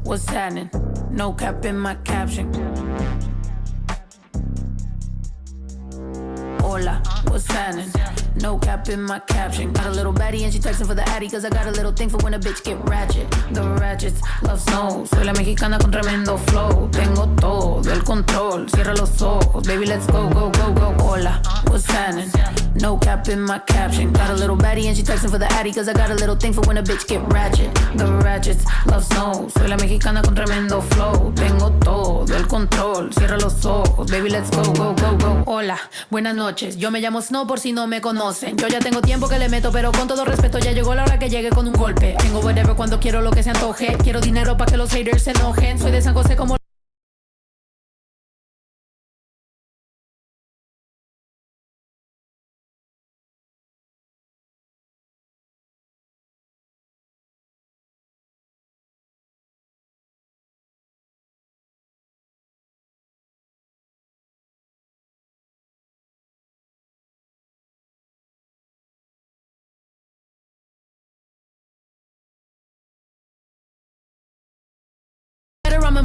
what's happening? No cap in my caption. Hola, what's happening? No cap in my caption. Got a little baddie and she texting for the addy, cause I got a little thing for when a bitch get ratchet. The ratchets love snow. Soy la mexicana con tremendo flow. Tengo todo el control. Cierra los ojos, baby, let's go, go, go, go. Hola, what's happening? No cap in my caption. Got a little baddie and she texting for the addy, cause I got a little thing for when a bitch get ratchet. The ratchets love snow. Soy la mexicana con tremendo flow. Tengo todo el control. Cierra los ojos, baby, let's go, go, go, go. Hola, buenas noches. Yo me llamo Snow por si no me conocen. Yo ya tengo tiempo que le meto, pero con todo respeto ya llegó la hora que llegue con un golpe. Tengo whatever cuando quiero lo que se antoje. Quiero dinero para que los haters se enojen. Soy de San José como...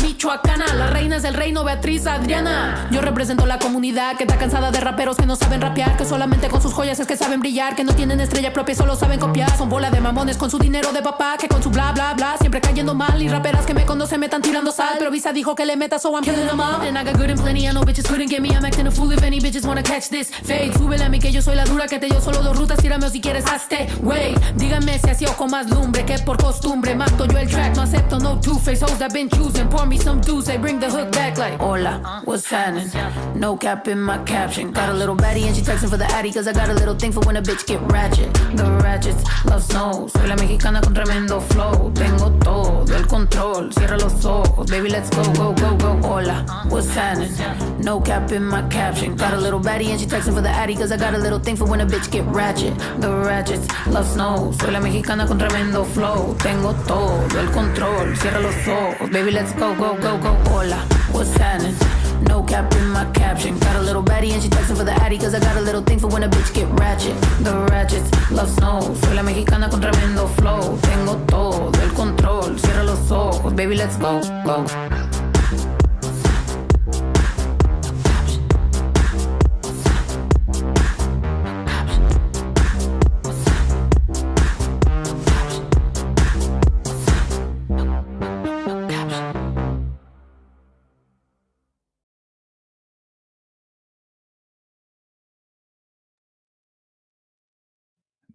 Michoacana, las reinas del reino, Beatriz, Adriana. Yo represento la comunidad que está cansada de raperos que no saben rapear, que solamente con sus joyas es que saben brillar, que no tienen estrella propia, solo saben copiar. Son bola de mamones con su dinero de papá, que con su bla bla bla siempre cayendo mal. Y raperas que me conocen me están tirando sal, pero Visa dijo que le meta, so I'm killing them all. And I got good and plenty, I know bitches couldn't get me. I'm acting a fool if any bitches wanna catch this fade. Súbele a mí que yo soy la dura, que te dio solo 2 rutas, tírame o si quieres hazte, wey. Díganme si así o con más lumbre, que por costumbre mato yo el track, no acepto no two-face hoes that been choosing. Pour me some dudes, they bring the hook back like hola, what's happening? No cap in my caption. Got a little baddie and she texting for the addy, cause I got a little thing for when a bitch get ratchet. The ratchets love snow. Soy la mexicana con tremendo flow. Tengo todo el control. Cierra los ojos, baby, let's go, go, go, go. Hola, what's happening? No cap in my caption. Got a little baddie and she texting for the addy, cause I got a little thing for when a bitch get ratchet. The ratchets love snow. Soy la mexicana con tremendo flow. Tengo todo el control. Cierra los ojos, baby, let's go, go, go, go. Hola, what's happening? No cap in my caption. Got a little baddie and she texting for the addy, cause I got a little thing for when a bitch get ratchet. The ratchets love snow. Soy la mexicana con tremendo flow. Tengo todo el control. Cierra los ojos, baby, let's go, go.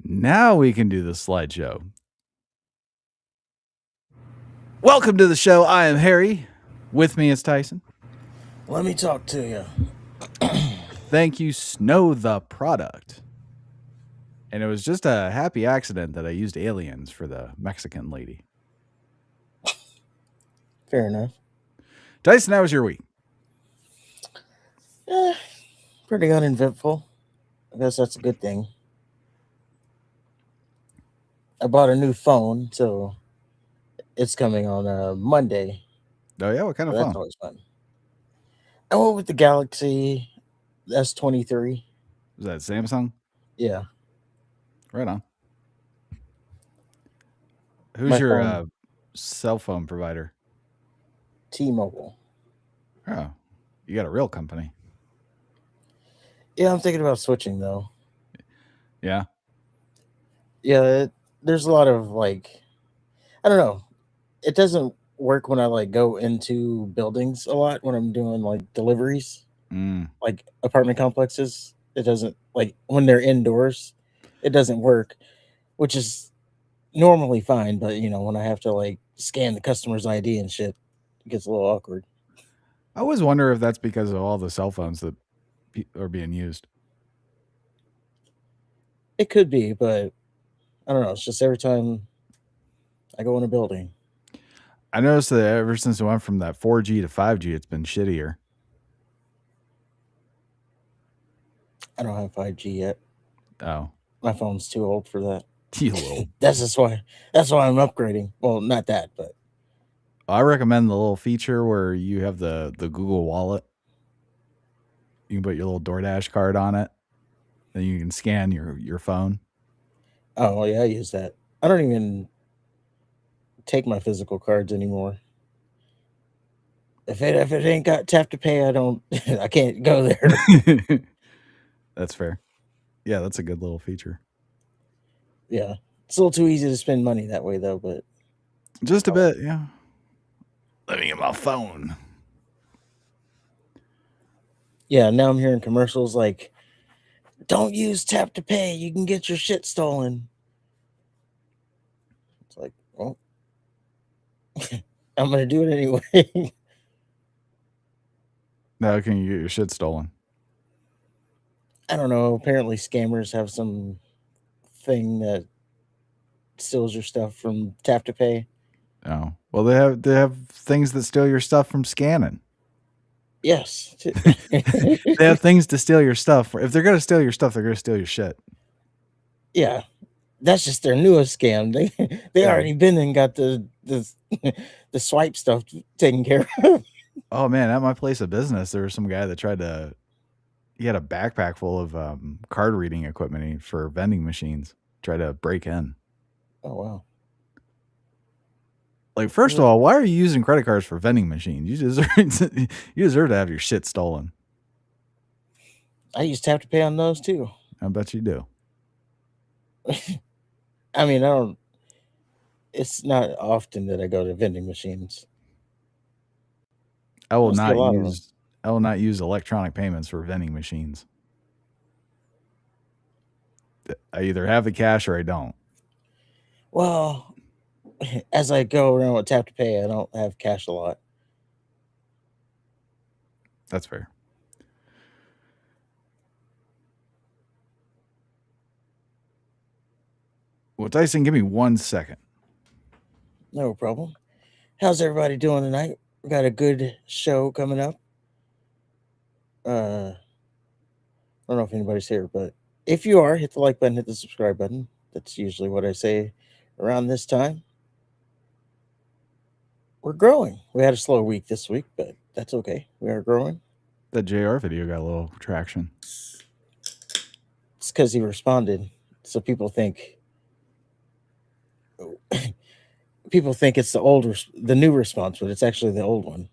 Now we can do the slideshow. Welcome to the show. I am Harry. With me is Tyson. Let me talk to you. Thank you, Snow the Product. And it was just a happy accident that I used aliens for the Mexican lady. Fair enough. Tyson, how was your week? Pretty uneventful. I guess that's a good thing. I bought a new phone, so it's coming on Monday. Oh, yeah? What kind of So phone? that's always fun. I went with the Galaxy S23. Was that Samsung? Yeah. Right on. Who's My your phone, cell phone provider? T-Mobile. Oh, you got a real company. Yeah, I'm thinking about switching, though. Yeah? Yeah, there's a lot of, like, I don't know. It doesn't work when I, like, go into buildings a lot when I'm doing, like, deliveries, Mm. like apartment complexes. It doesn't, like, when they're indoors, it doesn't work, which is normally fine, but, you know, when I have to, like, scan the customer's ID and shit, it gets a little awkward. I always wonder if that's because of all the cell phones that are being used. It could be, but I don't know. It's just every time I go in a building. I noticed that ever since it went from that 4G to 5G, it's been shittier. I don't have 5G yet. Oh, My phone's too old for that. you little. That's why I'm upgrading. Well, not that, but I recommend the little feature where you have the Google Wallet. You can put your little DoorDash card on it, then you can scan your phone. oh yeah, I use that. I don't even take my physical cards anymore. if it ain't got tap to pay, I can't go there. That's fair. Yeah, that's a good little feature. Yeah, it's a little too easy to spend money that way though. But Just a bit, yeah. Let me get my phone. yeah, now I'm hearing commercials like, "Don't use tap to pay. You can get your shit stolen." It's like, well, I'm gonna do it anyway. Now can you get your shit stolen? I don't know. Apparently, scammers have some thing that steals your stuff from tap to pay. Oh, well, they have things that steal your stuff from scanning. Yes. They have things to steal your stuff. If they're gonna steal your stuff, they're gonna steal your shit. Yeah, that's just their newest scam. They Yeah. already been and got the the swipe stuff taken care of. Oh man, at my place of business, there was some guy that he had a backpack full of card reading equipment for vending machines. Tried to break in. Oh wow. Like, first of all, why are you using credit cards for vending machines? You deserve to have your shit stolen. I use tap to pay on those too. I bet you do. I mean, I don't. It's not often that I go to vending machines. I will I see a not lot of them. use I will not use electronic payments for vending machines. I either have the cash or I don't. Well, as I go around with tap to pay, I don't have cash a lot. That's fair. Well, Tyson, give me 1 second. No problem. How's everybody doing tonight? We got a good show coming up. I don't know if anybody's here, but if you are, hit the like button, hit the subscribe button. That's usually what I say around this time. We're growing. We had a slow week this week, but that's okay. We are growing. That JR video got a little traction. It's because he responded, so people think it's the new response, but it's actually the old one.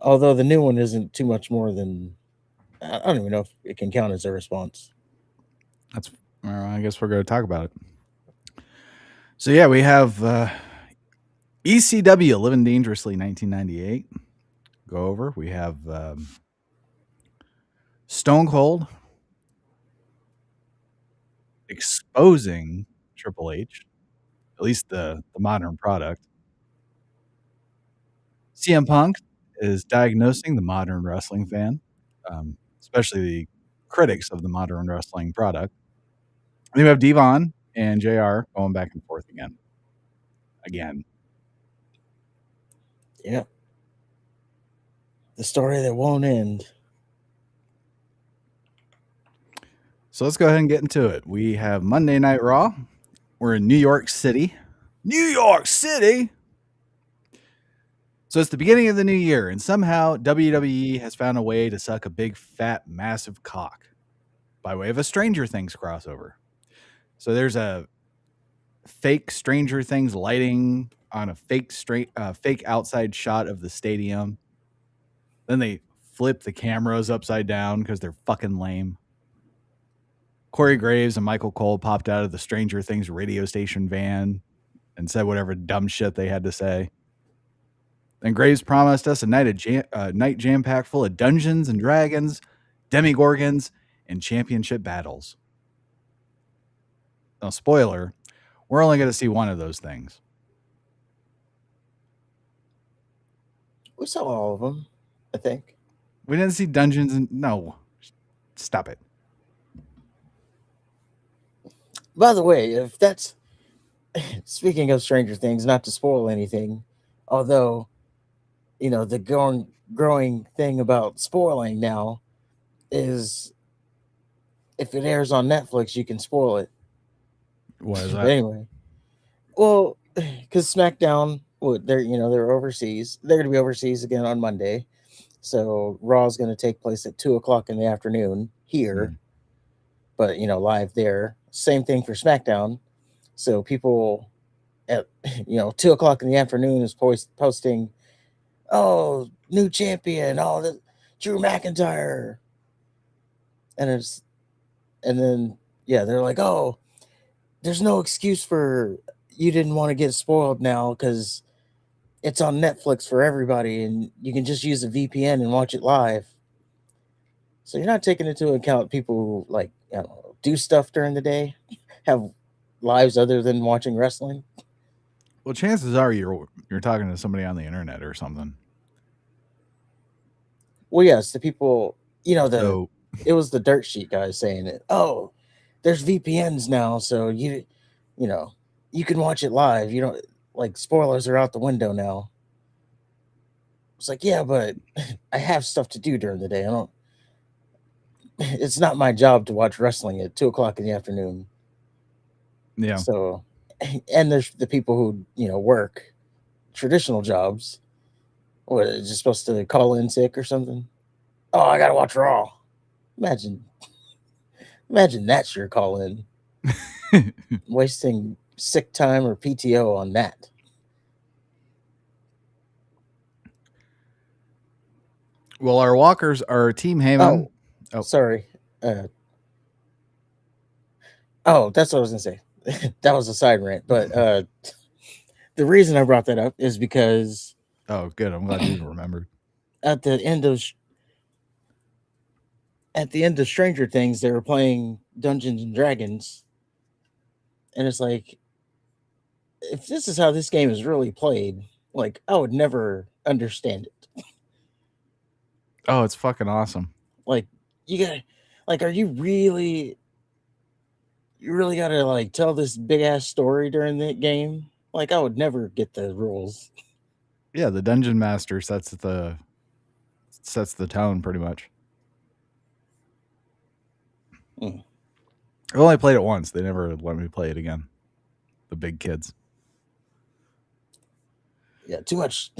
Although the new one isn't too much more than, I don't even know if it can count as a response. I guess we're going to talk about it. So yeah, we have ECW Living Dangerously 1998. Go over. We have Stone Cold exposing Triple H, at least the modern product. CM Punk is diagnosing the modern wrestling fan, especially the critics of the modern wrestling product. And then we have Devon and JR going back and forth again. Yeah. The story that won't end. So let's go ahead and get into it. We have Monday Night Raw. We're in New York City. New York City! So it's the beginning of the new year, and somehow WWE has found a way to suck a big, fat, massive cock by way of a Stranger Things crossover. So there's a fake Stranger Things lighting on a fake outside shot of the stadium. Then they flip the cameras upside down because they're fucking lame. Corey Graves and Michael Cole popped out of the Stranger Things radio station van and said whatever dumb shit they had to say. Then Graves promised us a night jam-packed full of Dungeons and Dragons, Demigorgons, and championship battles. Now, spoiler, we're only going to see one of those things. We saw all of them, I think. We didn't see Dungeons and... No. Stop it. By the way, if that's... Speaking of Stranger Things, not to spoil anything, although, you know, the growing thing about spoiling now is if it airs on Netflix, you can spoil it. Why is that? But anyway, well, because SmackDown, they're overseas. They're going to be overseas again on Monday. So Raw is going to take place at 2:00 in the afternoon here, but live there. Same thing for SmackDown. So people at 2:00 in the afternoon is posting oh, new champion, oh, Drew McIntyre, and then yeah, they're like, oh, there's no excuse for you didn't want to get spoiled now because it's on Netflix for everybody, and you can just use a VPN and watch it live. So you're not taking into account people who like do stuff during the day, have lives other than watching wrestling. Well, chances are you're talking to somebody on the internet or something. Well, yes, the people, So it was the dirt sheet guys saying it. Oh, there's VPNs now, so you know, you can watch it live. You don't like spoilers are out the window now. It's like, yeah, but I have stuff to do during the day. I don't. It's not my job to watch wrestling at 2 o'clock in the afternoon. yeah, So, and there's the people who work traditional jobs. What is it supposed to call in sick or something? Oh, I gotta watch Raw. Imagine that's your call in. Wasting sick time or PTO on that. well, our walkers are Team Heyman. Oh. Sorry. That's what I was gonna say. That was a side rant, but the reason I brought that up is because Oh, good. I'm glad you remembered. at the end of Stranger Things, they were playing Dungeons and Dragons, and it's like, if this is how this game is really played, like I would never understand it. Oh, it's fucking awesome. Like you gotta, like, are you really gotta like tell this big ass story during the game? Like I would never get the rules. Yeah, the dungeon master sets the tone pretty much. Mm. I've only played it once. They never let me play it again. The big kids. Yeah, too much,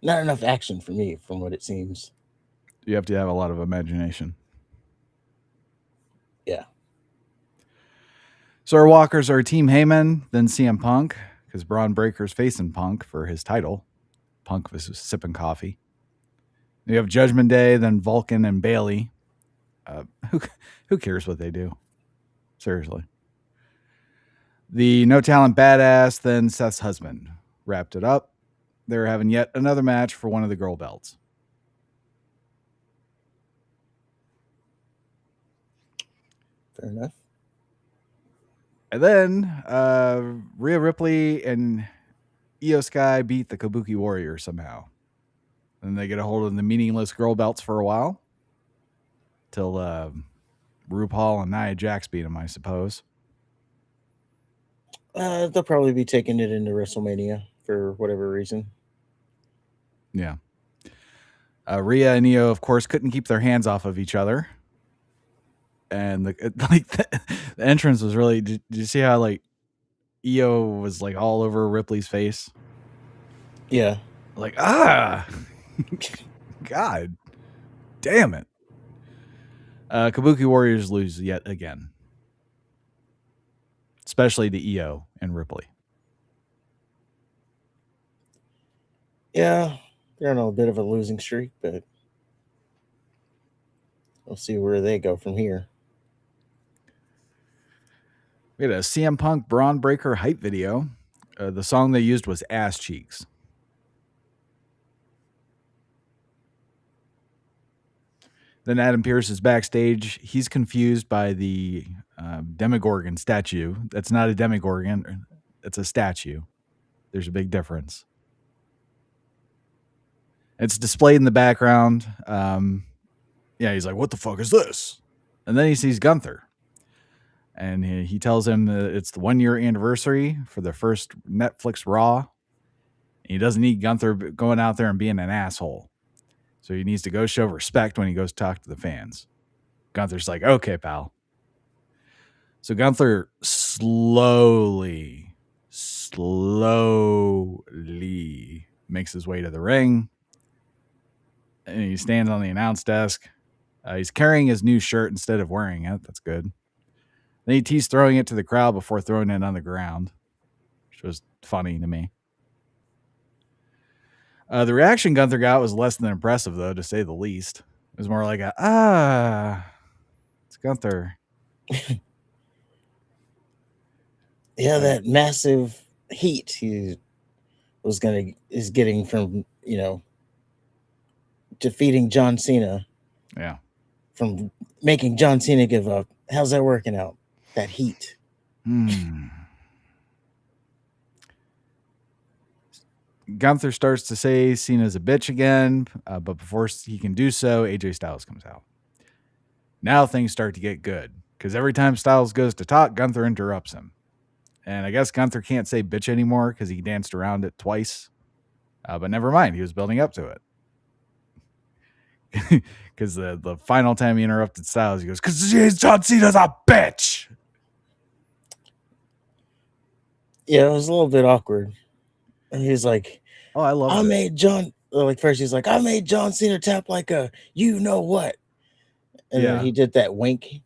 not enough action for me, from what it seems. You have to have a lot of imagination. Yeah. So our walkers are Team Heyman, then CM Punk, because Braun Breaker's facing Punk for his title. Punk was sipping coffee. You have Judgment Day, then Vulcan and Bailey. Who cares what they do? Seriously. The No Talent Badass, then Seth's husband. Wrapped it up. They were having yet another match for one of the girl belts. Fair enough. And then Rhea Ripley and Io Sky beat the Kabuki Warriors somehow. And they get a hold of the meaningless girl belts for a while. Till RuPaul and Nia Jax beat them, I suppose. They'll probably be taking it into WrestleMania for whatever reason. Yeah. Rhea and Io, of course, couldn't keep their hands off of each other. And the entrance was really. Did you see how like Io was like all over Ripley's face? Yeah. Like God damn it. Kabuki Warriors lose yet again, especially to Io and Ripley. Yeah, they're on a bit of a losing streak, but we'll see where they go from here. We had a CM Punk Braun Breaker hype video. The song they used was Ass Cheeks. Then Adam Pearce is backstage. He's confused by the Demogorgon statue. That's not a Demogorgon. It's a statue. There's a big difference. It's displayed in the background. Yeah, he's like, what the fuck is this? And then he sees Gunther. And he tells him that it's the 1 year anniversary for the first Netflix Raw. He doesn't need Gunther going out there and being an asshole. So he needs to go show respect when he goes talk to the fans. Gunther's like, okay, pal. So Gunther slowly makes his way to the ring. And he stands on the announce desk. He's carrying his new shirt instead of wearing it. That's good. Then he teased throwing it to the crowd before throwing it on the ground, which was funny to me. The reaction Gunther got was less than impressive, though, to say the least. It was more like it's Gunther. Yeah, that massive heat he is getting from, defeating John Cena, Yeah. from making John Cena give up. How's that working out? That heat. Gunther starts to say Cena's a bitch again, but before he can do so, AJ Styles comes out. Now things start to get good, because every time Styles goes to talk, Gunther interrupts him. And I guess Gunther can't say bitch anymore because he danced around it twice. But never mind, he was building up to it. Because the final time he interrupted Styles, he goes, because John Cena's a bitch. Yeah, it was a little bit awkward. And he's like, oh, I love it. made John, like first he's like, I made John Cena tap like a you know what. And then he did that wink.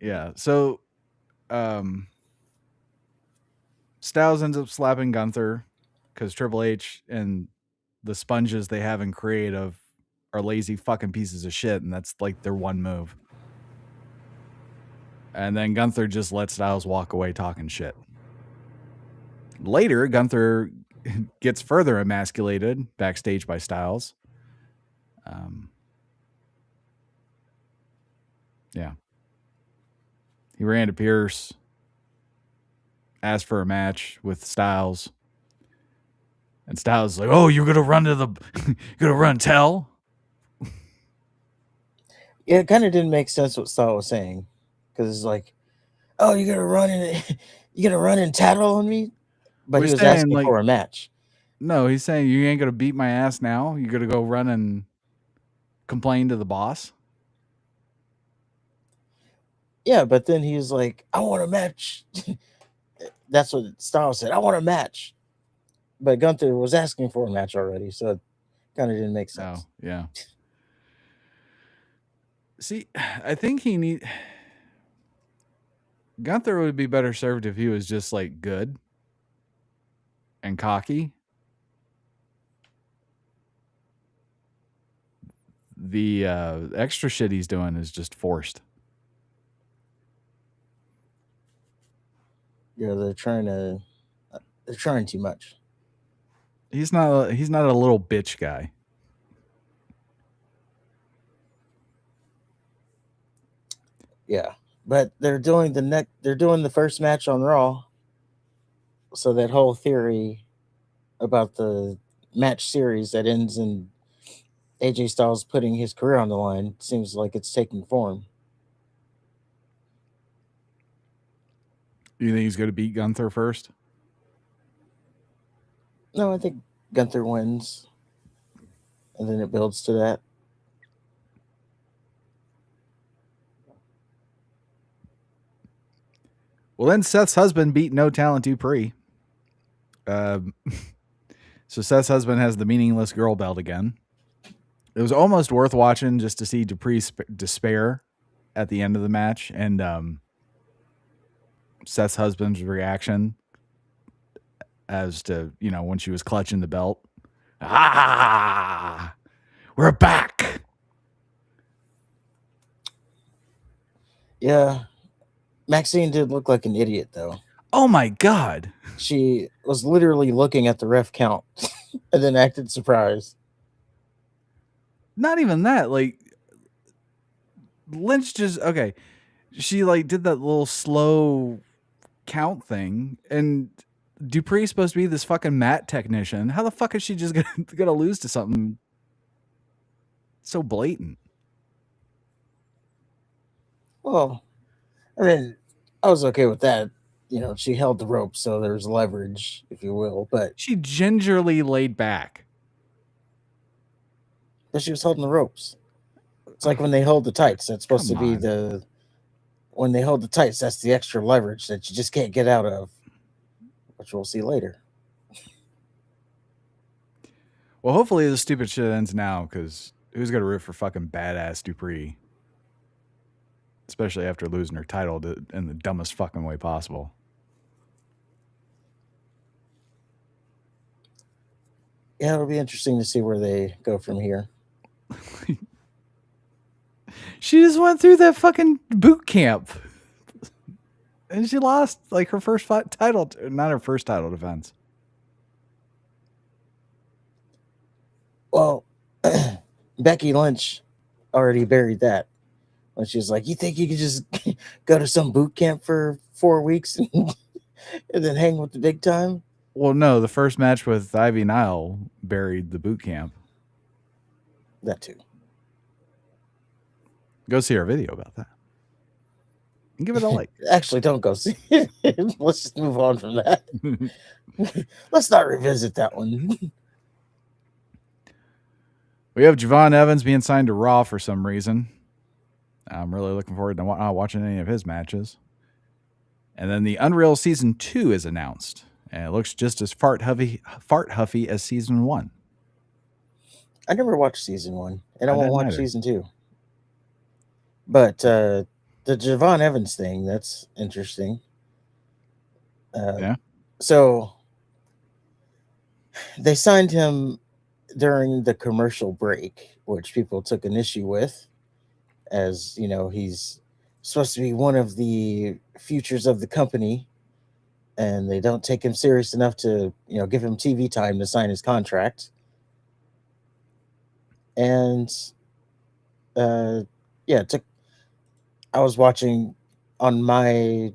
Yeah, so Styles ends up slapping Gunther because Triple H and the sponges they have in creative are lazy fucking pieces of shit, and that's like their one move. And then Gunther just lets Styles walk away talking shit. Later, Gunther gets further emasculated backstage by Styles. Yeah. He ran to Pierce, asked for a match with Styles. And Styles is like, oh, you're going to run you're going to run tell? Yeah, it kind of didn't make sense what Styles was saying. Because it's like, oh, you're going to run and tattle on me? But he was asking for a match. No, he's saying you ain't going to beat my ass now. You're going to go run and complain to the boss. Yeah, but then he was like, I want a match. That's what Styles said. I want a match. But Gunther was asking for a match already, so it kind of didn't make sense. Oh, yeah. See, I think Gunther would be better served if he was just like good and cocky. The extra shit he's doing is just forced. Yeah, they're trying too much. He's not a little bitch guy. Yeah, but they're doing the first match on Raw. So that whole theory about the match series that ends in AJ Styles putting his career on the line seems like it's taking form. You think he's going to beat Gunther first? No, I think Gunther wins. And then it builds to that. Well, then Seth's husband beat No Talent Dupree. So Seth's husband has the meaningless girl belt again. It was almost worth watching just to see Dupree's despair at the end of the match and Seth's husband's reaction as to, when she was clutching the belt. We're back. Yeah. Maxine did look like an idiot, though. Oh, my God. She was literally looking at the ref count and then acted surprised. Not even that. Like, Lynch just, okay. She, did that little slow count thing, and Dupree's supposed to be this fucking mat technician. How the fuck is she just gonna lose to something so blatant? Well, I mean, I was okay with that. She held the rope, so there's leverage, if you will. But she gingerly laid back. But she was holding the ropes. It's like when they hold the tights. That's supposed to be when they hold the tights, that's the extra leverage that you just can't get out of, which we'll see later. Well, hopefully this stupid shit ends now, because who's gonna root for fucking badass Dupree? especially after losing her title in the dumbest fucking way possible. Yeah, it'll be interesting to see where they go from here. She just went through that fucking boot camp. And she lost like her first title, not her first title defense. Well, Becky Lynch already buried that when she was like, "You think you could just go to some boot camp for 4 weeks and then hang with the big time?" Well, no, the first match with Ivy Nile buried the boot camp. That too. Go see our video about that. And give it a like. Actually, don't go see it. Let's just move on from that. Let's not revisit that one. We have Javon Evans being signed to Raw for some reason. I'm really looking forward to watching any of his matches. And then the Unreal Season 2 is announced. And it looks just as fart huffy as Season 1. I never watched Season 1, and I I won't didn't watch either. Season 2. But the Javon Evans thing, that's interesting. Yeah. So they signed him during the commercial break, which people took an issue with, as you know, he's supposed to be one of the futures of the company, and they don't take him serious enough to, give him TV time to sign his contract. And yeah, I was watching on my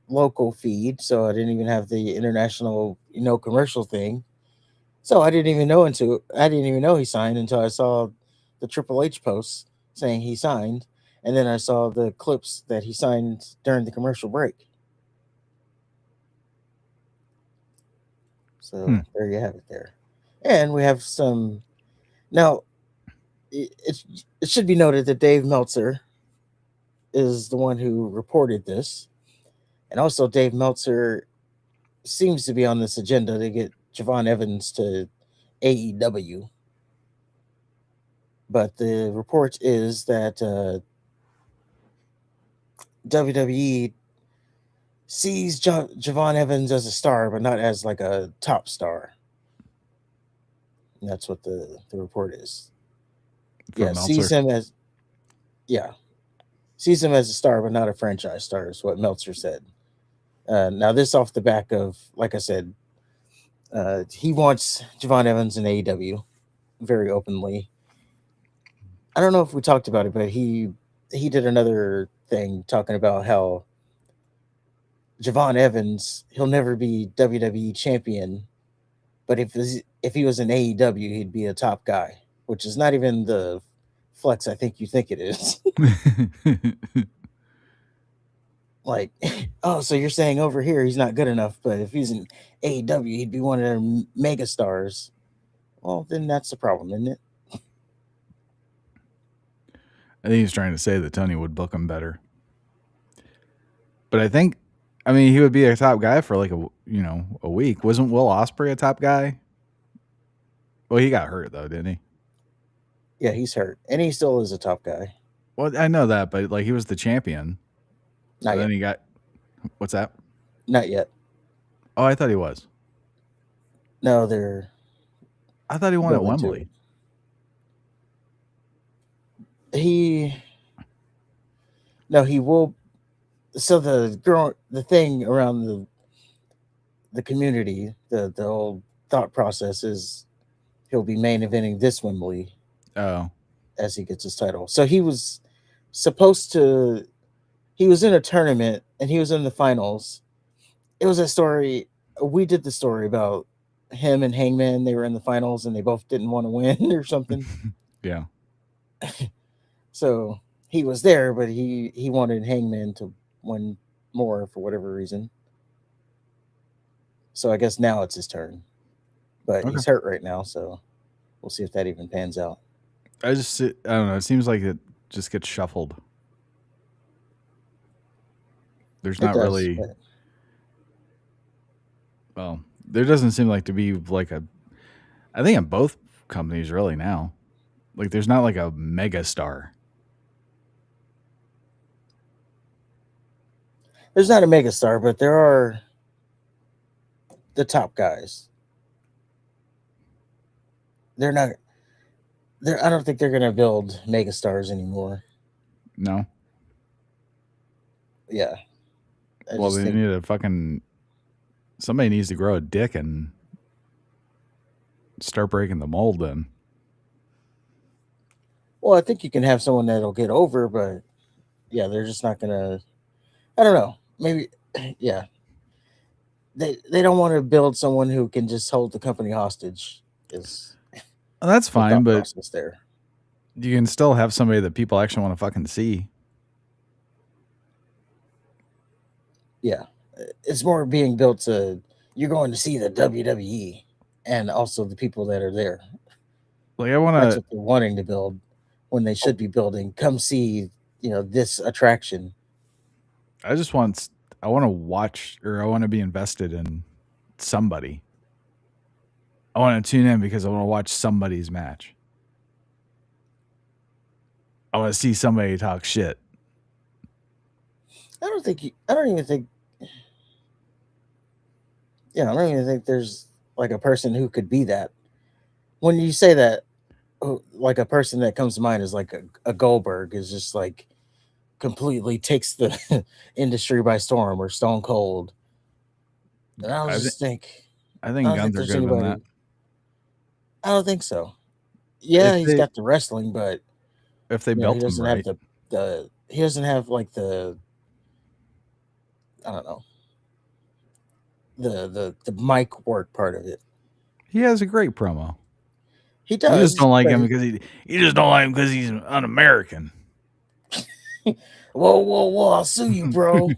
local feed, so I didn't even have the international, commercial thing. So I didn't even know he signed until I saw the Triple H posts saying he signed, and then I saw the clips that he signed during the commercial break. So there you have it there. And we have some now. It should be noted that Dave Meltzer is the one who reported this, and also Dave Meltzer seems to be on this agenda to get Javon Evans to AEW. But the report is that WWE sees Javon Evans as a star, but not as like a top star. And that's what the report is. Sees him as a star, but not a franchise star, is what Meltzer said. Now, this off the back of, like I said, he wants Javon Evans in AEW very openly. I don't know if we talked about it, but he did another thing talking about how Javon Evans, he'll never be WWE champion, but if he was in AEW, he'd be a top guy, which is not even the flex I think you think it is. Like, oh, so you're saying over here he's not good enough, but if he's in AEW, he'd be one of their mega stars. Well, then that's the problem, isn't it? I think he's trying to say that Tony would book him better. But I mean, he would be a top guy for like a week. Wasn't Will Ospreay a top guy? Well, he got hurt though, didn't he? Yeah, he's hurt, and he still is a top guy. Well, I know that, but like he was the champion. Not yet. Then he got what's that? Not yet. Oh, I thought he was. No, I thought he won at Wembley. He will. So the thing around the community, the whole thought process is he'll be main eventing this Wembley. Oh, as he gets his title. So he was he was in a tournament and he was in the finals. It was a story. We did the story about him and Hangman. They were in the finals and they both didn't want to win or something. Yeah. So he was there, but he wanted Hangman to win more for whatever reason. So I guess now it's his turn, but he's hurt right now. So we'll see if that even pans out. I don't know. It seems like it just gets shuffled. There's not really. Well, there doesn't seem like to be like I think in both companies really now. Like there's not like a mega star. there's not a megastar, but there are the top guys. They're not. I don't think they're gonna build megastars anymore. No. Yeah, I Well, just they think. need a fucking somebody needs to grow a dick and start breaking the mold. Then Well, I think you can have someone that'll get over, but yeah, they're just not gonna. I don't know. Maybe, yeah, they don't want to build someone who can just hold the company hostage. Is well, that's the fine, thought but process there? you can still have somebody that people actually want to fucking see. Yeah, it's more being built to you're going to see the WWE and also the people that are there. Like I want That's to. what they're wanting to build when they should be building. Come see, this attraction. I just want. I want to watch, or I want to be invested in somebody. I want to tune in because I want to watch somebody's match. I want to see somebody talk shit. I don't think. I don't even think. Yeah, I don't even think there's like a person who could be that. When you say that, like a person that comes to mind is like a Goldberg is just like completely takes the industry by storm, or Stone Cold. And I was I think. just think, I I think don't think Gunther there's could have been that. anybody. I don't think so. If Yeah, he's they got the wrestling, but he built him doesn't have right, the he doesn't have like the, I don't know, the mic work part of it. he has a great promo. He You just does, don't like but him because you just don't like him because he's un-American. whoa, whoa, whoa! I'll sue you, bro.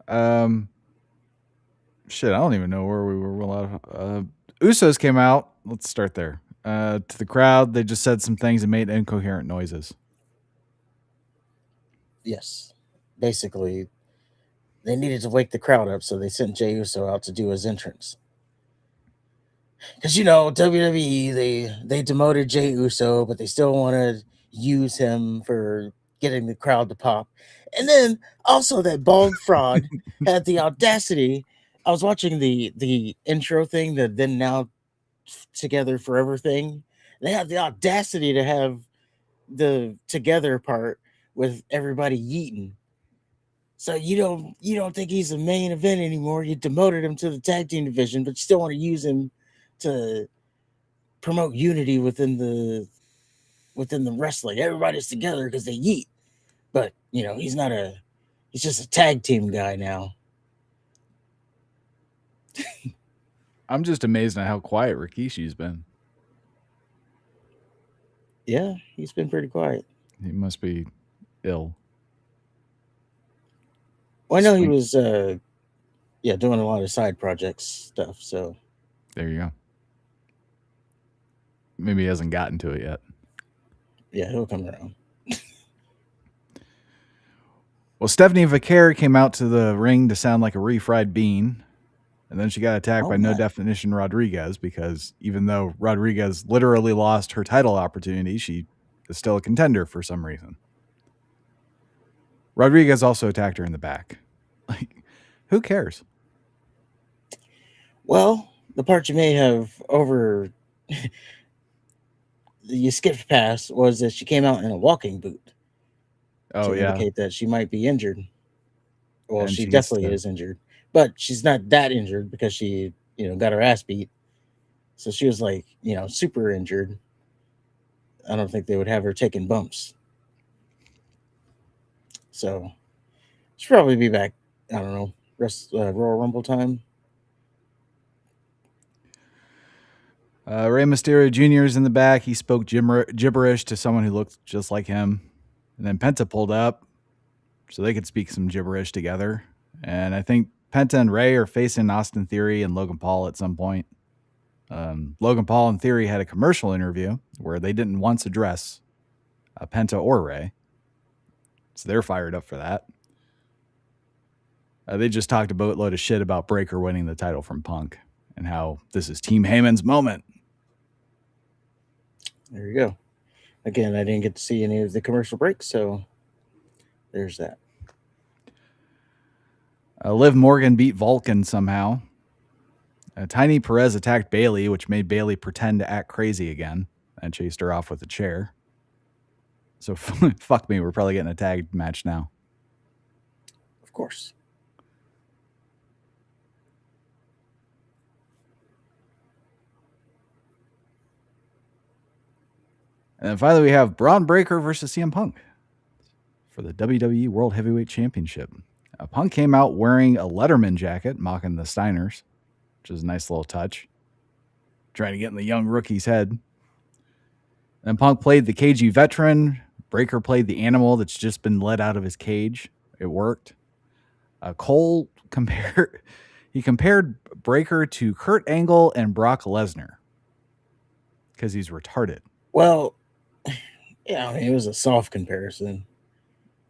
um, shit, I don't even know where we were. Usos came out. Let's start there. To the crowd, they just said some things and made incoherent noises. Yes, basically, they needed to wake the crowd up, so they sent Jey Uso out to do his entrance. Because WWE, they demoted Jey Uso, but they still want to use him for getting the crowd to pop. And then also that bald fraud had the audacity. I was watching the intro thing, the then now together forever thing. They had the audacity to have the together part with everybody yeeting. So you don't think he's a main event anymore. You demoted him to the tag team division, but you still want to use him to promote unity within the wrestling. Everybody's together because they yeet. But he's just a tag team guy now. I'm just amazed at how quiet Rikishi's been. Yeah, he's been pretty quiet. He must be ill. Well, I know he Swing. was doing a lot of side projects stuff, so There you go. Maybe he hasn't gotten to it yet. yeah, he'll come around. Well, Stephanie Vaquer came out to the ring to sound like a refried bean. And then she got attacked by No my. Definition Rodriguez because even though Rodriguez literally lost her title opportunity, she is still a contender for some reason. Rodriguez also attacked her in the back. Like, who cares? Well, the part you may have over you skipped past was that she came out in a walking boot Oh, to yeah. indicate that she might be injured. Well, And she she gets definitely to- is injured, but she's not that injured because she, got her ass beat. So she was like, super injured. I don't think they would have her taking bumps. So she'll probably be back. I don't know, Royal Rumble time. Rey Mysterio Jr. is in the back. He spoke gibberish to someone who looked just like him. And then Penta pulled up so they could speak some gibberish together. And I think Penta and Rey are facing Austin Theory and Logan Paul at some point. Logan Paul and Theory had a commercial interview where they didn't once address Penta or Rey. So they're fired up for that. They just talked a boatload of shit about Breaker winning the title from Punk and how this is Team Heyman's moment. There you go. Again, I didn't get to see any of the commercial breaks, so there's that. Liv Morgan beat Vulcan somehow. Tiny Perez attacked Bailey, which made Bailey pretend to act crazy again and chased her off with a chair. So fuck me, we're probably getting a tag match now. Of course. And then finally, we have Braun Breaker versus CM Punk for the WWE World Heavyweight Championship. Punk came out wearing a Letterman jacket, mocking the Steiners, which is a nice little touch. Trying to get in the young rookie's head. Then Punk played the cagey veteran. Breaker played the animal that's just been let out of his cage. It worked. Cole compared Breaker to Kurt Angle and Brock Lesnar because he's retarded. Well, yeah, I mean, it was a soft comparison.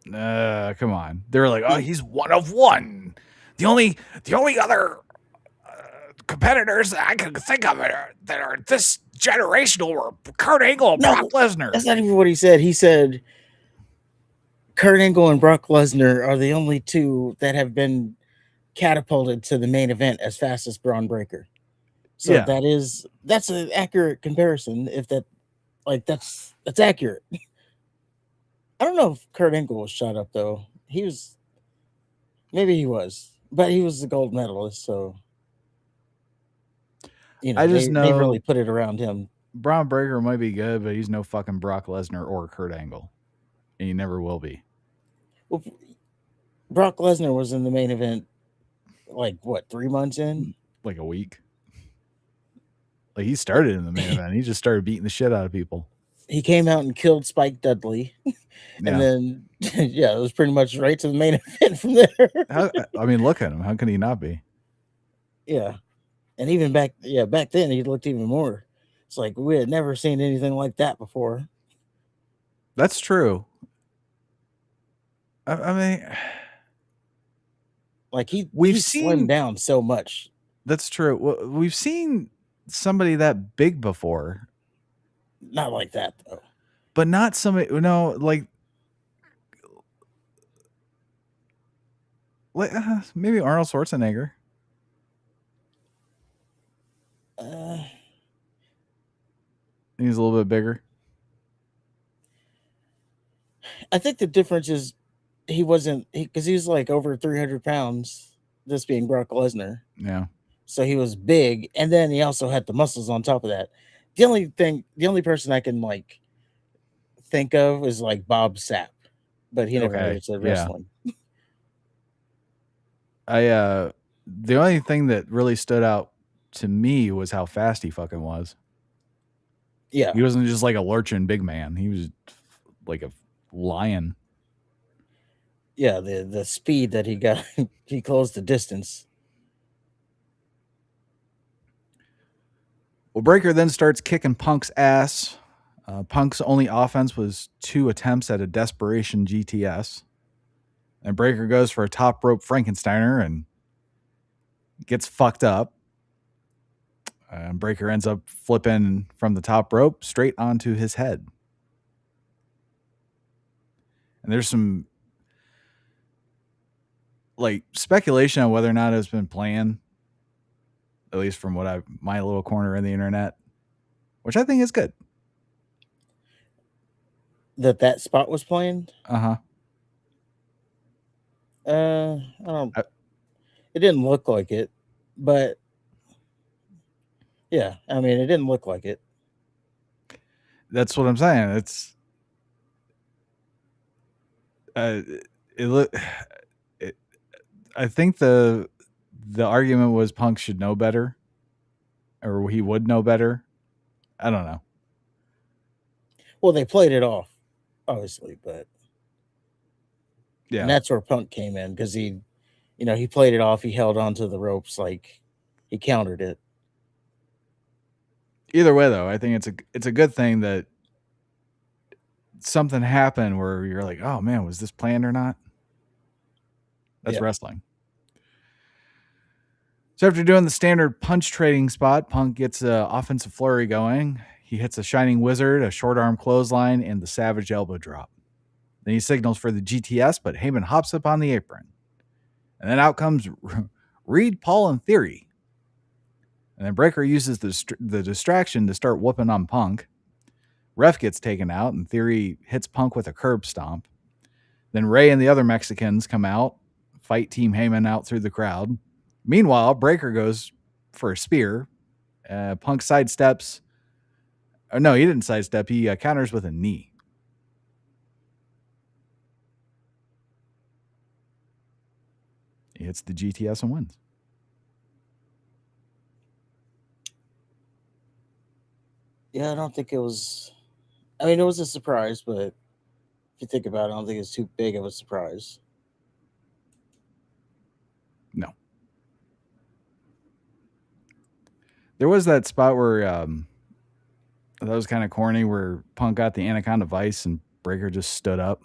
Come on. They were like, oh, he's one of one. The only other competitors that I can think of that are this generational were Kurt Angle and Brock Lesnar. That's not even what he said. He said Kurt Angle and Brock Lesnar are the only two that have been catapulted to the main event as fast as Braun Breaker. So Yeah. that's an accurate comparison. If that's accurate. I don't know if Kurt Angle was shot up though. Maybe he was, but he was the gold medalist. So I just know they really put it around him. Braun Breaker might be good, but he's no fucking Brock Lesnar or Kurt Angle, and he never will be. Well, Brock Lesnar was in the main event, like what, 3 months in? Like a week. Like he started in the main event. He just started beating the shit out of people. He came out and killed Spike Dudley. And then, yeah, it was pretty much right to the main event from there. I mean, look at him. How can he not be? Yeah. And even back then, he looked even more. It's like we had never seen anything like that before. That's true. I mean, like we've slimmed down so much. That's true. Well, we've seen somebody that big before. Not like that though. But not somebody. No, like maybe Arnold Schwarzenegger. He's a little bit bigger. I think the difference is he wasn't because he was like over 300 pounds. This being Brock Lesnar. Yeah. So he was big, and then he also had the muscles on top of that. The only person I can like think of is like Bob Sapp, but he never really said wrestling. The only thing that really stood out to me was how fast he fucking was. Yeah. He wasn't just like a lurching big man. He was like a lion. Yeah, the speed that he got, he closed the distance. Well, Breaker then starts kicking Punk's ass. Punk's only offense was 2 attempts at a desperation GTS. And Breaker goes for a top rope Frankensteiner and gets fucked up. And Breaker ends up flipping from the top rope straight onto his head. And there's some like speculation on whether or not it's been planned, at least from what my little corner in the internet, which I think is good. That spot was planned? Uh-huh. I don't. It didn't look like it, but yeah, I mean, it didn't look like it. That's what I'm saying. It's I think the argument was Punk should know better, or he would know better. I don't know. Well, they played it off, obviously, but yeah, and that's where Punk came in because he played it off. He held onto the ropes, like he countered it. Either way, though, I think it's a good thing that something happened where you're like, oh man, was this planned or not? That's wrestling. So after doing the standard punch trading spot, Punk gets an offensive flurry going. he hits a Shining Wizard, a short arm clothesline, and the Savage Elbow Drop. Then he signals for the GTS, but Heyman hops up on the apron. And then out comes Reed, Paul, and Theory. And then Breakker uses the distraction to start whooping on Punk. Ref gets taken out, and Theory hits Punk with a curb stomp. Then Ray and the other Mexicans come out, fight Team Heyman out through the crowd. Meanwhile, Breakker goes for a spear. Punk sidesteps. Oh, no, he didn't sidestep. He counters with a knee. He hits the GTS and wins. Yeah, I don't think it was. I mean, it was a surprise, but if you think about it, I don't think it's too big of a surprise. No. There was that spot where that was kind of corny, where Punk got the Anaconda Vice and Breakker just stood up.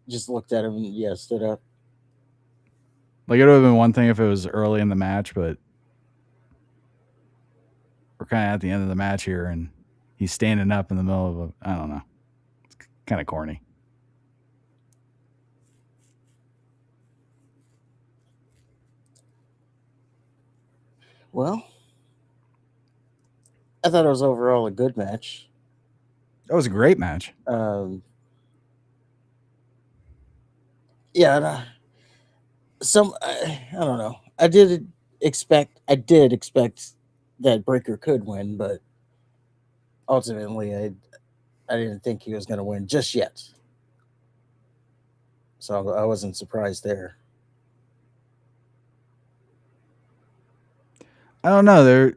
Just looked at him and, yeah, stood up. Like, it would have been one thing if it was early in the match, but we're kind of at the end of the match here, and he's standing up in the middle of a, I don't know. It's kind of corny. Well, I thought it was overall a good match. That was a great match. Yeah, I don't know. I did expect that Breakker could win, but ultimately I didn't think he was going to win just yet. So I wasn't surprised there. I don't know.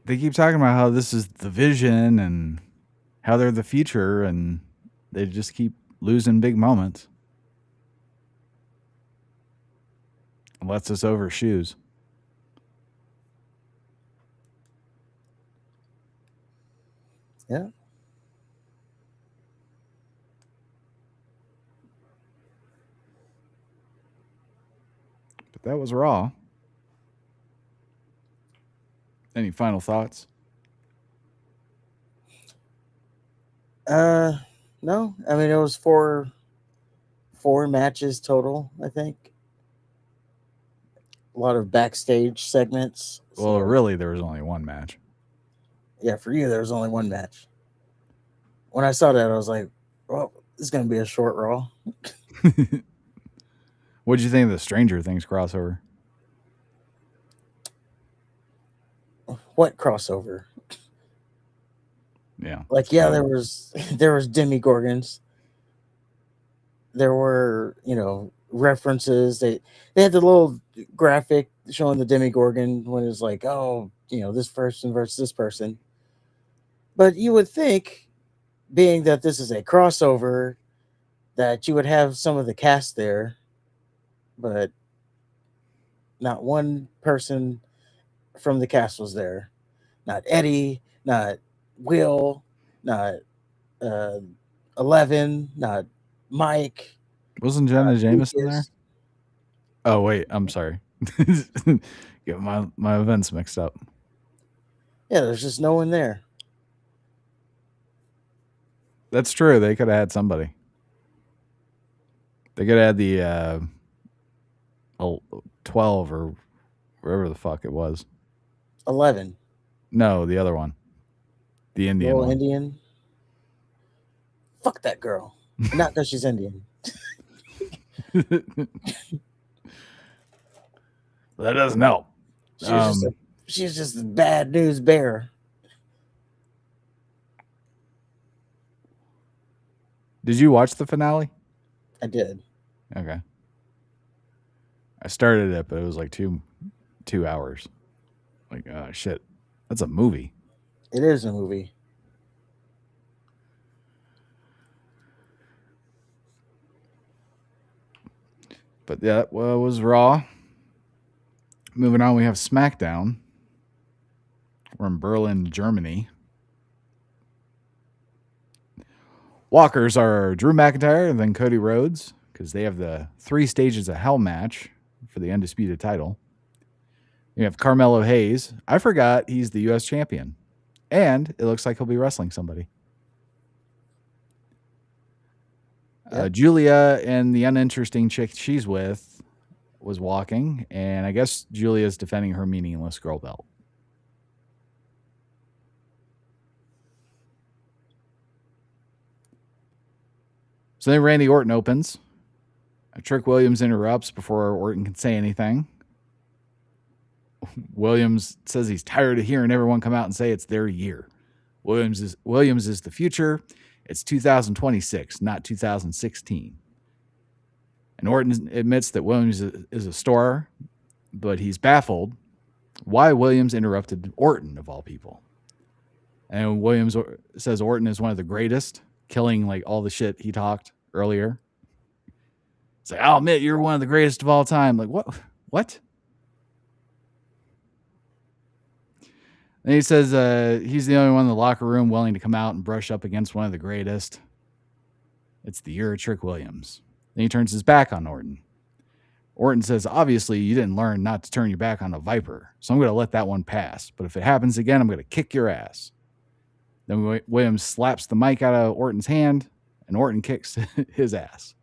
They keep talking about how this is the vision and how they're the future, and they just keep losing big moments. It lets us over shoes. Yeah. But that was Raw. Any final thoughts? No. I mean, it was four matches total, I think. A lot of backstage segments. Well, really, there was only one match. Yeah, for you, there was only one match. When I saw that, I was like, well, this is going to be a short Raw. What did you think of the Stranger Things crossover? What crossover? Yeah. Like, yeah, there was Demigorgons. There were, references. They had the little graphic showing the Demigorgon when it's like, oh, this person versus this person. But you would think, being that this is a crossover, that you would have some of the cast there, but not one person from the cast was there. Not Eddie, not Will, not 11, not Mike. Wasn't Jenna Jameson there? Lucas. Oh, wait. I'm sorry. Get my events mixed up. Yeah, there's just no one there. That's true. They could have had somebody. They could have had the 12 or wherever the fuck it was. 11. No, the other one. The Indian Little one. Indian. Fuck that girl. Not because she's Indian. That doesn't help. She's just a bad news bearer. Did you watch the finale? I did. Okay. I started it, but it was like 2 hours. Like, oh, shit. That's a movie. It is a movie. But yeah, that was Raw. Moving on, we have SmackDown. We're in Berlin, Germany. Walkers are Drew McIntyre and then Cody Rhodes, because they have the 3 Stages of Hell match for the Undisputed title. You have Carmelo Hayes. I forgot he's the U.S. champion. And it looks like he'll be wrestling somebody. Yep. Julia and the uninteresting chick she's with was walking, and I guess Julia's defending her meaningless girl belt. So then Randy Orton opens. Trick Williams interrupts before Orton can say anything. Williams says he's tired of hearing everyone come out and say it's their year. Williams is the future. It's 2026, not 2016. And Orton admits that Williams is a star, but he's baffled why Williams interrupted Orton, of all people. And Williams says Orton is one of the greatest, killing like all the shit he talked earlier. It's like, I'll admit you're one of the greatest of all time. Like, what? What? And he says he's the only one in the locker room willing to come out and brush up against one of the greatest. It's the year of Trick Williams. Then he turns his back on Orton. Orton says, obviously, you didn't learn not to turn your back on a Viper, so I'm going to let that one pass. But if it happens again, I'm going to kick your ass. Then Williams slaps the mic out of Orton's hand, and Orton kicks his ass.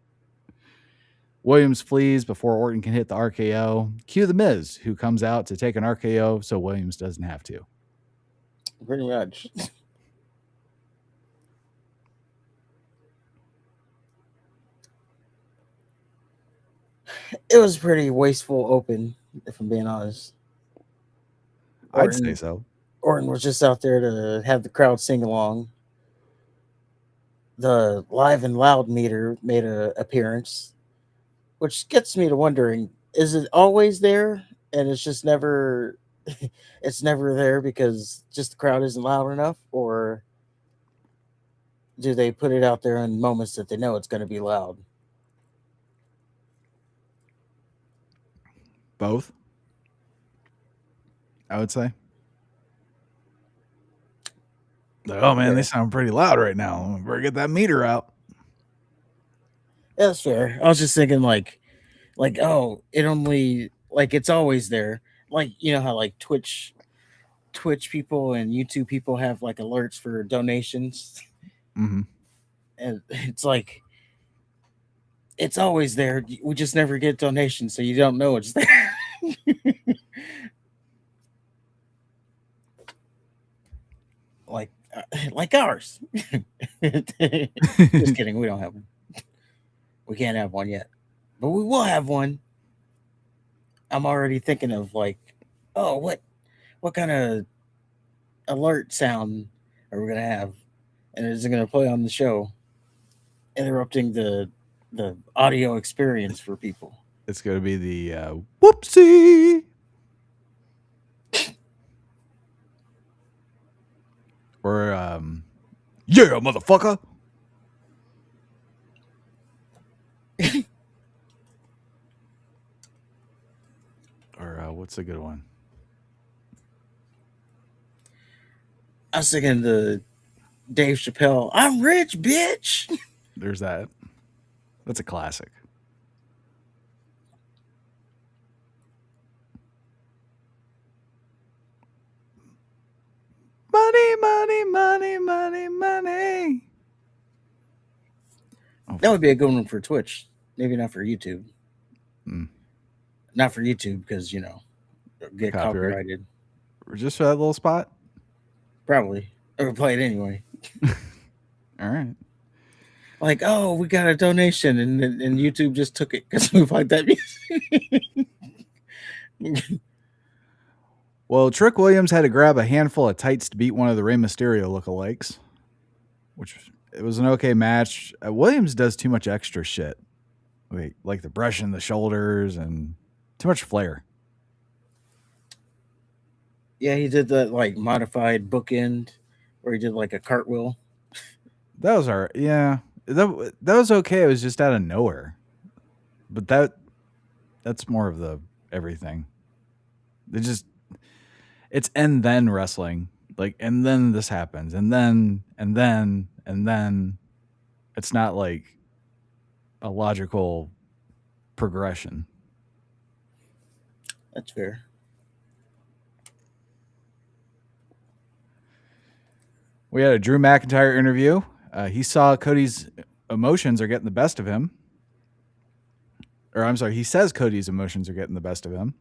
Williams flees before Orton can hit the RKO. Cue The Miz, who comes out to take an RKO so Williams doesn't have to. Pretty much. It was pretty wasteful open, if I'm being honest. I'd say so. Orton was just out there to have the crowd sing along. The Live and Loud meter made an appearance, which gets me to wondering, is it always there and it's just never it's never there because just the crowd isn't loud enough, or do they put it out there in moments that they know it's going to be loud? Both, I would say. Like, oh man, they sound pretty loud right now. Better get that meter out. Yeah, that's fair. I was just thinking like, oh, it only like it's always there. Like, you know how like Twitch people and YouTube people have like alerts for donations. Mm-hmm. And it's like it's always there. We just never get donations, so you don't know it's there. like ours. Just kidding. We don't have one. We can't have one yet, but we will have one. I'm already thinking of like, oh, what kind of alert sound are we gonna have, and is it gonna play on the show, interrupting the audio experience for people? It's gonna be the whoopsie. Or yeah, motherfucker. Or what's a good one? I was thinking the Dave Chappelle, I'm rich, bitch. There's that. That's a classic. Money, money, money, money, money. Oh, that would be a good one for Twitch. Maybe not for YouTube. Not for YouTube because, you know, get copyrighted. Or just for that little spot? Probably. Or play it anyway. All right. Like, oh, we got a donation, and YouTube just took it because we like that music. Well, Trick Williams had to grab a handful of tights to beat one of the Rey Mysterio lookalikes, which it was an okay match. Williams does too much extra shit. Like the brushing the shoulders and too much flair. Yeah, he did that like modified bookend where he did like a cartwheel. That was all right. Yeah. That was okay. It was just out of nowhere. But that's more of the everything. It's and then wrestling. Like, and then this happens. And then it's not like a logical progression. That's fair. We had a Drew McIntyre interview. He saw Cody's emotions are getting the best of him. Or I'm sorry, he says Cody's emotions are getting the best of him.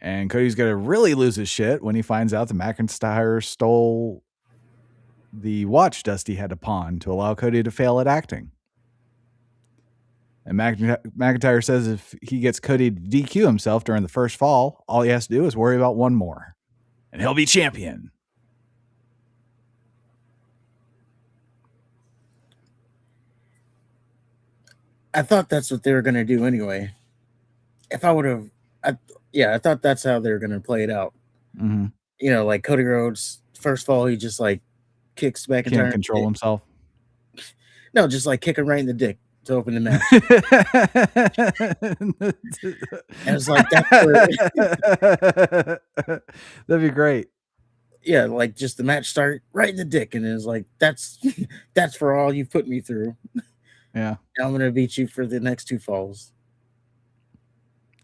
And Cody's going to really lose his shit when he finds out that McIntyre stole the watch Dusty had to pawn to allow Cody to fail at acting. And McIntyre says if he gets Cody to DQ himself during the first fall, all he has to do is worry about one more. And he'll be champion. I thought that's what they were going to do anyway. If I would have, I thought that's how they were going to play it out. Mm-hmm. You know, like Cody Rhodes, first fall, he just like kicks McIntyre. Can't control himself. No, just like kick him right in the dick to open the match. And it's like that'd be great. Yeah, like just the match start right in the dick, and it's like that's for all you've put me through. Yeah, now I'm gonna beat you for the next two falls.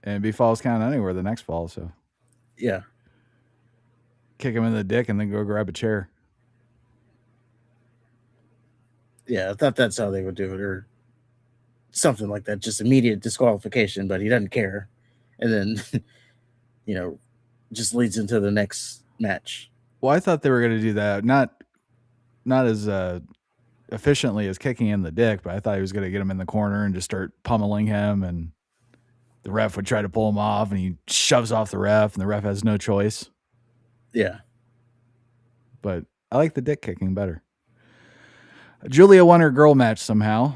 And it'd be falls count anywhere the next fall, so yeah, kick him in the dick and then go grab a chair. Yeah, I thought that's how they would do it, or something like that. Just immediate disqualification, but he doesn't care, and then just leads into the next match. Well, I thought they were going to do that, not as efficiently as kicking in the dick, but I thought he was going to get him in the corner and just start pummeling him, and the ref would try to pull him off, and he shoves off the ref, and the ref has no choice. Yeah. But I like the dick kicking better. Julia won her girl match somehow.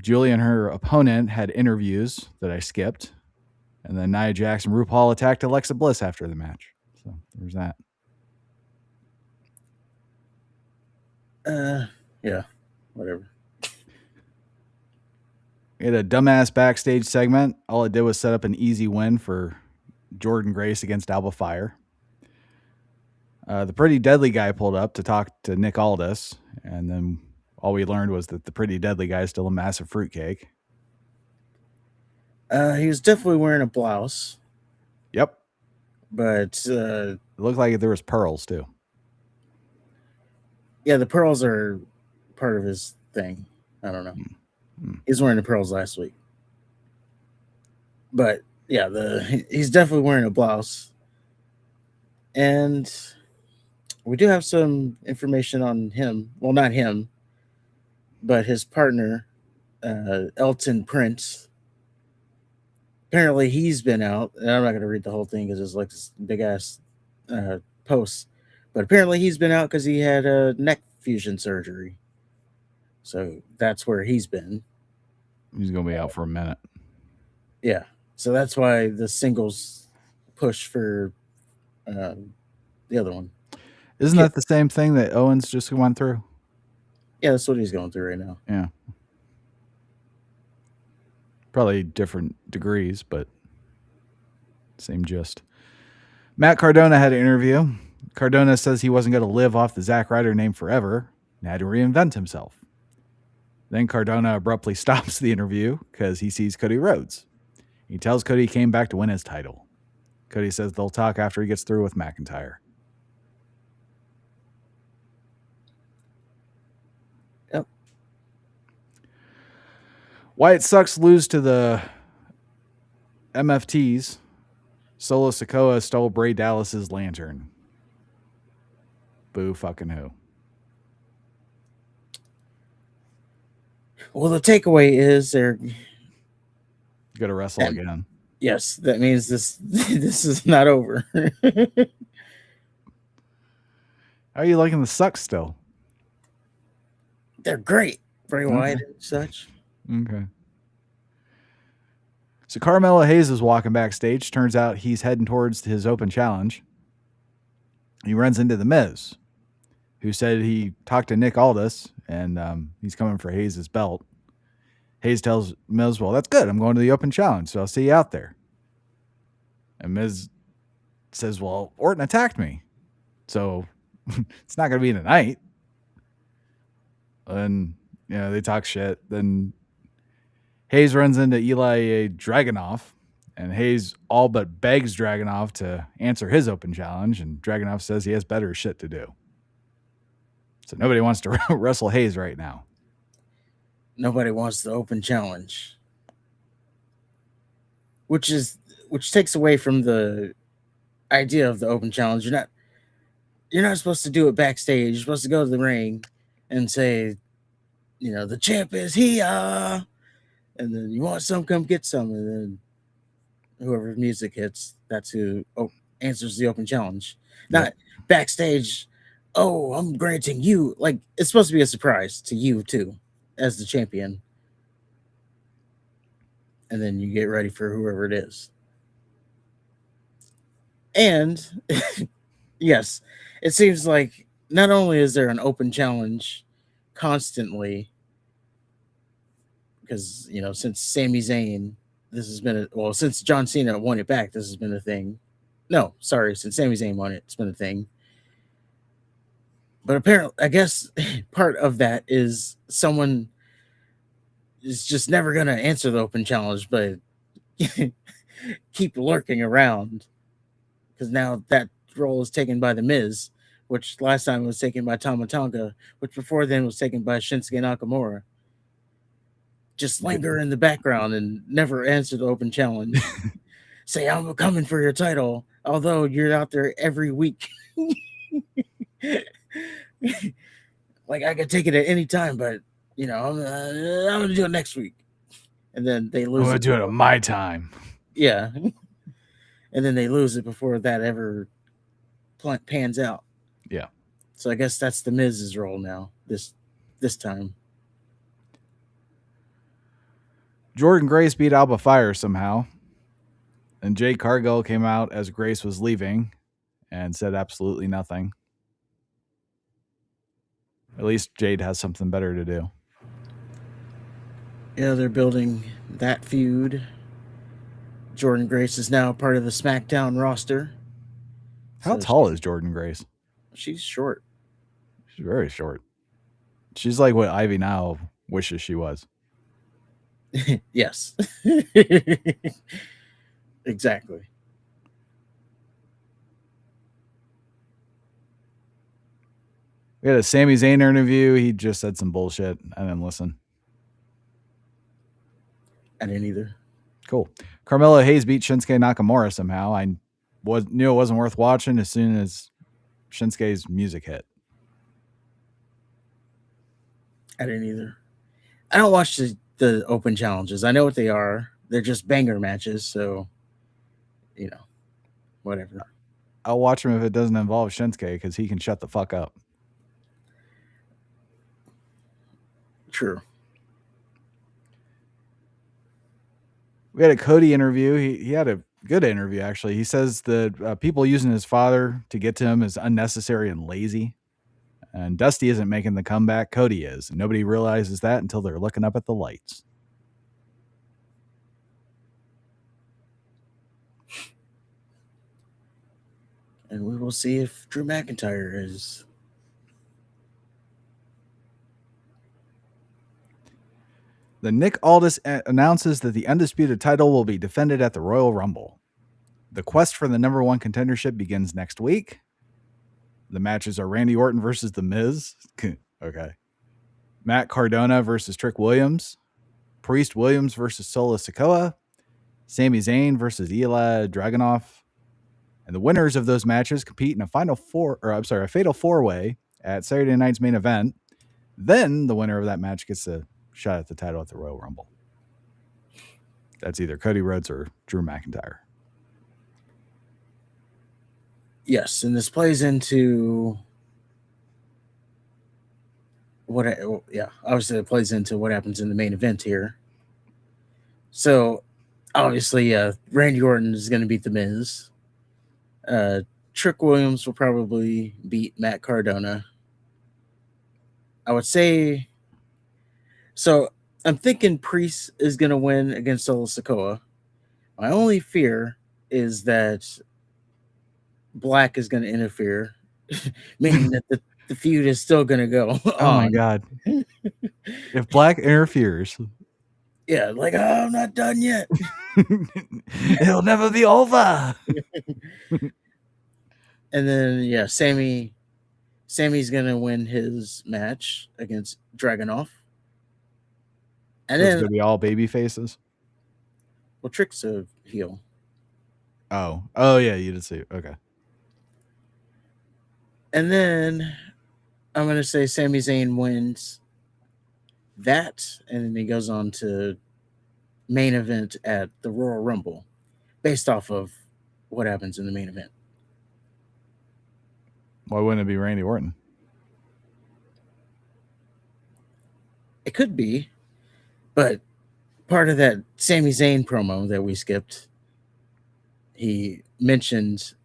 Julia and her opponent had interviews that I skipped, and then Nia Jax and RuPaul attacked Alexa Bliss after the match. So there's that. Yeah, whatever. We had a dumbass backstage segment. All it did was set up an easy win for Jordan Grace against Alba Fire. The Pretty Deadly guy pulled up to talk to Nick Aldis, and then all we learned was that the Pretty Deadly guy is still a massive fruitcake. He was definitely wearing a blouse. Yep. But it looked like there was pearls too. Yeah, the pearls are part of his thing. I don't know. He's wearing the pearls last week. But yeah, he's definitely wearing a blouse. And we do have some information on him. Well, not him, but his partner, Elton Prince. Apparently he's been out, and I'm not going to read the whole thing because it's like this big ass post. But apparently he's been out because he had a neck fusion surgery. So that's where he's been. He's going to be out for a minute. Yeah. So that's why the singles push for the other one. Isn't that the same thing that Owens just went through? Yeah, that's what he's going through right now. Yeah. Probably different degrees, but same gist. Matt Cardona had an interview. Cardona says he wasn't going to live off the Zack Ryder name forever and had to reinvent himself. Then Cardona abruptly stops the interview because he sees Cody Rhodes. He tells Cody he came back to win his title. Cody says they'll talk after he gets through with McIntyre. Yep. Wyatt Sucks lose to the MFTs. Solo Sikoa stole Bray Dallas's lantern. Boo fucking who. Well, the takeaway is they're going to wrestle again. Yes, that means this is not over. How are you liking the Sucks still? They're great. Bray Wyatt and such. Okay. So Carmelo Hayes is walking backstage. Turns out he's heading towards his open challenge. He runs into The Miz, who said he talked to Nick Aldis, and he's coming for Hayes' belt. Hayes tells Miz, well, that's good. I'm going to the open challenge, so I'll see you out there. And Miz says, well, Orton attacked me, so it's not going to be tonight. And, they talk shit. Then Hayes runs into Eli Dragunov, and Hayes all but begs Dragunov to answer his open challenge, and Dragunov says he has better shit to do. So nobody wants to wrestle Hayes right now. Nobody wants the open challenge, which takes away from the idea of the open challenge. You're not supposed to do it backstage. You're supposed to go to the ring and say, the champ is here, and then you want some, come get some, and then whoever music hits, that's who answers the open challenge. Not backstage. Oh, I'm granting you. Like, it's supposed to be a surprise to you too, as the champion. And then you get ready for whoever it is. And yes, it seems like not only is there an open challenge constantly, because since Sami Zayn, this has been since John Cena won it back, this has been a thing. No, sorry, since Sami Zayn won it, it's been a thing. But apparently, I guess part of that is someone is just never going to answer the open challenge, but keep lurking around. Because now that role is taken by The Miz, which last time was taken by Tama Tonga, which before then was taken by Shinsuke Nakamura. Just linger in the background and never answer the open challenge. Say, I'm coming for your title, although you're out there every week. Like, I could take it at any time, but I'm gonna do it next week. And then they lose. I'm gonna do it on my time. Yeah. And then they lose it before that ever pans out. Yeah. So I guess that's the Miz's role now. This time. Jordan Grace beat Alba Fire somehow. And Jade Cargill came out as Grace was leaving and said absolutely nothing. At least Jade has something better to do. Yeah, they're building that feud. Jordan Grace is now part of the SmackDown roster. How tall is Jordan Grace? She's short. She's very short. She's like what Ivy now wishes she was. Yes. Exactly. We had a Sami Zayn interview. He just said some bullshit. I didn't listen. I didn't either. Cool. Carmelo Hayes beat Shinsuke Nakamura somehow. I knew it wasn't worth watching as soon as Shinsuke's music hit. I didn't either. I don't watch the open challenges. I know what they are. They're just banger matches, so whatever. I'll watch him if it doesn't involve Shinsuke because he can shut the fuck up. True. We had a Cody interview. He had a good interview, actually. He says that people using his father to get to him is unnecessary and lazy. And Dusty isn't making the comeback. Cody is. And nobody realizes that until they're looking up at the lights. And we will see if Drew McIntyre is. The Nick Aldis announces that the undisputed title will be defended at the Royal Rumble. The quest for the number one contendership begins next week. The matches are Randy Orton versus The Miz. Okay. Matt Cardona versus Trick Williams. Priest Williams versus Solo Sikoa. Sami Zayn versus Ilya Dragunov. And the winners of those matches compete in a fatal four-way at Saturday night's main event. Then the winner of that match gets a shot at the title at the Royal Rumble. That's either Cody Rhodes or Drew McIntyre. Yes, and this plays into obviously it plays into what happens in the main event here. So obviously, Randy Orton is going to beat The Miz. Trick Williams will probably beat Matt Cardona. I would say. So I'm thinking Priest is going to win against Solo Sikoa. My only fear is that Black is going to interfere, meaning that the feud is still going to go on. Oh my God. If Black interferes. Yeah, like, I'm not done yet. It'll never be over. And then, Sami Sammy's gonna win his match against Dragunov. And So it's then, gonna be all baby faces. well, Trick's a heel. Oh yeah, you did see. Okay. And then I'm gonna say Sami Zayn wins that, and then he goes on to main event at the Royal Rumble, based off of what happens in the main event. Why wouldn't it be Randy Orton? It could be, but part of that Sami Zayn promo that we skipped, he mentioned,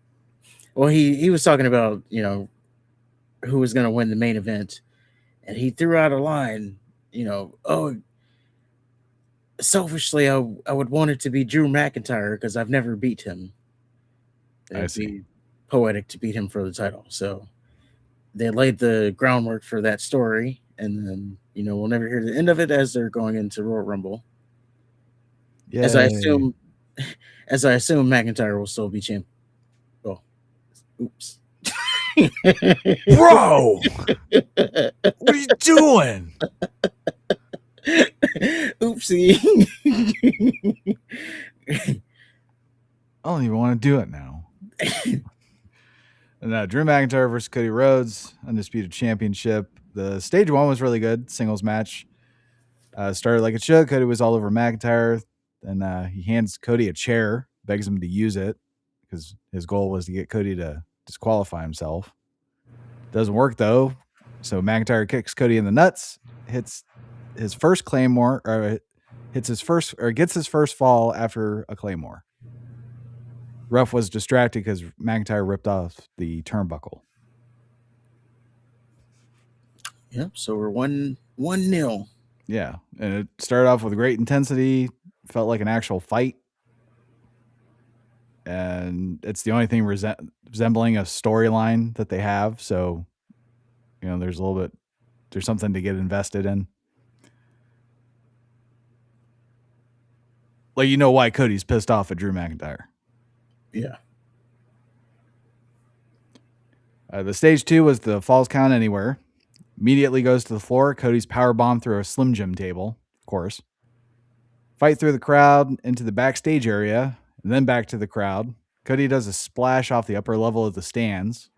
well, he was talking about, who was going to win the main event, and he threw out a line, oh, selfishly, I would want it to be Drew McIntyre because I've never beat him. It'd be poetic to beat him for the title. So they laid the groundwork for that story, and then we'll never hear the end of it as they're going into Royal Rumble. Yeah. As I assume McIntyre will still be champ. Oh, oops. Bro, what are you doing? Oopsie. I don't even want to do it now. And Drew McIntyre versus Cody Rhodes, Undisputed Championship. The stage one was really good. Singles match. Started like it should. Cody was all over McIntyre. Then he hands Cody a chair, begs him to use it because his goal was to get Cody to disqualify himself. Doesn't work though. So McIntyre kicks Cody in the nuts, hits his first Claymore, or gets his first fall after a Claymore. Ref was distracted because McIntyre ripped off the turnbuckle. Yep. So we're 1-0. Yeah, and it started off with great intensity. Felt like an actual fight, and it's the only thing resembling a storyline that they have. So, there's something to get invested in. Like, why Cody's pissed off at Drew McIntyre. Yeah. The stage 2 was the Falls Count Anywhere. Immediately goes to the floor. Cody's powerbomb through a Slim Jim table, of course. Fight through the crowd into the backstage area, and then back to the crowd. Cody does a splash off the upper level of the stands,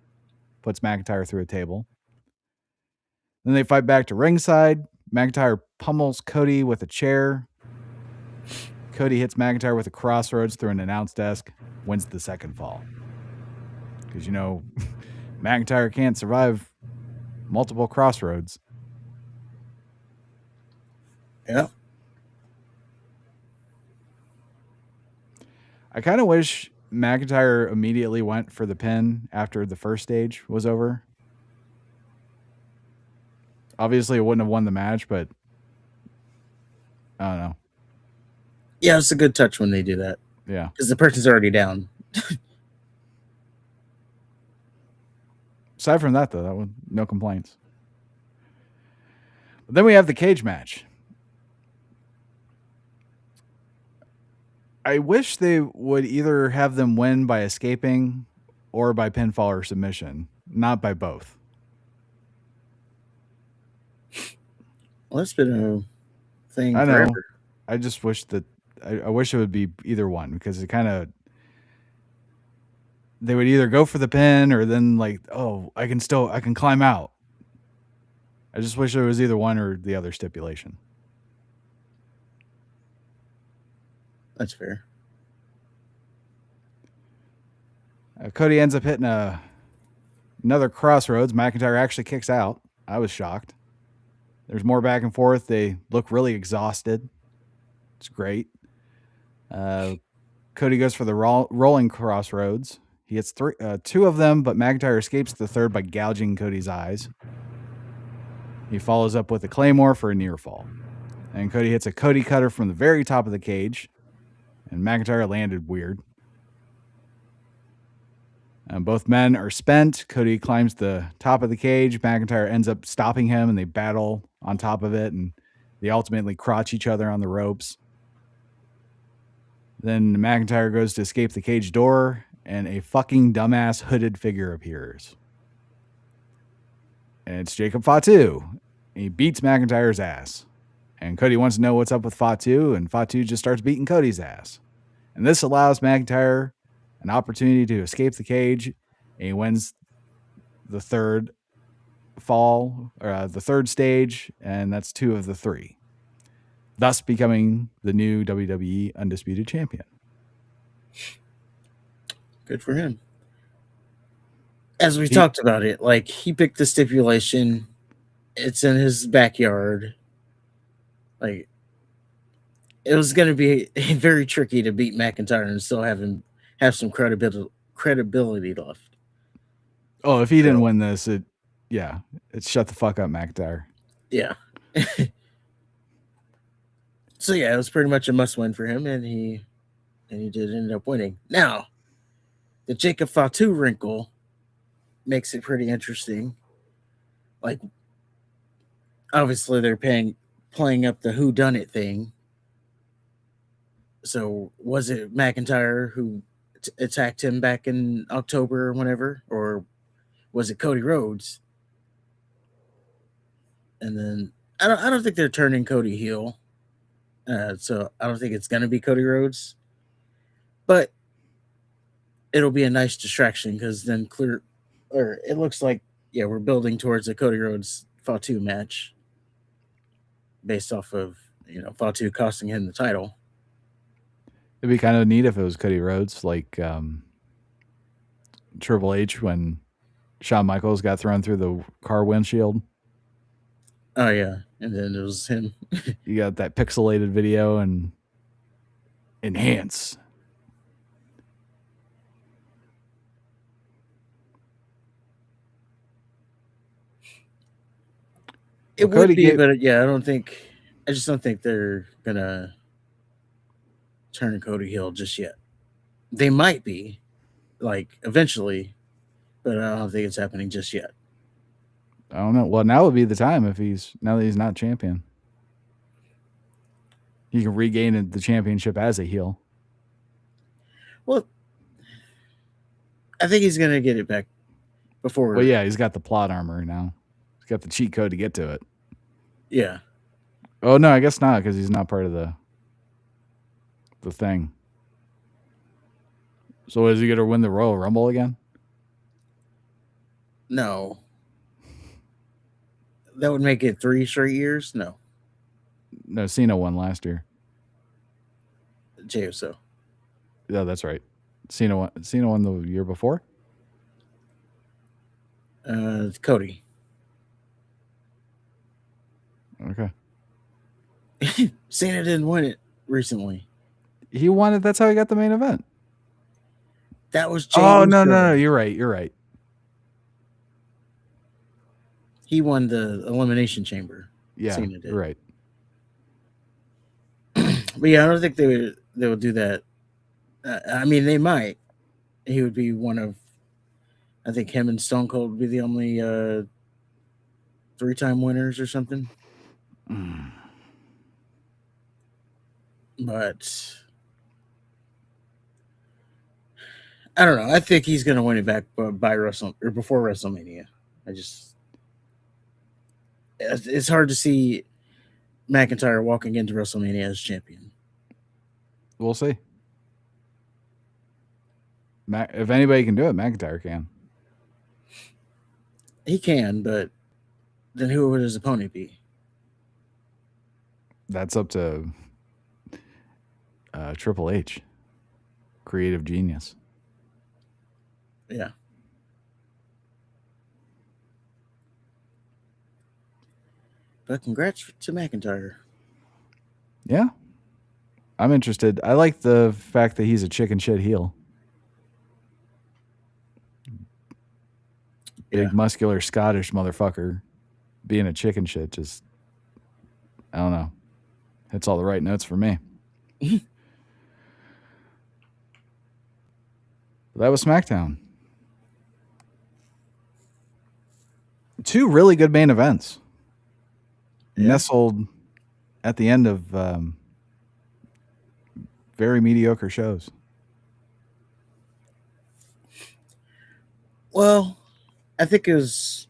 puts McIntyre through a table. Then they fight back to ringside. McIntyre pummels Cody with a chair. Cody hits McIntyre with a crossroads through an announce desk, wins the second fall. Because, McIntyre can't survive multiple crossroads. Yeah. I kind of wish McIntyre immediately went for the pin after the first stage was over. Obviously, it wouldn't have won the match, but I don't know. Yeah, it's a good touch when they do that. Yeah. Because the person's already down. Aside from that, though, that one, no complaints. But then we have the cage match. I wish they would either have them win by escaping or by pinfall or submission, not by both. Well, that's been a thing I know. forever. I just wish that I wish it would be either one, because it kind of, they would either go for the pin or then like, oh, I can climb out. I just wish it was either one or the other stipulation. That's fair. Cody ends up hitting another crossroads. McIntyre actually kicks out. I was shocked. There's more back and forth. They look really exhausted. It's great. Cody goes for the rolling crossroads. He hits two of them, but McIntyre escapes the third by gouging Cody's eyes. He follows up with a Claymore for a near fall. And Cody hits a Cody cutter from the very top of the cage. And McIntyre landed weird. Both men are spent. Cody climbs the top of the cage. McIntyre ends up stopping him, and they battle on top of it. And they ultimately crotch each other on the ropes. Then McIntyre goes to escape the cage door, and a fucking dumbass hooded figure appears. And it's Jacob Fatu. He beats McIntyre's ass. And Cody wants to know what's up with Fatu, and Fatu just starts beating Cody's ass. And this allows McIntyre an opportunity to escape the cage, and he wins the third the third stage, and that's 2 of the 3. Thus becoming the new WWE Undisputed Champion. Good for him. As we talked about it, like, he picked the stipulation. It's in his backyard. Like, it was going to be very tricky to beat McIntyre and still have some credibility left. Oh, if he didn't win this, it's shut the fuck up, McIntyre. Yeah. So yeah, it was pretty much a must-win for him, and he did end up winning. Now, the Jacob Fatu wrinkle makes it pretty interesting. Like, obviously they're playing up the whodunit thing. So was it McIntyre who attacked him back in October or whenever, or was it Cody Rhodes? And then I don't think they're turning Cody heel. So I don't think it's going to be Cody Rhodes. But it'll be a nice distraction because then it looks like, we're building towards a Cody Rhodes Fatu match based off of, Fatu costing him the title. It'd be kind of neat if it was Cody Rhodes, like Triple H when Shawn Michaels got thrown through the car windshield. Oh, yeah. And then it was him. You got that pixelated video and enhance. It would be, but I just don't think they're going to turn Cody heel just yet. They might be, like, eventually, but I don't think it's happening just yet. I don't know. Well, now would be the time now that he's not champion. He can regain the championship as a heel. Well, I think he's going to get it back before. Well, yeah, he's got the plot armor now. He's got the cheat code to get to it. Yeah. Oh, no, I guess not, because he's not part of the thing. So is he going to win the Royal Rumble again? No. That would make it 3 straight years? No. No, Cena won last year. Jey Uso. Yeah, that's right. Cena won the year before? Cody. Okay. Cena didn't win it recently. He won it. That's how he got the main event. That was Jey Oh, Uso. no. You're right. He won the Elimination Chamber. Yeah, Cena did. You're right. But yeah, I don't think they would do that. I mean, they might. He would be one of, I think him and Stone Cold would be the only 3-time winners or something. But I don't know. I think he's going to win it back by before WrestleMania. It's hard to see McIntyre walking into WrestleMania as champion. We'll see. If anybody can do it, McIntyre can. He can, but then who would his opponent be? That's up to Triple H. Creative genius. Yeah. But congrats to McIntyre. Yeah. I'm interested. I like the fact that he's a chicken shit heel. Big, muscular Scottish motherfucker being a chicken shit just, I don't know. Hits all the right notes for me. That was SmackDown. 2 really good main events. Nestled at the end of very mediocre shows. Well, I think it was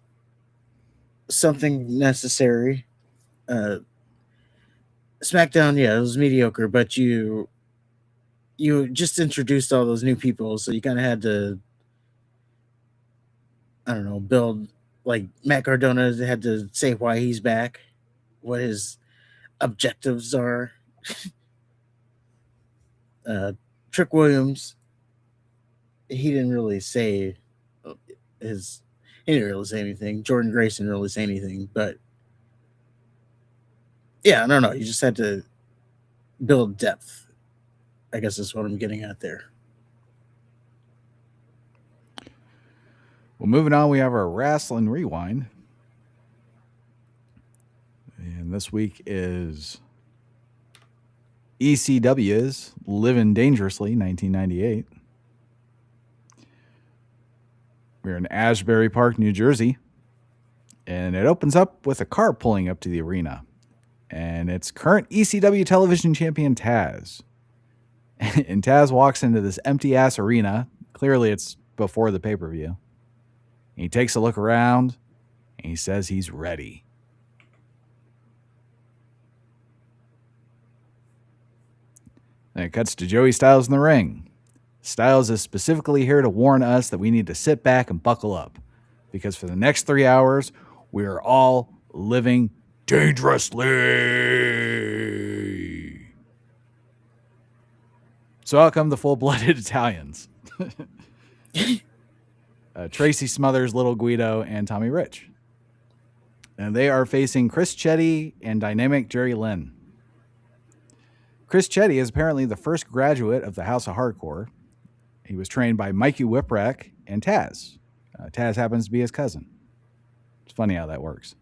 something necessary. Uh, SmackDown, yeah, it was mediocre, but you just introduced all those new people, so you kind of had to, I don't know, build like Matt Cardona had to say why he's back, what his objectives are. Uh, Trick Williams, he didn't really say his, he didn't really say anything. Jordan Grace didn't really say anything, but yeah, I don't know. You just had to build depth. I guess that's what I'm getting at there. Well, moving on, we have our Wrestling Rewind. And this week is ECW's Living Dangerously, 1998. We're in Asbury Park, New Jersey. And it opens up with a car pulling up to the arena. And it's current ECW television champion Taz. And Taz walks into this empty-ass arena. Clearly, it's before the pay-per-view. He takes a look around, and he says he's ready. Then it cuts to Joey Styles in the ring. Styles is specifically here to warn us that we need to sit back and buckle up. Because for the next 3 hours, we are all living dangerously. So out come the full-blooded Italians. Tracy Smothers, Little Guido, and Tommy Rich. And they are facing Chris Chetty and dynamic Jerry Lynn. Chris Chetty is apparently the first graduate of the House of Hardcore. He was trained by Mikey Whipwreck and Taz. Taz happens to be his cousin. It's funny how that works.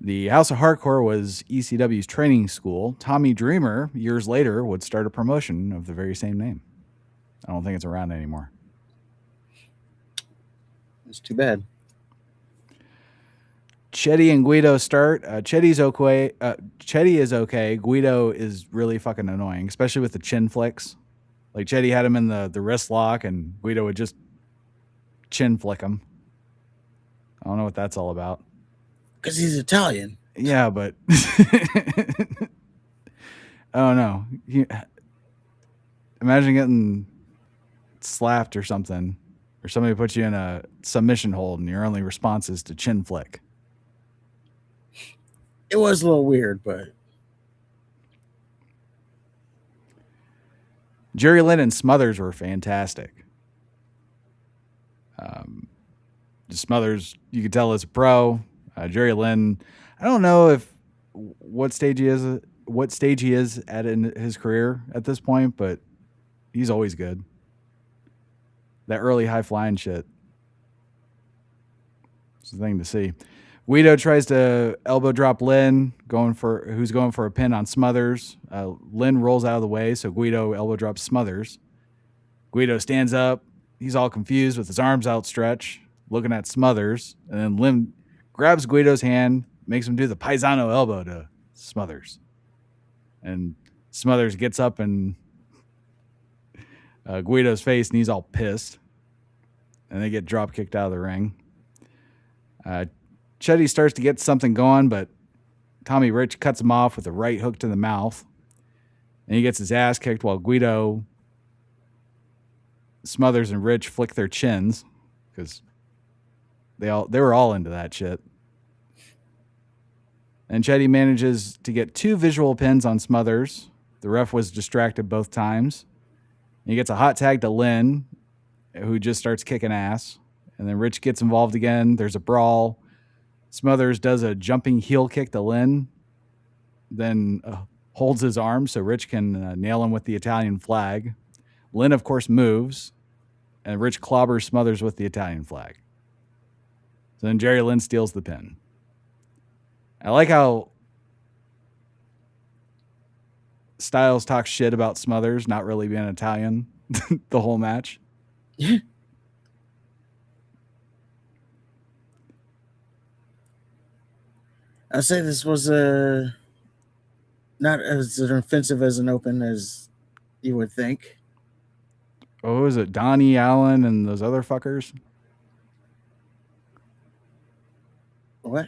The House of Hardcore was ECW's training school. Tommy Dreamer, years later, would start a promotion of the very same name. I don't think it's around anymore. It's too bad. Chetty and Guido start. Chetty's okay. Chetty is okay. Guido is really fucking annoying, especially with the chin flicks. Like Chetty had him in the wrist lock, and Guido would just chin flick him. I don't know what that's all about. Because he's Italian. Yeah, but I don't know. Imagine getting slapped or something, or somebody puts you in a submission hold, and your only response is to chin flick. It was a little weird, but Jerry Lynn and Smothers were fantastic. Smothers, you could tell is a pro. Jerry Lynn, I don't know what stage he is at in his career at this point, but he's always good. That early high flying shit. It's the thing to see. Guido tries to elbow drop Lynn, who's going for a pin on Smothers. Lynn rolls out of the way, so Guido elbow drops Smothers. Guido stands up. He's all confused with his arms outstretched, looking at Smothers. And then Lynn grabs Guido's hand, makes him do the Paisano elbow to Smothers. And Smothers gets up in Guido's face, and he's all pissed. And they get drop kicked out of the ring. Chetty starts to get something going, but Tommy Rich cuts him off with a right hook to the mouth. And he gets his ass kicked while Guido, Smothers, and Rich flick their chins because they were all into that shit. And Chetty manages to get 2 visual pins on Smothers. The ref was distracted both times. He gets a hot tag to Lynn, who just starts kicking ass. And then Rich gets involved again. There's a brawl. Smothers does a jumping heel kick to Lynn, then holds his arm so Rich can nail him with the Italian flag. Lynn, of course, moves, and Rich clobbers Smothers with the Italian flag. So then Jerry Lynn steals the pin. I like how Styles talks shit about Smothers not really being Italian the whole match. I'd say this was not as offensive as an open as you would think. Oh, is it Donnie Allen and those other fuckers? What?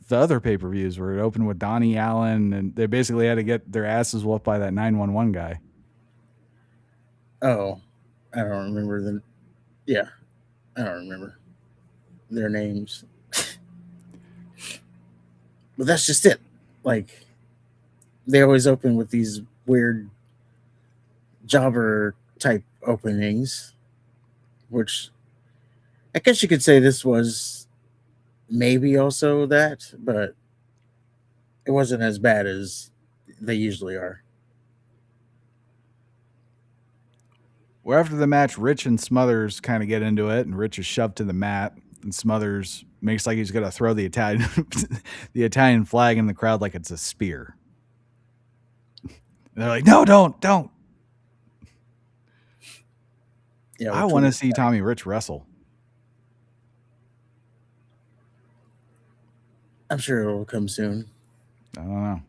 The other pay-per-views where it opened with Donnie Allen, and they basically had to get their asses whooped by that 911 guy. Oh, I don't remember them. Yeah, I don't remember their names. But that's just it. Like, they always open with these weird jobber type openings, which I guess you could say this was maybe also that, but it wasn't as bad as they usually are. Well, after the match, Rich and Smothers kind of get into it, and Rich is shoved to the mat, and Smothers makes like he's going to throw the Italian the Italian flag in the crowd like it's a spear. And they're like, no, don't. Yeah, I want to see Tommy Rich wrestle. I'm sure it'll come soon. I don't know.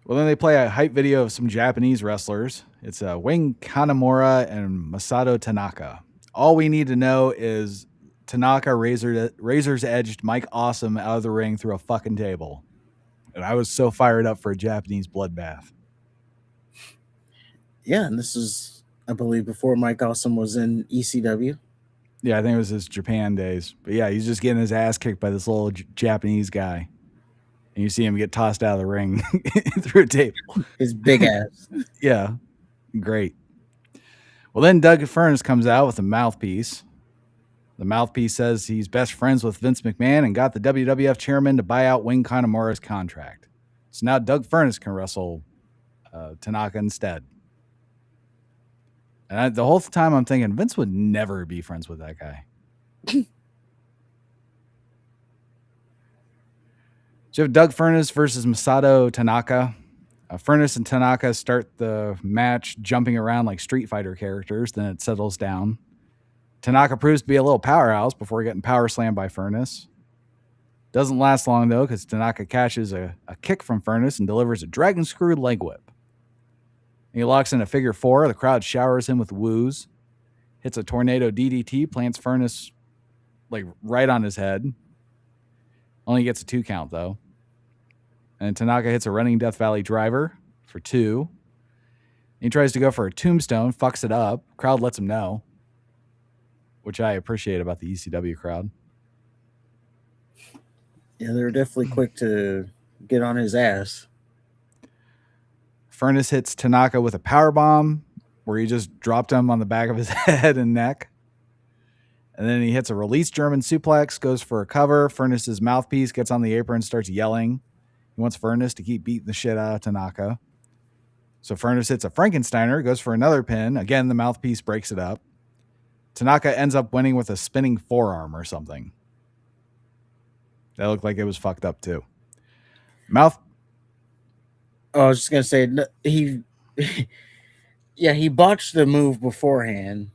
Well, then they play a hype video of some Japanese wrestlers. It's Wing Kanamura and Masato Tanaka. All we need to know is Tanaka razor's edged Mike Awesome out of the ring through a fucking table. And I was so fired up for a Japanese bloodbath. Yeah, and this is, I believe, before Mike Awesome was in ECW. Yeah, I think it was his Japan days. But yeah, he's just getting his ass kicked by this little Japanese guy. And you see him get tossed out of the ring through a table. His big ass. Yeah, great. Well, then Doug Furnas comes out with a mouthpiece. The mouthpiece says he's best friends with Vince McMahon and got the WWF chairman to buy out Wing Kanamura's contract. So now Doug Furnas can wrestle Tanaka instead. And the whole time I'm thinking Vince would never be friends with that guy. So you have Doug Furnas versus Masato Tanaka. Furnas and Tanaka start the match jumping around like Street Fighter characters. Then it settles down. Tanaka proves to be a little powerhouse before getting power slammed by Furnas. Doesn't last long, though, because Tanaka catches a kick from Furnas and delivers a dragon screw leg whip. He locks in a figure four. The crowd showers him with woos. Hits a tornado DDT, plants Furnas like right on his head. Only gets a 2 count, though. And Tanaka hits a running Death Valley driver for 2. He tries to go for a tombstone, fucks it up. Crowd lets him know, which I appreciate about the ECW crowd. Yeah, they were definitely quick to get on his ass. Furnas hits Tanaka with a powerbomb where he just dropped him on the back of his head and neck. And then he hits a release German suplex, goes for a cover. Furnas's mouthpiece gets on the apron, starts yelling. He wants Furnas to keep beating the shit out of Tanaka. So Furnas hits a Frankensteiner, goes for another pin. Again, the mouthpiece breaks it up. Tanaka ends up winning with a spinning forearm or something. That looked like it was fucked up too. Oh, I was just going to say, he botched the move beforehand.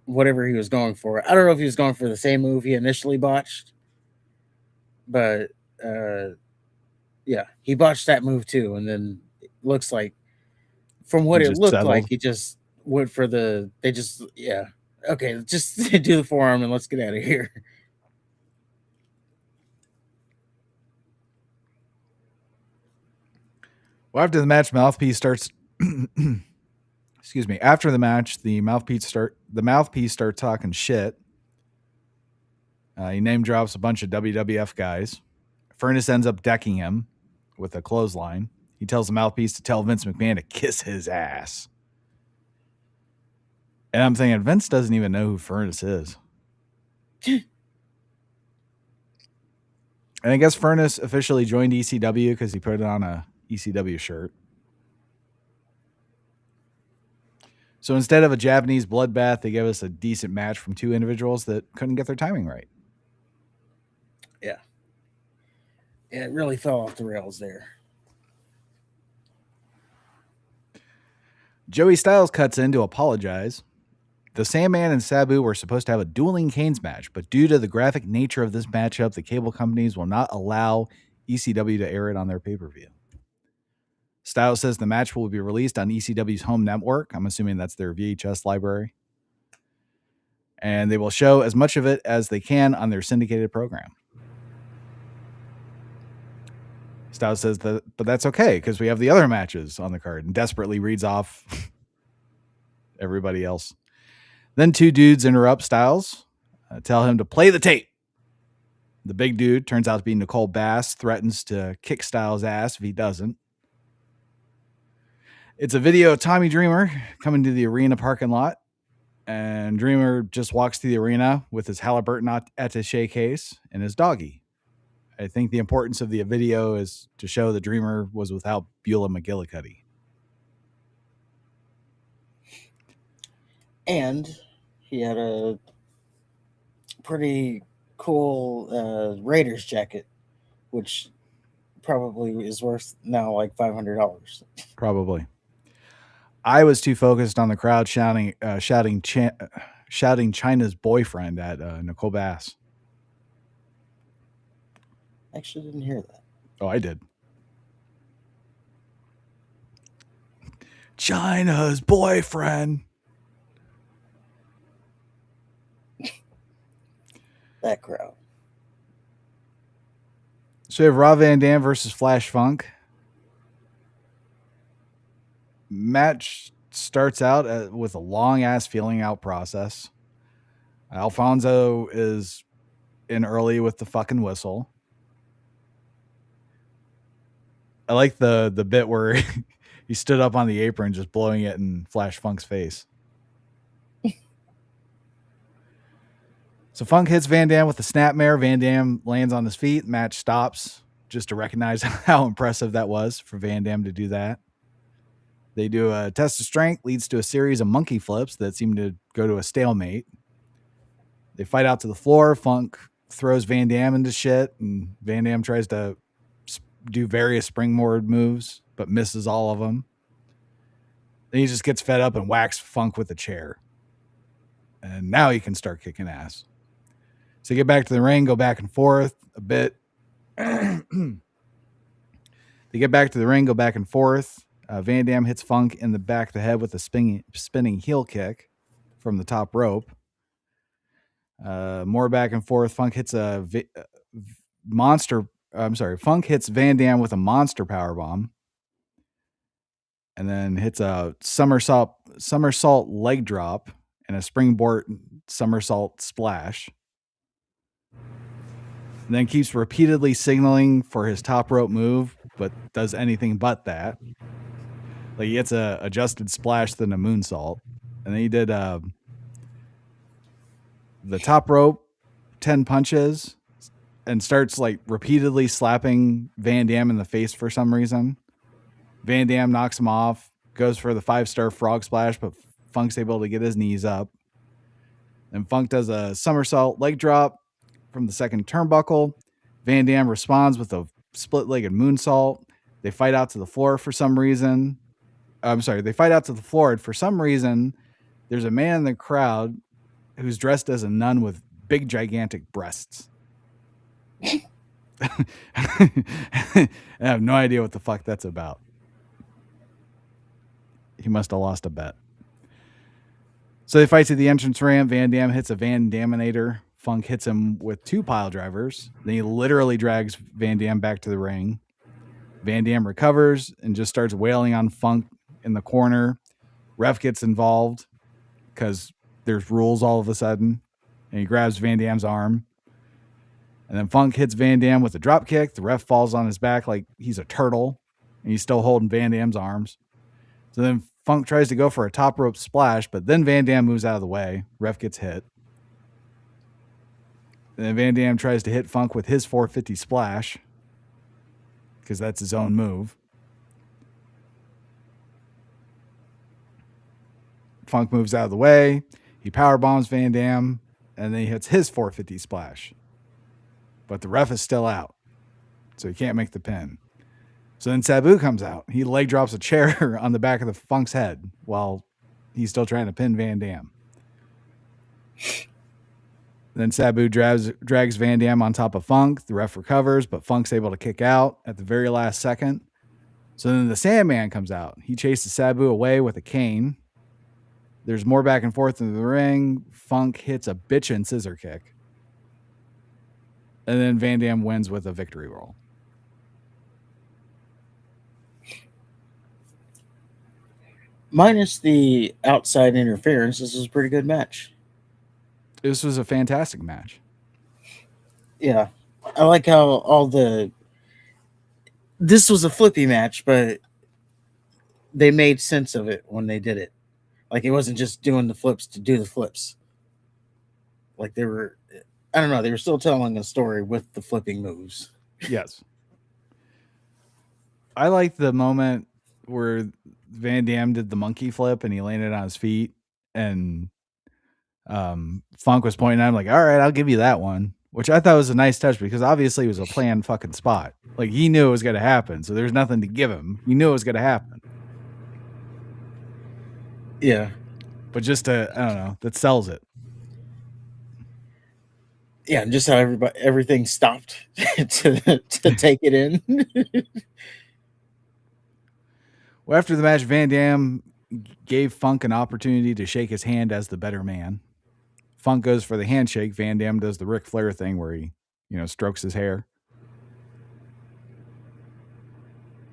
Whatever he was going for. I don't know if he was going for the same move he initially botched, but yeah, he botched that move too. And then it looks like, from what it looked like, he just went for okay, just do the forearm and let's get out of here. Well, after the match, mouthpiece starts. Excuse me. After the match, the mouthpiece starts talking shit. He name drops a bunch of WWF guys. Furnas ends up decking him with a clothesline. He tells the mouthpiece to tell Vince McMahon to kiss his ass. And I'm thinking, Vince doesn't even know who Furnas is. And I guess Furnas officially joined ECW because he put on a ECW shirt. So instead of a Japanese bloodbath, they gave us a decent match from 2 individuals that couldn't get their timing right. Yeah. Yeah, it really fell off the rails there. Joey Styles cuts in to apologize. The Sandman and Sabu were supposed to have a Dueling Canes match, but due to the graphic nature of this matchup, the cable companies will not allow ECW to air it on their pay-per-view. Styles says the match will be released on ECW's home network. I'm assuming that's their VHS library. and they will show as much of it as they can on their syndicated program. Styles says that, but that's okay because we have the other matches on the card, and desperately reads off everybody else. Then two dudes interrupt Styles, tell him to play the tape. The big dude turns out to be Nicole Bass, threatens to kick Styles' ass if he doesn't. It's a video of Tommy Dreamer coming to the arena parking lot, and Dreamer just walks to the arena with his Halliburton attaché case and his doggy. I think the importance of the video is to show the Dreamer was without Beulah McGillicuddy. And he had a pretty cool Raiders jacket, which probably is worth now like $500. Probably. I was too focused on the crowd shouting China's boyfriend at Nicole Bass. Actually didn't hear that. Oh, I did. China's boyfriend. That crowd. So we have Rob Van Dam versus Flash Funk. Match starts out with a long ass feeling out process. Alfonso is in early with the fucking whistle. I like the bit where he stood up on the apron just blowing it in Flash Funk's face. So Funk hits Van Dam with the snapmare. Van Dam lands on his feet. Match stops just to recognize how impressive that was for Van Dam to do that. They do a test of strength, leads to a series of monkey flips that seem to go to a stalemate. They fight out to the floor. Funk throws Van Dam into shit, and Van Dam tries to do various springboard moves, but misses all of them. Then he just gets fed up and whacks Funk with a chair. And now he can start kicking ass. So get back to the ring, go back and forth a bit. They get back to the ring, go back and forth. Van Dam hits Funk in the back of the head with a spinning heel kick from the top rope. More back and forth. Funk hits Funk hits Van Dam with a monster powerbomb. And then hits a somersault leg drop and a springboard somersault splash. And then keeps repeatedly signaling for his top rope move, but does anything but that. Like he hits a adjusted splash, then a moonsault. And then he did the top rope, 10 punches, and starts like repeatedly slapping Van Dam in the face for some reason. Van Dam knocks him off, goes for the 5-star frog splash, but Funk's able to get his knees up. And Funk does a somersault leg drop from the second turnbuckle. Van Dam responds with a split-legged moonsault. They fight out to the floor for some reason. They fight out to the floor, and for some reason, there's a man in the crowd who's dressed as a nun with big, gigantic breasts. I have no idea what the fuck that's about. He must have lost a bet. So they fight to the entrance ramp. Van Dam hits a Van Daminator. Funk hits him with 2 pile drivers. Then he literally drags Van Dam back to the ring. Van Dam recovers and just starts wailing on Funk in the corner. Ref gets involved because there's rules all of a sudden. And he grabs Van Dam's arm. And then Funk hits Van Dam with a drop kick. The ref falls on his back like he's a turtle. And he's still holding Van Dam's arms. So then Funk tries to go for a top rope splash, but then Van Dam moves out of the way. Ref gets hit. And then Van Dam tries to hit Funk with his 450 splash because that's his own move. Funk moves out of the way. He power bombs Van Dam, and then he hits his 450 splash. But the ref is still out, so he can't make the pin. So then Sabu comes out. He leg drops a chair on the back of the Funk's head while he's still trying to pin Van Dam. Then Sabu drags Van Dam on top of Funk. The ref recovers, but Funk's able to kick out at the very last second. So then the Sandman comes out. He chases Sabu away with a cane. There's more back and forth in the ring. Funk hits a bitchin' scissor kick. And then Van Dam wins with a victory roll. Minus the outside interference, this was a pretty good match. This was a fantastic match. Yeah. I like how this was a flippy match, but they made sense of it when they did it. Like, it wasn't just doing the flips to do the flips. Like, they were still telling a story with the flipping moves. Yes. I like the moment where Van Dam did the monkey flip and he landed on his feet, and Funk was pointing at him like, all right, I'll give you that one, which I thought was a nice touch because obviously it was a planned fucking spot. Like, he knew it was going to happen, so there's nothing to give him. He knew it was going to happen. Yeah. But just I don't know, that sells it. Yeah, and just how everything stopped to take it in. Well, after the match, Van Dam gave Funk an opportunity to shake his hand as the better man. Funk goes for the handshake. Van Dam does the Ric Flair thing where he, strokes his hair.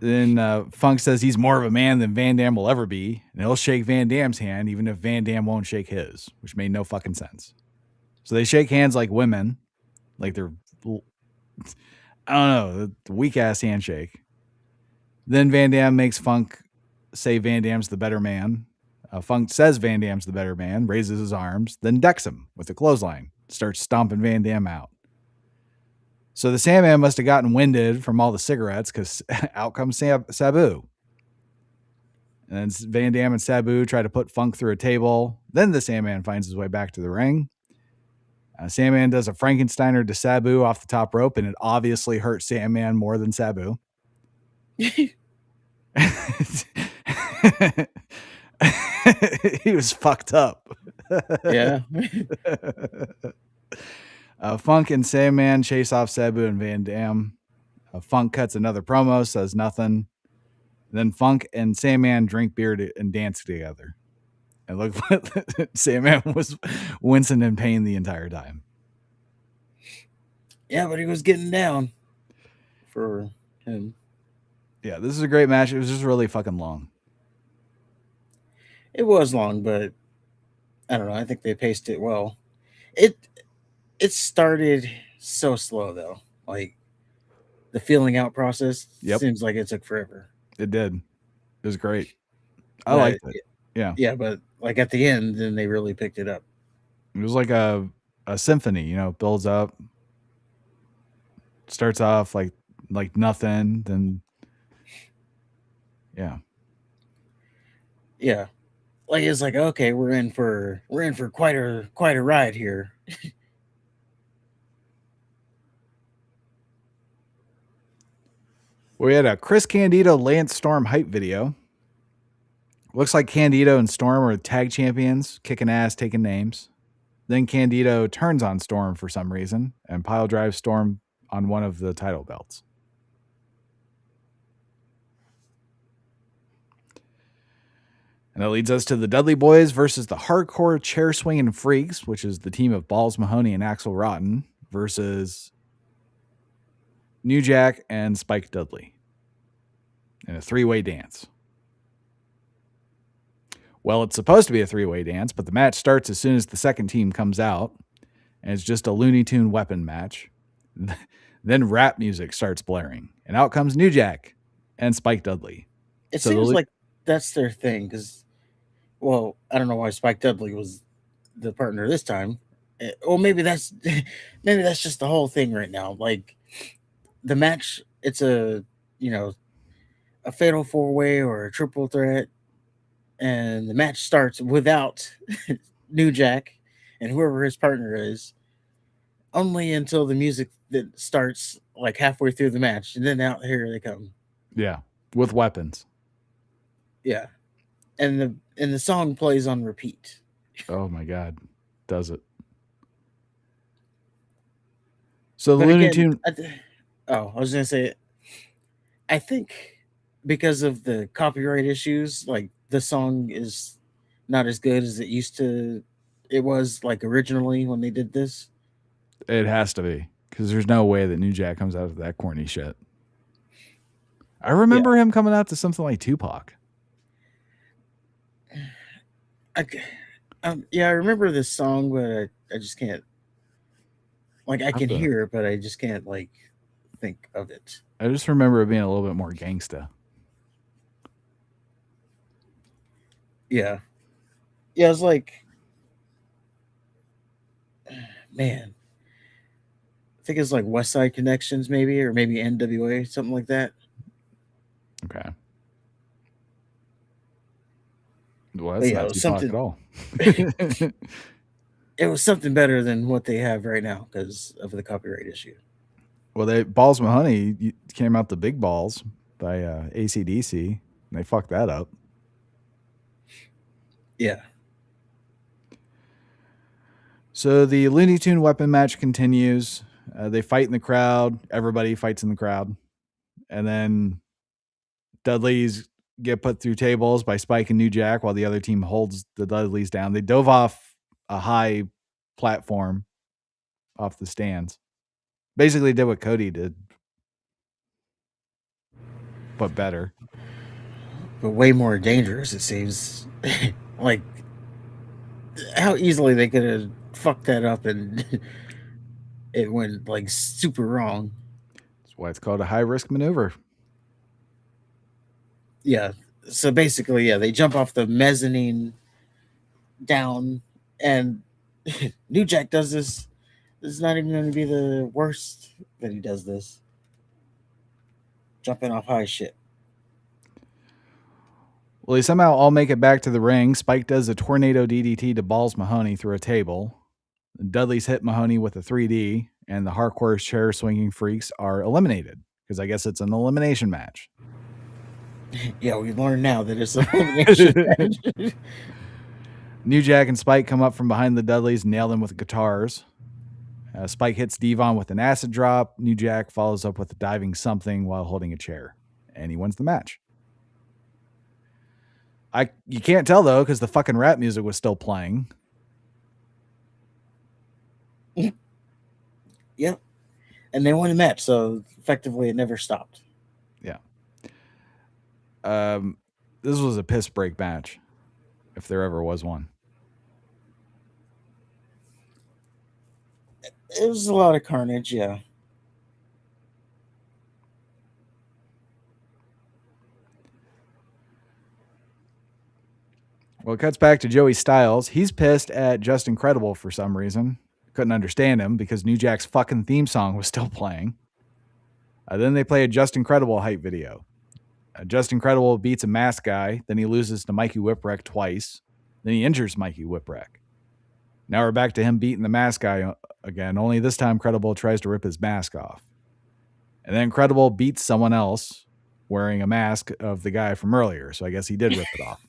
Then Funk says he's more of a man than Van Dam will ever be, and he'll shake Van Dam's hand even if Van Dam won't shake his, which made no fucking sense. So they shake hands like women, like they're, I don't know, the weak-ass handshake. Then Van Dam makes Funk say Van Dam's the better man. Funk says Van Dam's the better man, raises his arms, then decks him with a clothesline, starts stomping Van Dam out. So the Sandman must have gotten winded from all the cigarettes because out comes Sabu. And then Van Dam and Sabu try to put Funk through a table. Then the Sandman finds his way back to the ring. Sandman does a Frankensteiner to Sabu off the top rope, and it obviously hurt Sandman more than Sabu. He was fucked up. Yeah. Funk and Sandman chase off Sabu and Van Dam. Funk cuts another promo, says nothing. Then Funk and Sandman drink beer and dance together. And look, Sandman was wincing in pain the entire time. Yeah, but he was getting down for him. Yeah, this is a great match. It was just really fucking long. It was long, but I don't know. I think they paced it well. It started so slow though. Like, the feeling out process seems like it took forever. It did. It was great. I liked it. Yeah. Yeah, but like at the end, then they really picked it up. It was like a symphony, builds up. Starts off like nothing, then yeah. Yeah. Like, it's like, okay, we're in for quite a ride here. We had a Chris Candido Lance Storm hype video. Looks like Candido and Storm are tag champions, kicking ass, taking names. Then Candido turns on Storm for some reason and pile drives Storm on one of the title belts. And that leads us to the Dudley Boys versus the Hardcore Chair Swinging Freaks, which is the team of Balls Mahoney and Axel Rotten, versus New Jack and Spike Dudley in a three-way dance. Well, it's supposed to be a three-way dance, but the match starts as soon as the second team comes out, and it's just a Looney Tune weapon match. Then rap music starts blaring, and out comes New Jack and Spike Dudley. It seems like that's their thing, because, well, I don't know why Spike Dudley was the partner this time. Well, maybe that's just the whole thing right now. Like, the match, it's a fatal four-way or a triple threat, and the match starts without New Jack and whoever his partner is, only until the music that starts like halfway through the match, and then out here they come. Yeah, with weapons. Yeah, and the song plays on repeat. Oh my God, does it? So the Looney Tune. I was gonna say, I think because of the copyright issues, like, the song is not as good as it was like originally when they did this. It has to be, because there's no way that New Jack comes out of that corny shit. I remember him coming out to something like Tupac. Yeah, I remember this song, but I just can't. Like, I can hear it, but I just can't like think of it. I just remember it being a little bit more gangsta. Yeah, yeah. It's like, man, I think it's like West Side Connections, maybe, or maybe NWA, something like that. Okay. Well, that's not it was Tupac something. at all. It was something better than what they have right now because of the copyright issue. Well, Balls Mahoney came out the Big Balls by AC/DC, and they fucked that up. Yeah. So the Looney Tune weapon match continues. They fight in the crowd. Everybody fights in the crowd. And then Dudleys get put through tables by Spike and New Jack while the other team holds the Dudleys down. They dove off a high platform off the stands. Basically did what Cody did, but better. But way more dangerous, it seems. Like, how easily they could have fucked that up and it went like super wrong. That's why it's called a high risk maneuver. Yeah. So basically, yeah, they jump off the mezzanine down, and New Jack does this. This is not even going to be the worst that he does this. Jumping off high shit. Well, they somehow all make it back to the ring. Spike does a tornado DDT to Balls Mahoney through a table. Dudley's hit Mahoney with a 3D, and the hardcore chair swinging freaks are eliminated because I guess it's an elimination match. Yeah, we learned now that it's an elimination match. New Jack and Spike come up from behind the Dudleys and nail them with guitars. Spike hits Devon with an acid drop. New Jack follows up with a diving something while holding a chair, and he wins the match. You can't tell, though, because the fucking rap music was still playing. Yep. And they won the match, so effectively it never stopped. Yeah. This was a piss break match, if there ever was one. It was a lot of carnage, yeah. Well, it cuts back to Joey Styles. He's pissed at Just Incredible for some reason. Couldn't understand him because New Jack's fucking theme song was still playing. Then they play a Just Incredible hype video. Just Incredible beats a mask guy. Then he loses to Mikey Whipwreck twice. Then he injures Mikey Whipwreck. Now we're back to him beating the mask guy again, only this time Incredible tries to rip his mask off. And then Incredible beats someone else wearing a mask of the guy from earlier, so I guess he did rip it off.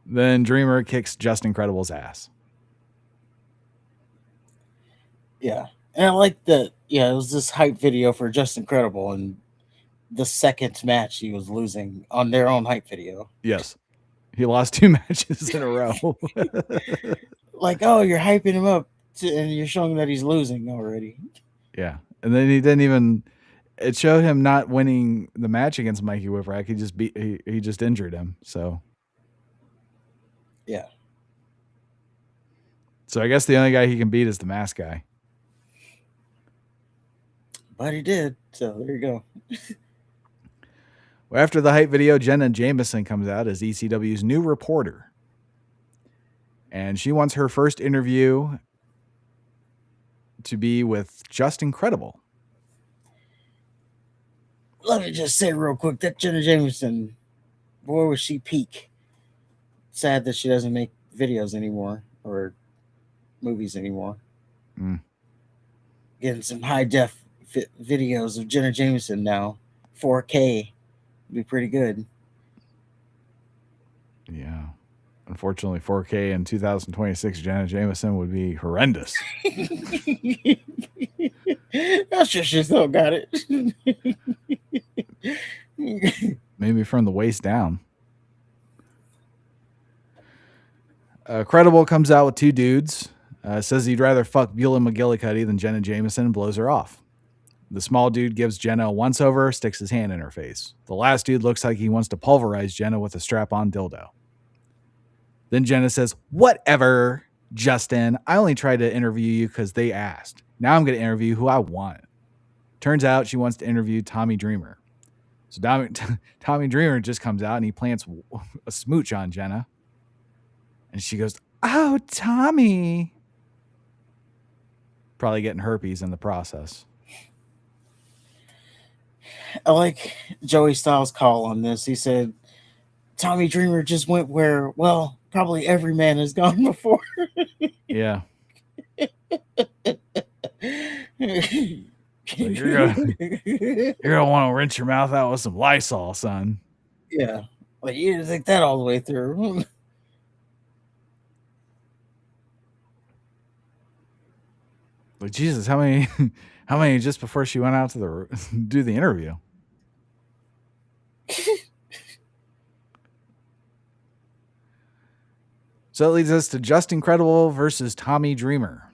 Then Dreamer kicks Just Incredible's ass. Yeah. And I like that, yeah, it was this hype video for Just Incredible, and the second match he was losing on their own hype video. Yes. He lost 2 matches in a row. Like, oh, you're hyping him up, and you're showing that he's losing already. Yeah. And then he didn't even... It showed him not winning the match against Mikey Whipwreck. He just injured him, so... Yeah. So I guess the only guy he can beat is the mask guy. But he did, so there you go. Well, after the hype video, Jenna Jameson comes out as ECW's new reporter. And she wants her first interview to be with Just Incredible. Let me just say real quick, that Jenna Jameson, boy, was she peak. Sad that she doesn't make videos anymore or movies anymore. Getting some high def videos of Jenna Jameson now, 4K, would be pretty good. Yeah. Unfortunately, 4K in 2026, Jenna Jameson would be horrendous. I'm sure she still got it. Maybe from the waist down. Credible comes out with two dudes. Says he'd rather fuck Beulah McGillicuddy than Jenna Jameson, and blows her off. The small dude gives Jenna a once-over, sticks his hand in her face. The last dude looks like he wants to pulverize Jenna with a strap-on dildo. Then Jenna says, "Whatever, Justin. I only tried to interview you because they asked. Now I'm going to interview who I want." Turns out she wants to interview Tommy Dreamer. So Tommy Dreamer just comes out and he plants a smooch on Jenna. And she goes, "Oh, Tommy." Probably getting herpes in the process. I like Joey Styles' call on this. He said, Tommy Dreamer just went where, well, probably every man has gone before. Yeah. You're gonna want to rinse your mouth out with some Lysol, son. Yeah. Like, you didn't think that all the way through. Like, Jesus, how many just before she went out to do the interview? So it leads us to Justin Credible versus Tommy Dreamer.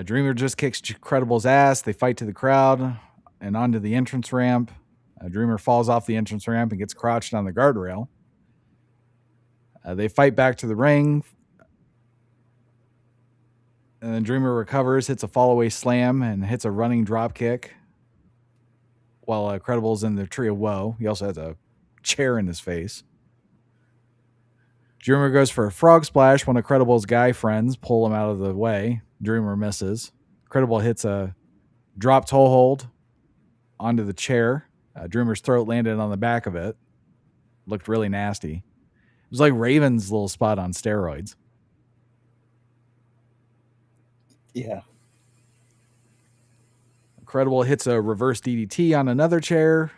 Dreamer just kicks Credible's ass. They fight to the crowd and onto the entrance ramp. Dreamer falls off the entrance ramp and gets crotched on the guardrail. They fight back to the ring. And then Dreamer recovers, hits a fallaway slam, and hits a running drop kick. While Credible's in the tree of woe. He also has a chair in his face. Dreamer goes for a frog splash. One of Credible's guy friends pull him out of the way. Dreamer misses. Credible hits a drop toe hold onto the chair. Dreamer's throat landed on the back of it. Looked really nasty. It was like Raven's little spot on steroids. Yeah. Credible hits a reverse DDT on another chair.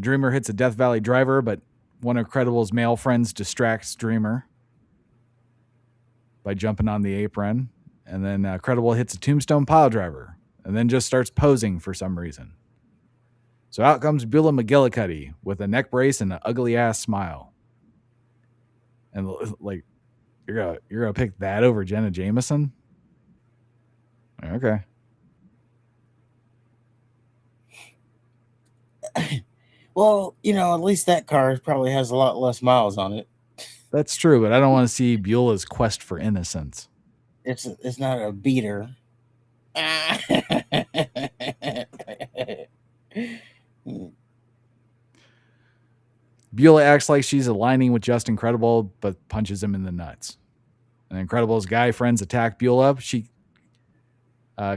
Dreamer hits a Death Valley driver, but one of Credible's male friends distracts Dreamer by jumping on the apron. And then Credible hits a tombstone pile driver and then just starts posing for some reason. So out comes Beulah McGillicuddy with a neck brace and an ugly ass smile. And like, you're gonna pick that over Jenna Jameson? Okay. Well, at least that car probably has a lot less miles on it. That's true, but I don't want to see Beulah's quest for innocence. It's not a beater. Beulah acts like she's aligning with Justin Credible, but punches him in the nuts. And then Credible's guy friends attack Beulah. She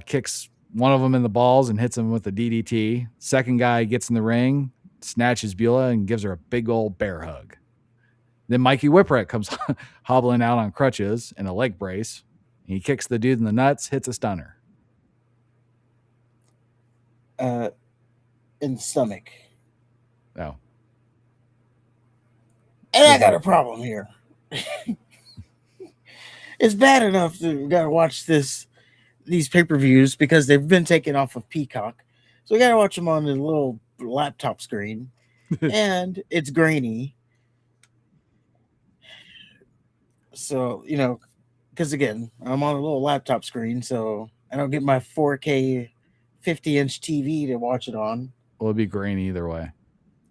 kicks one of them in the balls and hits him with a DDT. Second guy gets in the ring, snatches Beulah, and gives her a big old bear hug. Then Mikey Whipwreck comes hobbling out on crutches in a leg brace. He kicks the dude in the nuts, hits a stunner. In the stomach. Oh. And I got a problem here. It's bad enough that we gotta watch these pay-per-views because they've been taken off of Peacock. So we gotta watch them on the little laptop screen. And it's grainy. So, because again, I'm on a little laptop screen, so I don't get my 4K 50-inch TV to watch it on. Well, it'd be grainy either way.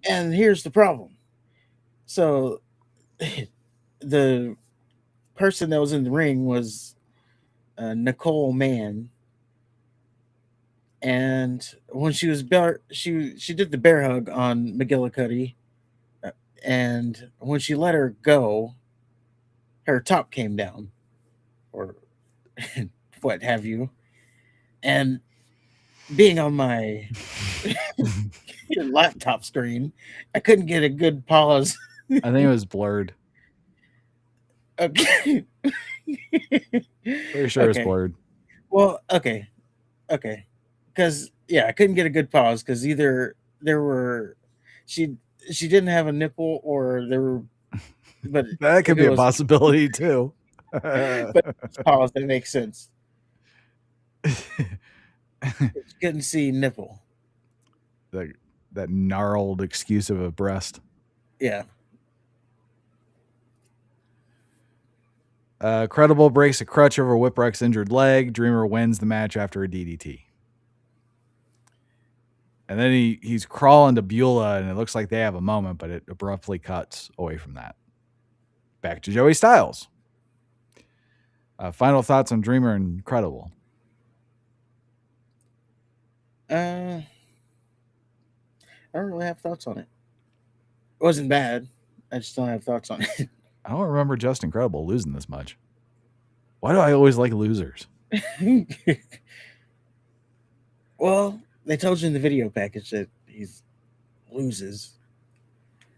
And here's the problem. So the person that was in the ring was Nicole Mann. And when she was she did the bear hug on McGillicuddy. And when she let her go, her top came down, or what have you. And being on my laptop screen, I couldn't get a good pause. I think it was blurred. Okay. Pretty sure it's blurred. Well, okay. Because, I couldn't get a good pause because either she didn't have a nipple or there were, but that could be a possibility too. But pause, that makes sense. Couldn't see nipple. That gnarled excuse of a breast. Yeah. Credible breaks a crutch over Whipwreck's injured leg. Dreamer wins the match after a DDT. And then he's crawling to Beulah, and it looks like they have a moment, but it abruptly cuts away from that. Back to Joey Styles. Final thoughts on Dreamer and Credible. I don't really have thoughts on it. It wasn't bad. I just don't have thoughts on it. I don't remember Justin Credible losing this much. Why do I always like losers? Well, they told you in the video package that he loses.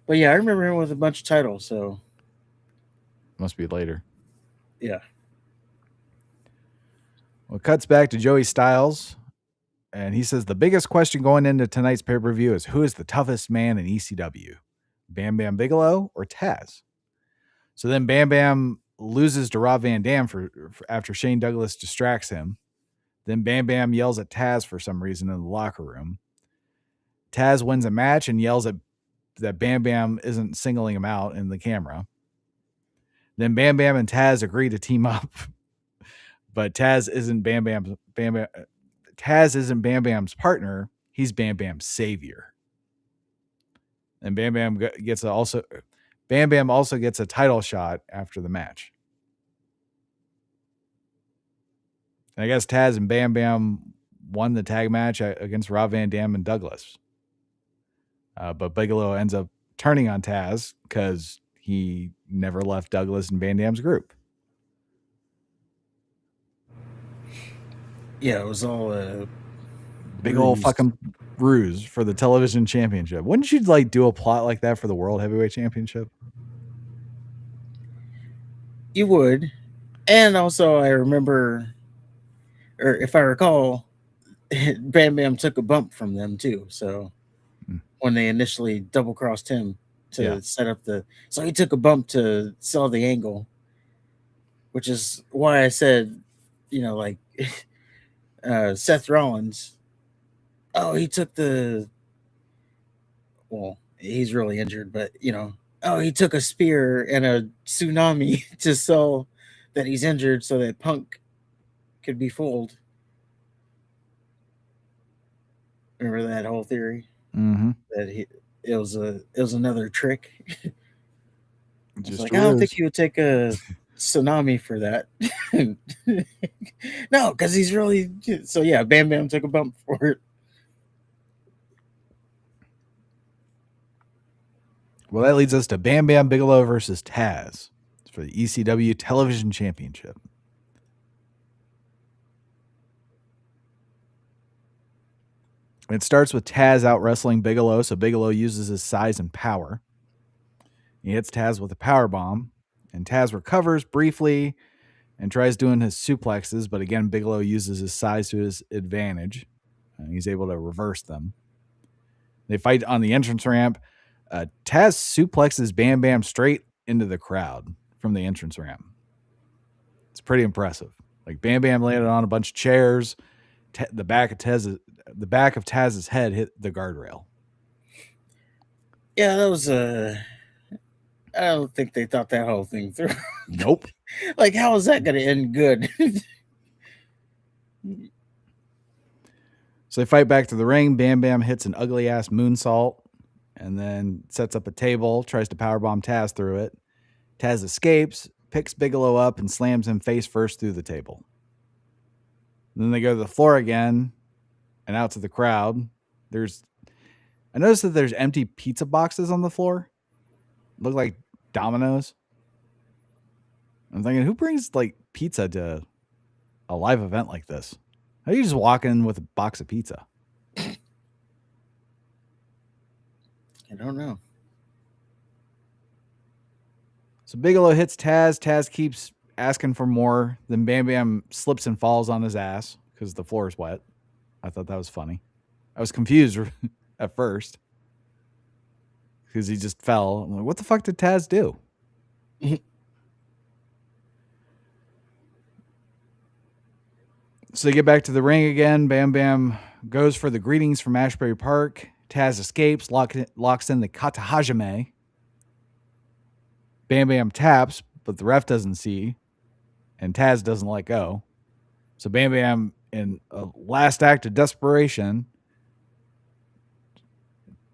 But yeah, I remember him with a bunch of titles, so Must be later. yeah. Well, it cuts back to Joey Styles, and he says the biggest question going into tonight's pay-per-view is who is the toughest man in ECW? Bam Bam Bigelow or Taz? So then Bam Bam loses to Rob Van Dam for after Shane Douglas distracts him. Then Bam Bam yells at Taz for some reason in the locker room. Taz wins a match and yells at that Bam Bam isn't singling him out in the camera. Then Bam Bam and Taz agree to team up, but Taz isn't Bam Bam's partner. He's Bam Bam's savior. And Bam Bam also gets a title shot after the match. And I guess Taz and Bam Bam won the tag match against Rob Van Dam and Douglas. But Bigelow ends up turning on Taz because he never left Douglas and Van Dam's group. Yeah, it was all big old fucking ruse for the television championship. Wouldn't you like do a plot like that for the World Heavyweight Championship? You would. And also I remember, or if I recall, Bam Bam took a bump from them too. So when they initially double crossed him to set up so he took a bump to sell the angle, which is why I said, like Seth Rollins, he took he's really injured, but he took a spear and a tsunami to sell that he's injured so that Punk could be fooled. Remember that whole theory? Mm-hmm. That it was another trick. Just like, I don't think he would take a tsunami for that. No, because he's really so. Yeah, Bam Bam took a bump for it. Well, that leads us to Bam Bam Bigelow versus Taz for the ECW Television Championship. It starts with Taz out wrestling Bigelow, so Bigelow uses his size and power. He hits Taz with a power bomb, and Taz recovers briefly and tries doing his suplexes, but again, Bigelow uses his size to his advantage, and he's able to reverse them. They fight on the entrance ramp. Taz suplexes Bam Bam straight into the crowd from the entrance ramp. It's pretty impressive. Like Bam Bam landed on a bunch of chairs. The back of Taz's head hit the guardrail. Yeah, that was I don't think they thought that whole thing through. Nope. Like, how is that going to end good? So they fight back to the ring. Bam Bam hits an ugly ass moonsault and then sets up a table, tries to powerbomb Taz through it. Taz escapes, picks Bigelow up, and slams him face first through the table. And then they go to the floor again and out to the crowd. I noticed that there's empty pizza boxes on the floor. Look like Domino's. I'm thinking, who brings like pizza to a live event like this? How do you just walk in with a box of pizza? I don't know. So Bigelow hits Taz. Taz keeps asking for more. Then Bam Bam slips and falls on his ass because the floor is wet. I thought that was funny. I was confused at first because he just fell. I'm like, what the fuck did Taz do? So they get back to the ring again. Bam Bam goes for the greetings from Ashbury Park. Taz escapes, locks in the Katahajime, Bam Bam taps, but the ref doesn't see, and Taz doesn't let go. So Bam Bam, in a last act of desperation,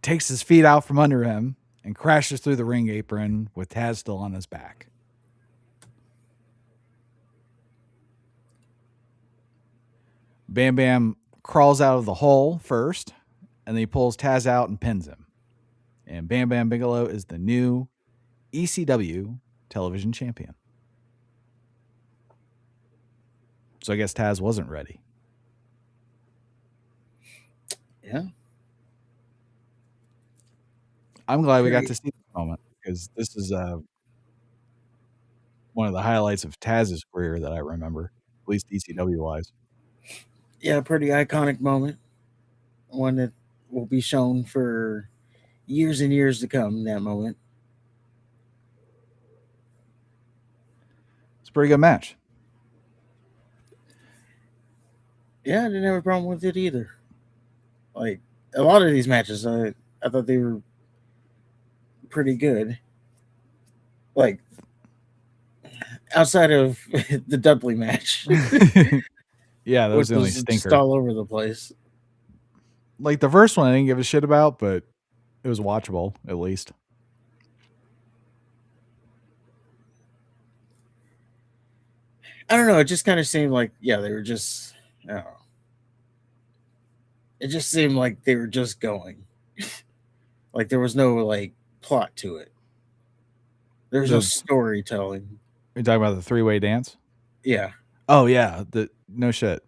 takes his feet out from under him and crashes through the ring apron with Taz still on his back. Bam Bam crawls out of the hole first, and then he pulls Taz out and pins him. And Bam Bam Bigelow is the new ECW television champion. So I guess Taz wasn't ready. Yeah. I'm glad we got to see this moment because this is one of the highlights of Taz's career that I remember, at least ECW wise. Yeah, pretty iconic moment. One that will be shown for years and years to come, that moment. It's a pretty good match. Yeah, I didn't have a problem with it either. Like, a lot of these matches, I thought they were pretty good. Like, outside of the Dudley match. Yeah, that was the only just stinker. all over the place. Like the first one I didn't give a shit about, but it was watchable at least. I don't know. It just kind of seemed like, yeah, they were just, I don't know. It just seemed like they were just going. Like there was no like plot to it. There's no storytelling. You're talking about the three-way dance? Yeah. Oh yeah, no shit.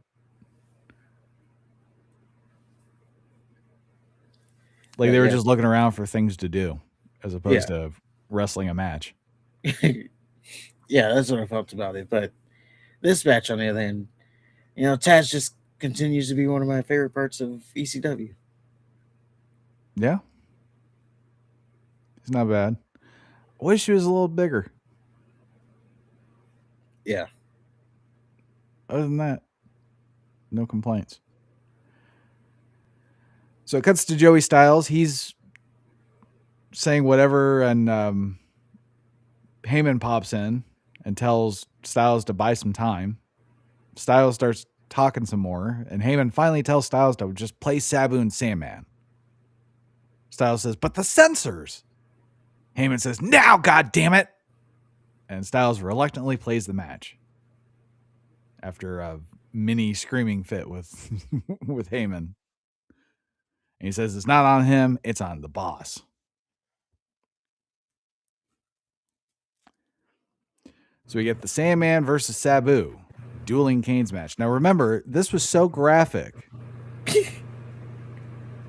Like they were just looking around for things to do as opposed to wrestling a match. Yeah, that's what I felt about it. But this match, on the other hand, you know, Taz just continues to be one of my favorite parts of ECW. Yeah. It's not bad. I wish he was a little bigger. Yeah. Other than that, no complaints. So it cuts to Joey Styles. He's saying whatever, and Heyman pops in and tells Styles to buy some time. Styles starts talking some more, and Heyman finally tells Styles to just play Sabu and Sandman. Styles says, "But the censors." Heyman says, "Now, goddammit!" And Styles reluctantly plays the match after a mini screaming fit with with Heyman. And he says it's not on him, it's on the boss. So we get the Sandman versus Sabu, dueling Canes match. Now remember, this was so graphic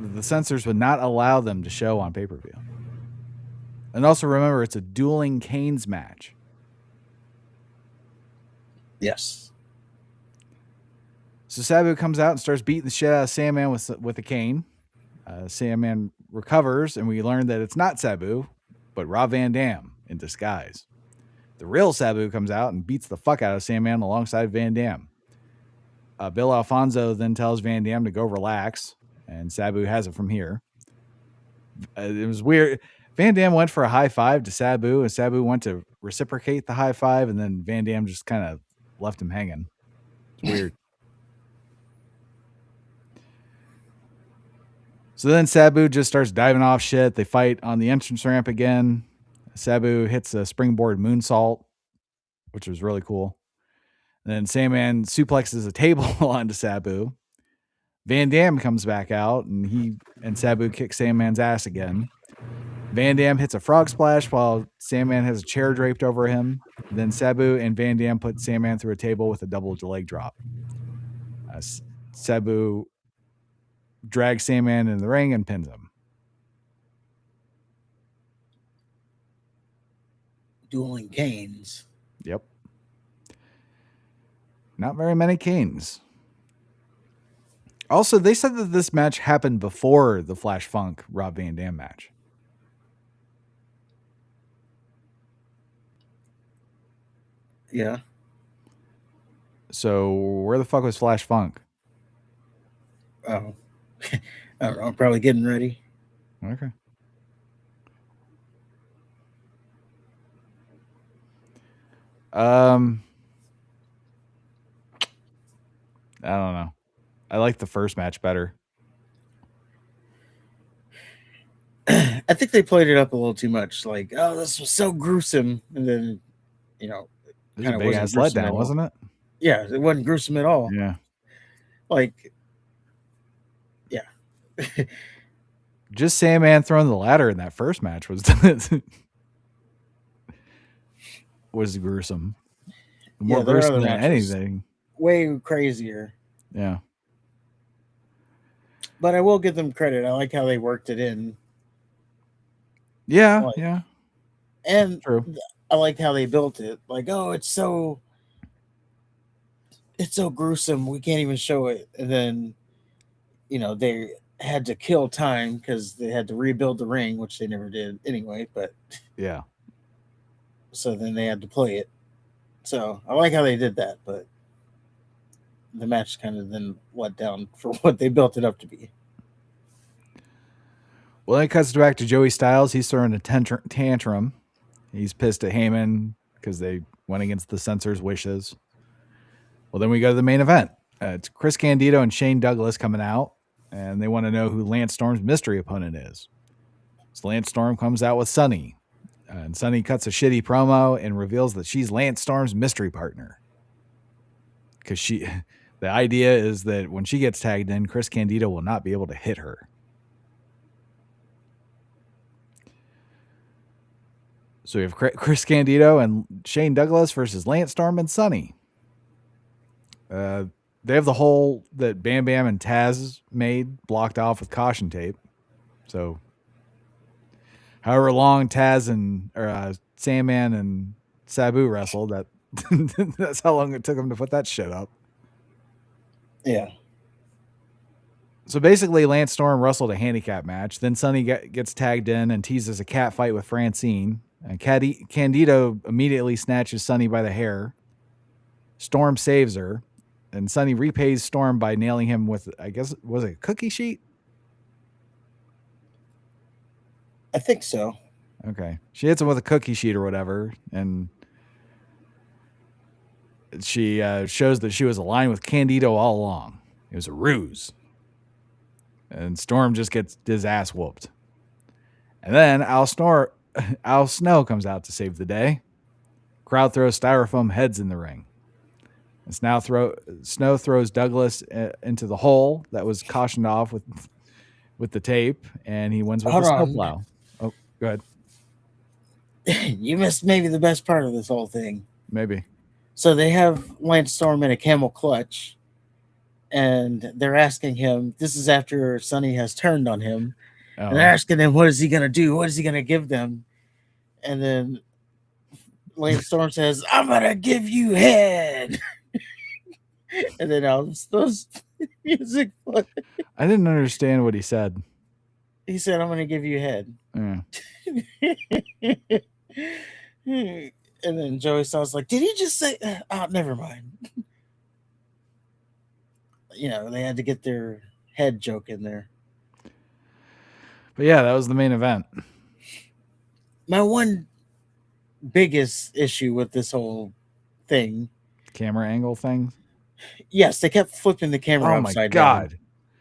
the censors would not allow them to show on pay-per-view. And also remember, it's a dueling Canes match. Yes. So Sabu comes out and starts beating the shit out of Sandman with a cane. Sandman recovers, and we learn that it's not Sabu, but Rob Van Dam in disguise. The real Sabu comes out and beats the fuck out of Sandman alongside Van Dam. Bill Alfonso then tells Van Dam to go relax, and Sabu has it from here. It was weird. Van Dam went for a high five to Sabu, and Sabu went to reciprocate the high five, and then Van Dam just kind of left him hanging. It's weird. So then Sabu just starts diving off shit. They fight on the entrance ramp again. Sabu hits a springboard moonsault, which was really cool. And then Sandman suplexes a table onto Sabu. Van Dam comes back out, and Sabu kicks Sandman's ass again. Van Dam hits a frog splash while Sandman has a chair draped over him. Then Sabu and Van Dam put Sandman through a table with a double leg drop. Sabu drags Sandman in the ring and pins him. Dueling Canes. Yep. Not very many Canes. Also, they said that this match happened before the Flash Funk Rob Van Dam match. Yeah. So where the fuck was Flash Funk? Oh. I don't know. Probably getting ready. Okay. I don't know. I like the first match better. I think they played it up a little too much. Like, oh, this was so gruesome, and then It was kind a of big wasn't ass gruesome letdown, at all. wasn't it? Yeah, it wasn't gruesome at all. Yeah. Like, yeah, Just Sandman throwing the ladder in that first match was was gruesome. More their gruesome other than match was anything. way crazier. Yeah. But I will give them credit. I like how they worked it in. Yeah. Like, Yeah. and True. I like how they built it. Like, oh, it's so gruesome. We can't even show it. And then, they had to kill time because they had to rebuild the ring, which they never did anyway. But Yeah. so then they had to play it. So I like how they did that, but the match kind of then let down for what they built it up to be. Well, then it cuts back to Joey Styles. He's throwing a tantrum. He's pissed at Heyman because they went against the censor's wishes. Well, then we go to the main event. It's Chris Candido and Shane Douglas coming out, and they want to know who Lance Storm's mystery opponent is. So Lance Storm comes out with Sunny, and Sunny cuts a shitty promo and reveals that she's Lance Storm's mystery partner. Because the idea is that when she gets tagged in, Chris Candido will not be able to hit her. So we have Chris Candido and Shane Douglas versus Lance Storm and Sunny. They have the hole that Bam Bam and Taz made blocked off with caution tape. So however long Taz and Sandman and Sabu wrestled, that's how long it took them to put that shit up. Yeah. So basically, Lance Storm wrestled a handicap match. Then Sunny gets tagged in and teases a cat fight with Francine. And Candido immediately snatches Sunny by the hair. Storm saves her. And Sunny repays Storm by nailing him with, I guess, was it a cookie sheet? I think so. Okay. She hits him with a cookie sheet or whatever. And she shows that she was aligned with Candido all along. It was a ruse. And Storm just gets his ass whooped. And then Al Snow comes out to save the day. Crowd throws styrofoam heads in the ring. And Snow throws Douglas into the hole that was cautioned off with the tape, and he wins with the snowplow. Oh, go ahead. You missed maybe the best part of this whole thing. Maybe. So they have Lance Storm in a camel clutch, and they're asking him, this is after Sunny has turned on him, and they're asking him, what is he going to do? What is he going to give them? And then Lance Storm says, I'm going to give you head. And then those music. I didn't understand what he said. He said, I'm going to give you head. Yeah. And then Joey Styles like, did he just say, oh, never mind. They had to get their head joke in there. But yeah, that was the main event. My one biggest issue with this whole thing. Camera angle thing? Yes, they kept flipping the camera upside down.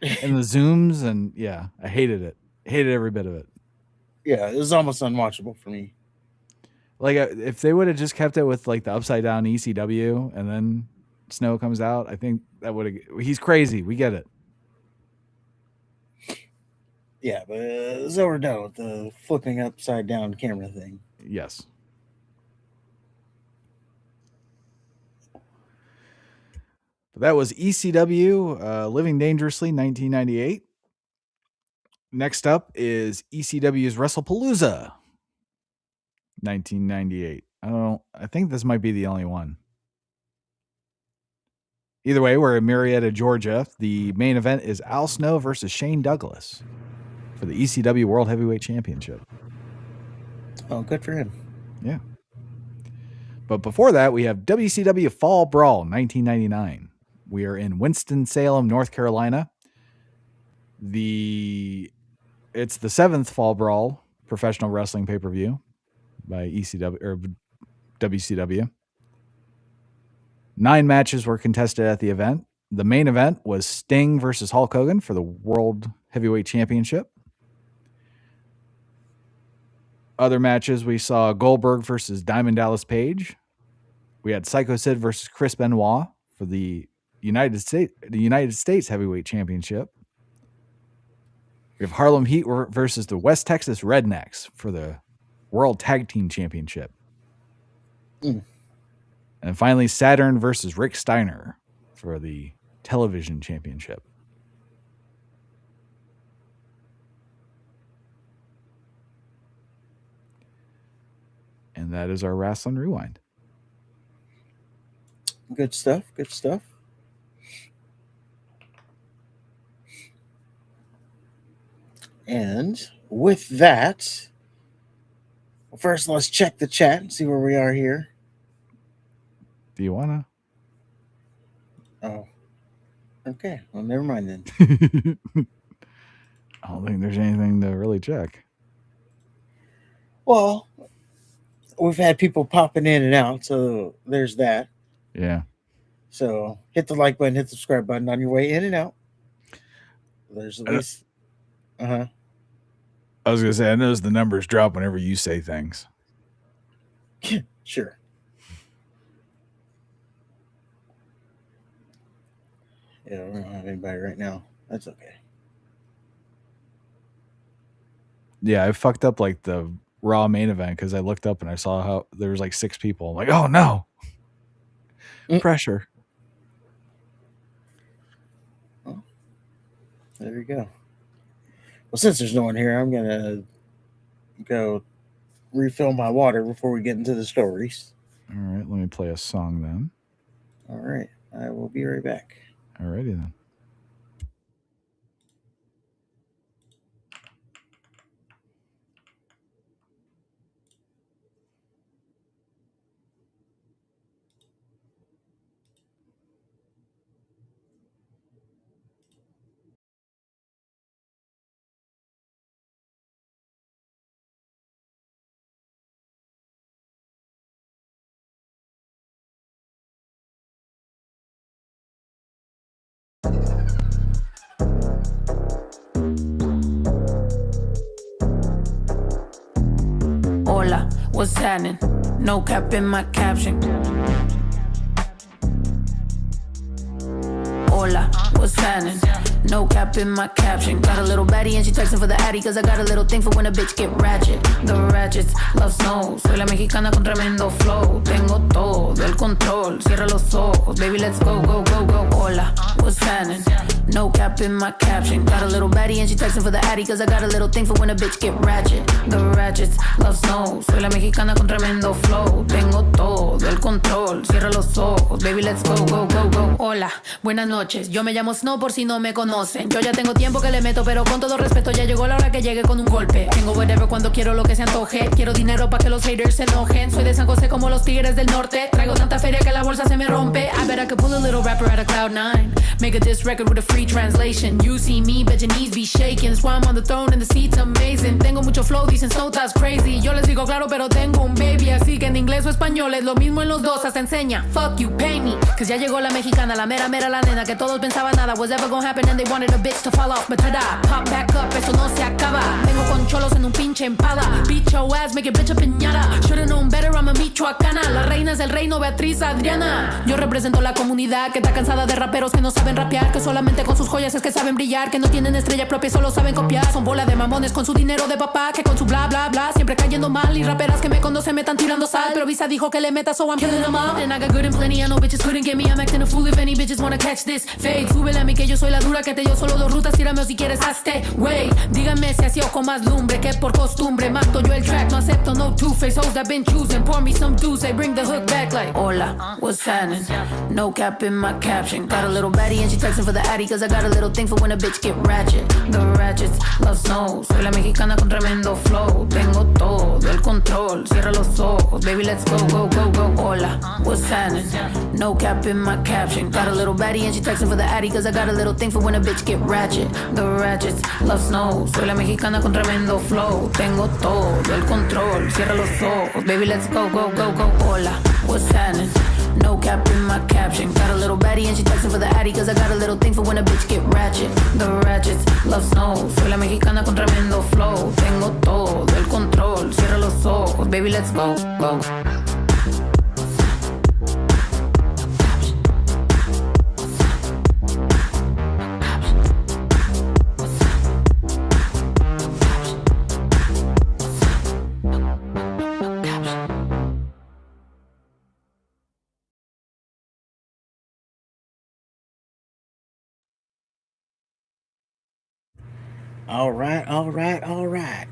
And the zooms, and yeah, I hated it. Hated every bit of it. Yeah, it was almost unwatchable for me. Like, if they would have just kept it with like the upside down ECW and then Snow comes out, I think that would have. He's crazy. We get it. Yeah, but it was overdone with the flipping upside down camera thing. Yes. But that was ECW Living Dangerously 1998. Next up is ECW's WrestlePalooza 1998. I think this might be the only one. Either way, we're in Marietta, Georgia. The main event is Al Snow versus Shane Douglas for the ECW World Heavyweight Championship. Oh, good for him. Yeah. But before that, we have WCW Fall Brawl 1999. We are in Winston-Salem, North Carolina. It's the 7th Fall Brawl professional wrestling pay-per-view by ECW or WCW. 9 matches were contested at the event. The main event was Sting versus Hulk Hogan for the World Heavyweight Championship. Other matches, we saw Goldberg versus Diamond Dallas Page. We had Psycho Sid versus Chris Benoit for the United States Heavyweight Championship. We have Harlem Heat versus the West Texas Rednecks for the World Tag Team Championship. And finally, Saturn versus Rick Steiner for the Television Championship. And that is our Wrestling Rewind. Good stuff. Good stuff. And with that, first let's check the chat and see where we are here. Do you want to? Oh, okay. Well, never mind then. I don't think there's anything to really check. Well, we've had people popping in and out, so there's that. Yeah. So hit the like button, hit the subscribe button on your way in and out. There's at least. I was going to say, I notice the numbers drop whenever you say things. Sure. Yeah, we don't have anybody right now. That's okay. Yeah, I fucked up like the Raw main event because I looked up and I saw how there was like 6 people. I'm like, oh no. Pressure. Well, there you go. Well, since there's no one here, I'm going to go refill my water before we get into the stories. All right, let me play a song then. All right, I will be right back. All righty then. Hola, what's happening? No cap in my caption. Hola, what's happening? No cap in my caption. Got a little baddie and she texting for the addy, cause I got a little thing for when a bitch get ratchet. The ratchets love snow. Soy la mexicana con tremendo flow. Tengo todo el control. Cierra los ojos, baby, let's go, go, go, go. Hola, what's happening? No cap in my caption. Got a little baddie and she texting for the addy, cause I got a little thing for when a bitch get ratchet. The ratchets love snow. Soy la mexicana con tremendo flow. Tengo todo el control. Cierra los ojos, baby, let's go, go, go, go. Hola, buenas noches. Yo me llamo Snow por si no me conocen. Yo ya tengo tiempo que le meto, pero con todo respeto ya llegó la hora que llegue con un golpe. Tengo whatever cuando quiero lo que se antoje. Quiero dinero pa' que los haters se enojen. Soy de San José como los tigres del norte. Traigo tanta feria que la bolsa se me rompe. I bet I could pull a little rapper out of Cloud9. Make a diss record with a free translation. You see me, bet your knees be shaking. That's why I'm on the throne and the seat's amazing. Tengo mucho flow, dicen Snow that's crazy. Yo les digo claro, pero tengo un baby. Así que en inglés o español es lo mismo en los dos. Hasta enseña, fuck you, pay me. Cause ya llegó la mexicana, la mera mera la nena. Que todos pensaban nada was ever gonna happen and they wanted a bitch to fall off. But tada, pop back up, eso no se acaba. Vengo con cholos en un pinche empada. Beat your ass, make your bitch a piñata. Should've known better, I'm a michoacana. La reina es del reino, Beatriz Adriana. Yo represento la comunidad que está cansada de raperos que no saben rapear. Que solamente con sus joyas es que saben brillar. Que no tienen estrella propia y solo saben copiar. Son bola de mamones con su dinero de papá. Que con su bla bla bla siempre cayendo mal. Y raperas que me conocen me están tirando sal. Pero Visa dijo que le meta, so I'm killing them all. And I got good and plenty, I know bitches couldn't get me. I'm acting a fool if any bitches wanna catch this fade. Súbele a mí que yo soy la dura, que te dio solo 2 rutas. Tírame o si quieres hazte, wey. Díganme si así o con más lumbre. Que por costumbre mato yo el track. No acepto no two-face hoes that been choosing. Pour me some juice, they bring the hook back like hola, what's happening? No cap in my caption. Got a little baddie and she texting for the addy, cause I got a little thing for when a bitch get ratchet. The ratchets love snow. Soy la mexicana con tremendo flow. Tengo todo el control. Cierra los ojos, baby, let's go, go, go, go. Hola, what's happening? No cap in my caption. Got a little baddie and she texting for the addy, cause I got a little thing for when a bitch get ratchet. The ratchets love snow. Soy la mexicana con tremendo flow. Tengo todo el control. Cierra los ojos, baby, let's go, go, go, go. Hola, what's happening? No cap in my caption. Got a little baddie and she texting for the addy. Cause I got a little thing for when a bitch get ratchet. The ratchets love snow. Soy la mexicana con tremendo flow. Tengo todo el control. Cierra los ojos, baby, let's go, go. All right, all right, all right.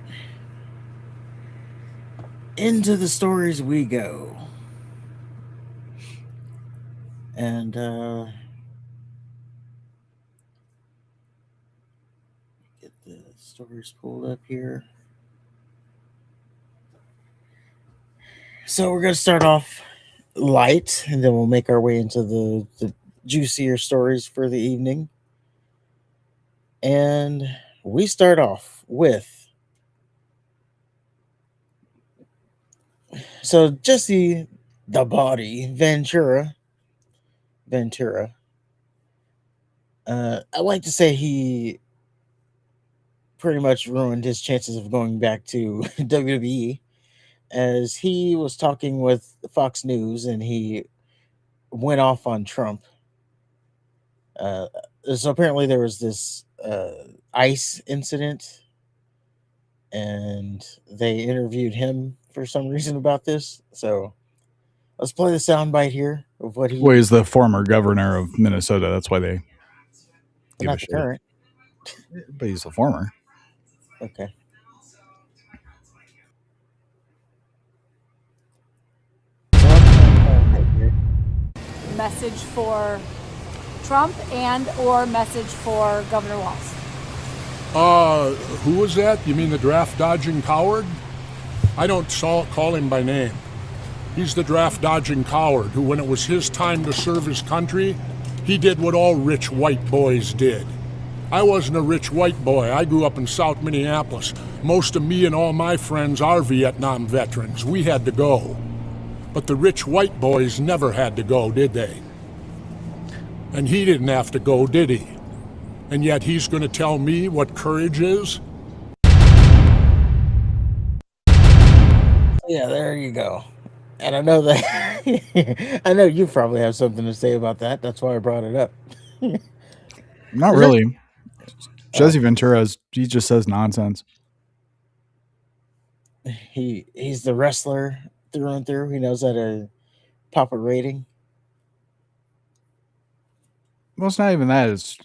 Into the stories we go. And get the stories pulled up here. So we're gonna start off light, and then we'll make our way into the juicier stories for the evening. And we start off with, so Jesse the Body Ventura. I like to say he pretty much ruined his chances of going back to WWE, as he was talking with Fox News and he went off on Trump. Uh, so apparently there was this ICE incident, and they interviewed him for some reason about this. So let's play the soundbite here of what Well, he, he's the former governor of Minnesota. That's why they give a not the shit. current. But he's the former. Okay. So let's play the soundbite here. Message for Trump and or message for Governor Walz? Who was that? You mean the draft dodging coward? I don't call him by name. He's the draft dodging coward who, when it was his time to serve his country, he did what all rich white boys did. I wasn't a rich white boy. I grew up in South Minneapolis. Most of me and all my friends are Vietnam veterans. We had to go. But the rich white boys never had to go, did they? And he didn't have to go, did he? And yet he's going to tell me what courage is? Yeah, there you go. And I know that I know you probably have something to say about that. That's why I brought it up. Not Is really. Jesse Ventura's, he just says nonsense. He's the wrestler through and through. He knows how to pop a rating. Well, it's not even that. It's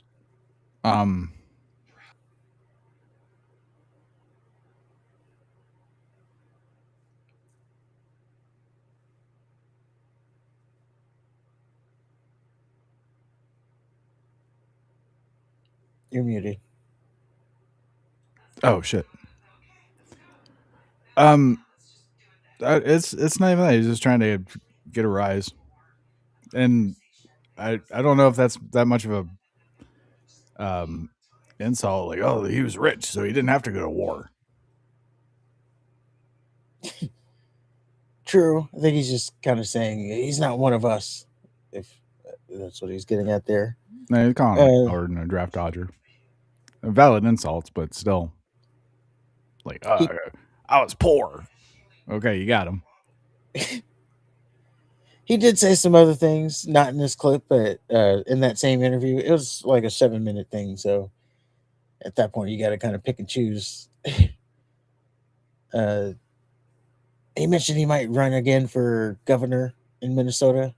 You're muted. oh shit. It's not even that. He's just trying to get a rise, and I don't know if that's that much of a insult. Like, oh, he was rich, so he didn't have to go to war. True. I think he's just kind of saying he's not one of us. If that's what he's getting at there. No, he's calling him a coward and a draft dodger. Valid insults, but still, like, I was poor. Okay, you got him. He did say some other things, not in this clip, but in that same interview. It was like a 7-minute thing, so at that point you got to kind of pick and choose. He mentioned he might run again for governor in Minnesota,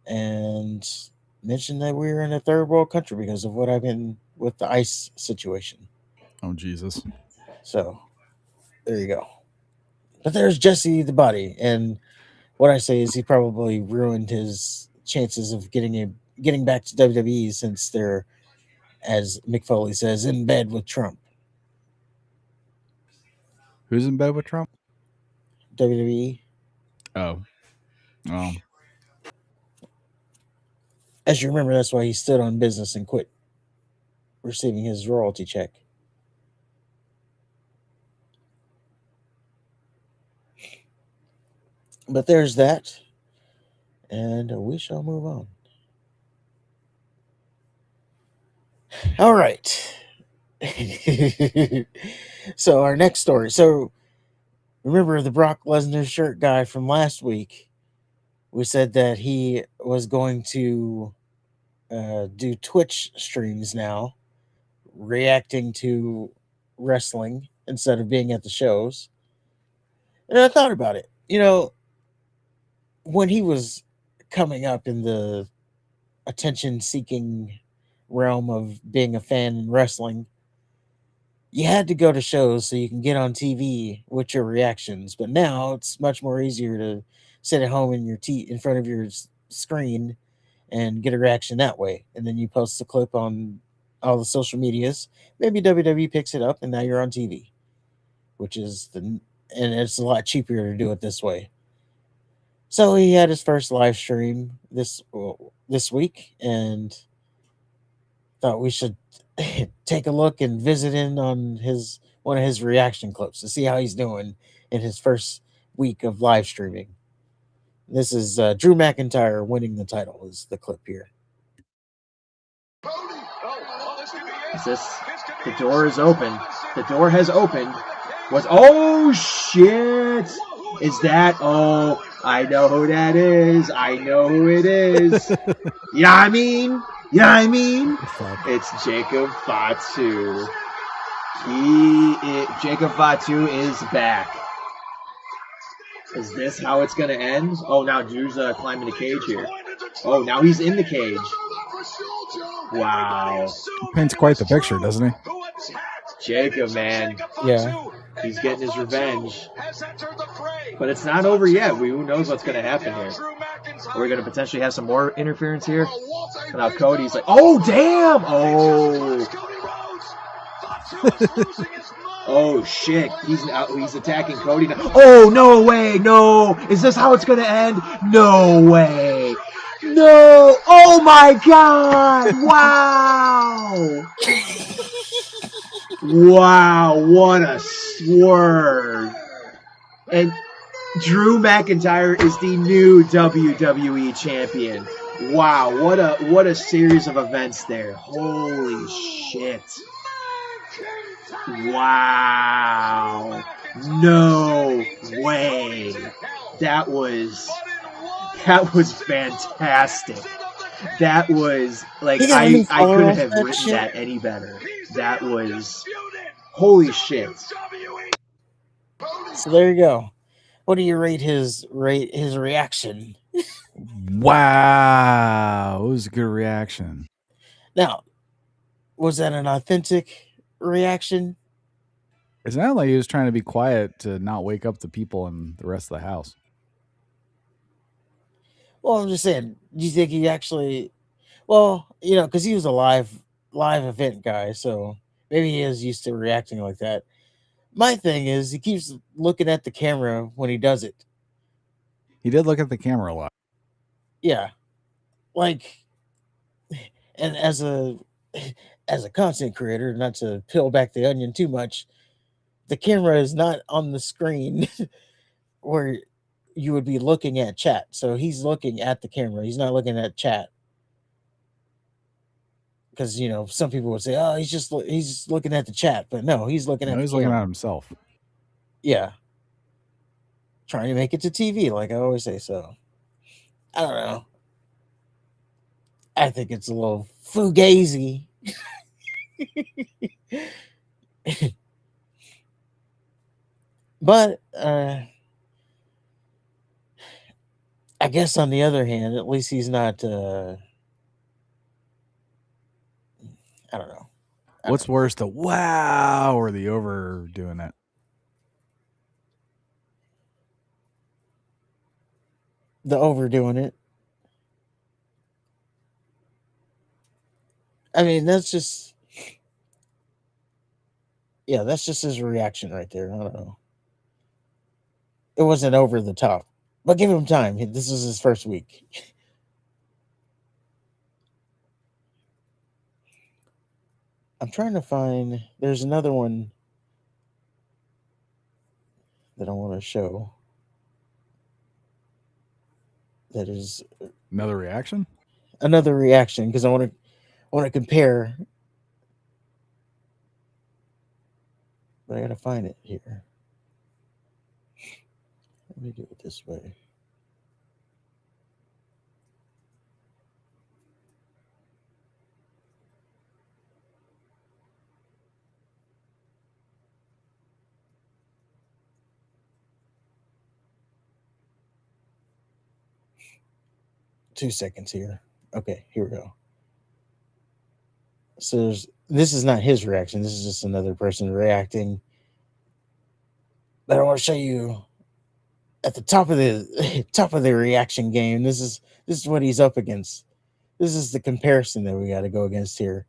and mentioned that we were in a third world country because of what I've been with the ICE situation. Oh Jesus! So there you go. But there's Jesse the Body, and what I say is he probably ruined his chances of getting back to WWE, since they're, as Mick Foley says, in bed with Trump. Who's in bed with Trump? WWE. Oh, well, As you remember, that's why he stood on business and quit receiving his royalty check. But there's that. And we shall move on. All right. So our next story. So remember the Brock Lesnar shirt guy from last week? We said that he was going to do Twitch streams now, reacting to wrestling instead of being at the shows. And I thought about it. When he was coming up in the attention seeking realm of being a fan in wrestling, you had to go to shows so you can get on TV with your reactions. But now it's much more easier to sit at home in front of your screen and get a reaction that way. And then you post the clip on all the social medias. Maybe WWE picks it up and now you're on TV, and it's a lot cheaper to do it this way. So he had his first live stream this week, and thought we should take a look and visit in on one of his reaction clips to see how he's doing in his first week of live streaming. This is Drew McIntyre winning the title. Is the clip here? The door is open. The door has opened. Oh shit! Is that? Oh, I know who that is. I know who it is. You know what I mean? It's Jacob Fatu. Jacob Fatu is back. Is this how it's going to end? Oh, now Drew's climbing the cage here. Oh, now he's in the cage. Wow. He paints quite the picture, doesn't he? Jacob, man. Yeah. He's getting his revenge. But it's not over yet. Who knows what's going to happen here? Are we going to potentially have some more interference here? And now Cody's like, oh, damn! Oh. Oh, shit. He's attacking Cody now. Oh, no way. No. Is this how it's going to end? No way. No. Oh, my God. Wow. Wow. What a swerve. And Drew McIntyre is the new WWE champion. Wow, what a series of events there. Holy shit. Wow. No way. That was fantastic. That was like I couldn't have written that any better. That was holy shit. So there you go. What do you rate his reaction? Wow, it was a good reaction. Now, was that an authentic reaction? It sounded like he was trying to be quiet to not wake up the people in the rest of the house. Well, I'm just saying, do you think he actually, because he was a live event guy, so maybe he is used to reacting like that. My thing is, he keeps looking at the camera when he does it. He did look at the camera a lot. Yeah. Like, and as a content creator, not to peel back the onion too much, the camera is not on the screen where you would be looking at chat. So he's looking at the camera. He's not looking at chat. Because, some people would say, oh, he's just looking at the chat. But no, he's looking at himself. Yeah. Trying to make it to TV, like I always say. So, I don't know. I think it's a little fugazi. But, I guess on the other hand, at least he's not, I don't know. What's worse, the wow or the overdoing it? The overdoing it. I mean, that's just his reaction right there. I don't know. It wasn't over the top. But give him time. This is his first week. I'm trying to find... There's another one that I want to show. that is Another reaction? another reaction because I want to compare, but I gotta find it here. Let me do it this way. Two seconds here. Okay, here we go. So this is not his reaction. This is just another person reacting. But I want to show you at the top of the top of the reaction game. This is what he's up against. This is the comparison that we got to go against here.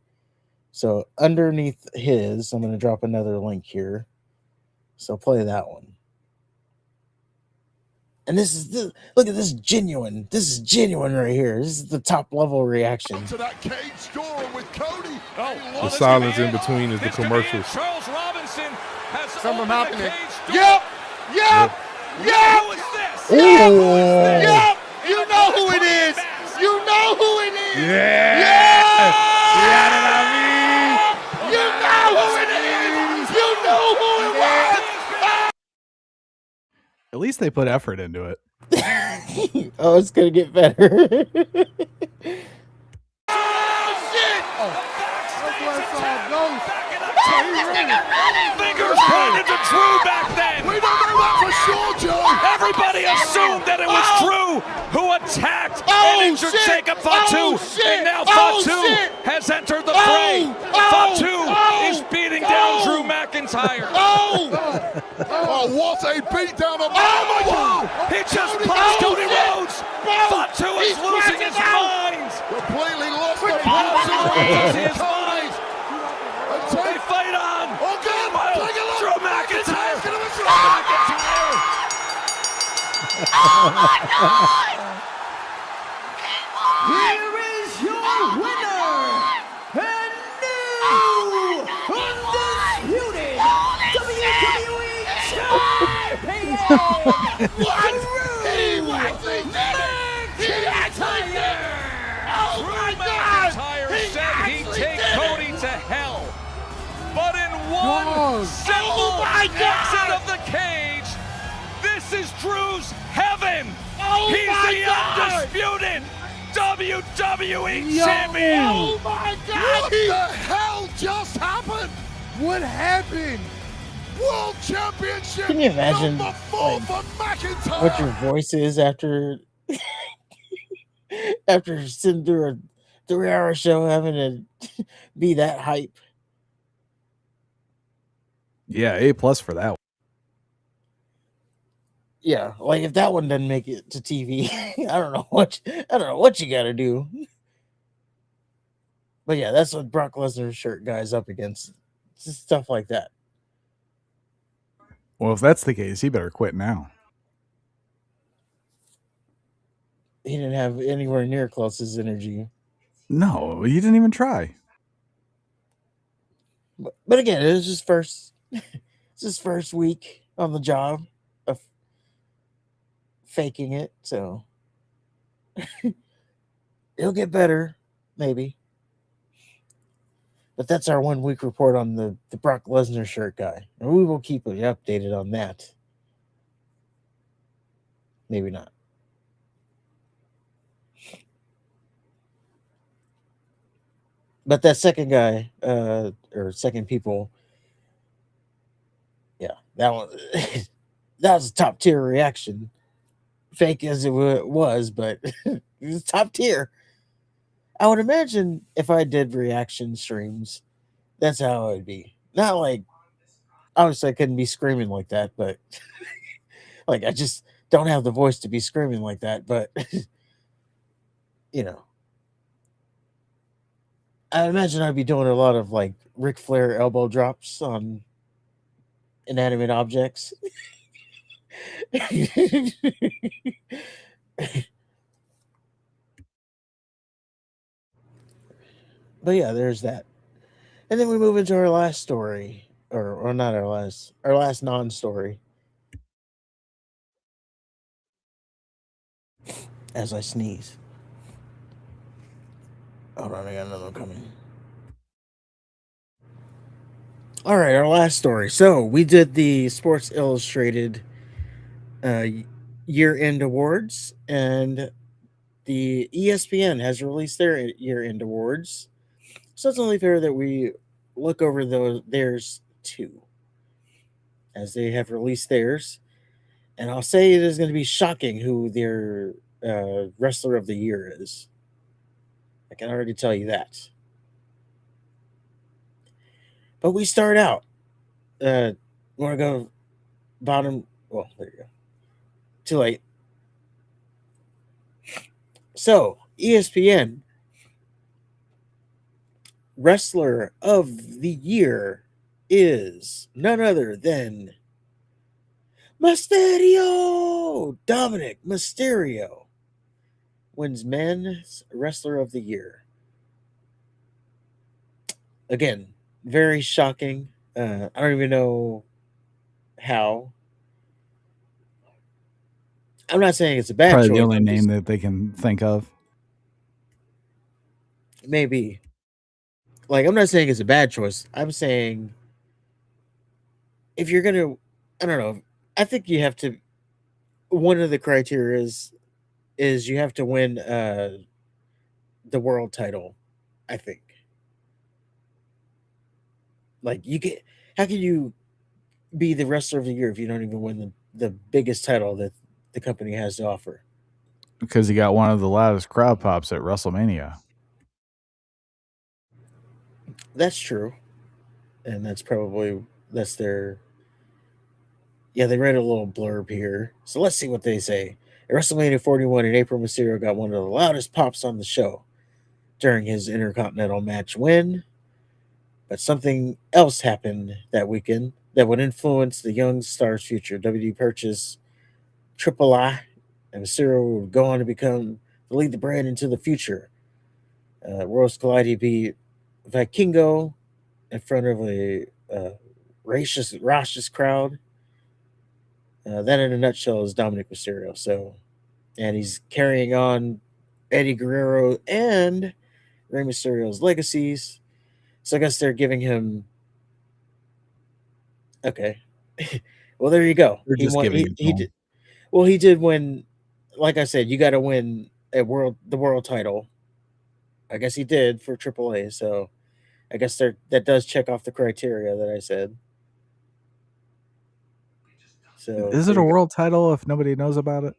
So underneath his, I'm going to drop another link here. So play that one. And this is look at this genuine. This is genuine right here. This is the top level reaction. To that cage door with Cody. The silence in between is the commercials. Charles Robinson has Something happening. Yep. Yep. Yep. Who is this? Yep. You know who it is. You know who it is. Yeah. You know who it is. You know who it was. At least they put effort into it. Oh, it's gonna get better. Fingers pointed to Drew back then. We don't know that for sure, Joe. Everybody assumed that it was Drew who attacked and injured Jacob Fatu. And now Fatu has entered the fray. Fatu is beating down Drew McIntyre. Oh, what a beatdown of my God. He just punched Cody Rhodes. Fatu is losing his mind. Completely lost the Fatu loses his plot. mind. They fight on. Oh, God. Take a look. Drew McIntyre. Drew McIntyre. Oh my God! Here is your winner and new undisputed WWE Champion! He actually did it! He actually did it! Oh my God! McIntyre said he'd take Cody to hell. But in one simple exit of the cage, this is Drew's heaven. He's the undisputed WWE Champion. Oh my God! What the hell just happened? What happened? World Championship Can you imagine number 4 like, for McIntyre. what your voice is after after sitting through a 3-hour show having to be that hype? Yeah, A+ for that one. Yeah, like if that one doesn't make it to TV, I don't know what you got to do. But yeah, that's what Brock Lesnar's shirt guy's up against. It's just stuff like that. Well, if that's the case, he better quit now. He didn't have anywhere near close energy. No, he didn't even try. But again, it was his first it's his first week on the job of faking it, so it'll get better, maybe. But that's our 1 week report on the Brock Lesnar shirt guy. And we will keep you updated on that. Maybe not. But that second guy, or second people, yeah, that one, that was a top tier reaction. Fake as it was, but it was top tier. I would imagine if I did reaction streams, that's how it would be. Not like, obviously I couldn't be screaming like that, but like I just don't have the voice to be screaming like that, but you know. I imagine I'd be doing a lot of like Ric Flair elbow drops on inanimate objects. But yeah, there's that. And then we move into our last story, or not our last non-story. as I sneeze. Hold on, I got another one coming. All right, our last story. So we did the Sports Illustrated year-end awards, and the ESPN has released their year-end awards. So it's only fair that we look over theirs too, as they have released theirs. And I'll say it is going to be shocking who their wrestler of the year is. I can already tell you that. But we start out. Want to go bottom? Well, there you go. Too late. So ESPN wrestler of the year is none other than Mysterio. Dominic Mysterio wins men's wrestler of the year. Again, very shocking. I don't even know how. I'm not saying it's a bad Probably choice. the only I'm name just- that they can think of. maybe. Like, I'm not saying it's a bad choice. I'm saying if you're gonna, I don't know. I think you have to. One of the criteria is you have to win the world title. I think. Like, you get, how can you be the wrestler of the year if you don't even win the biggest title that the company has to offer? Because he got one of the loudest crowd pops at WrestleMania. That's true, and that's their. Yeah, they read a little blurb here, so let's see what they say. At WrestleMania 41 in April, Mysterio got one of the loudest pops on the show during his Intercontinental match win, but something else happened that weekend that would influence the young star's future. WWE purchased Triple I, and Mysterio would go on to lead the brand into the future. Worlds Collide, he beat Vikingo in front of a raucous crowd. That, in a nutshell, is Dominic Mysterio. So, and he's carrying on Eddie Guerrero and Rey Mysterio's legacies. So I guess they're giving him. Okay, well there you go. They're He just won. giving it to He him. did. Well, he did win. Like I said, you got to win the world title. I guess he did for AAA. So I guess that does check off the criteria that I said. So Is it there a you go. world title if nobody knows about it?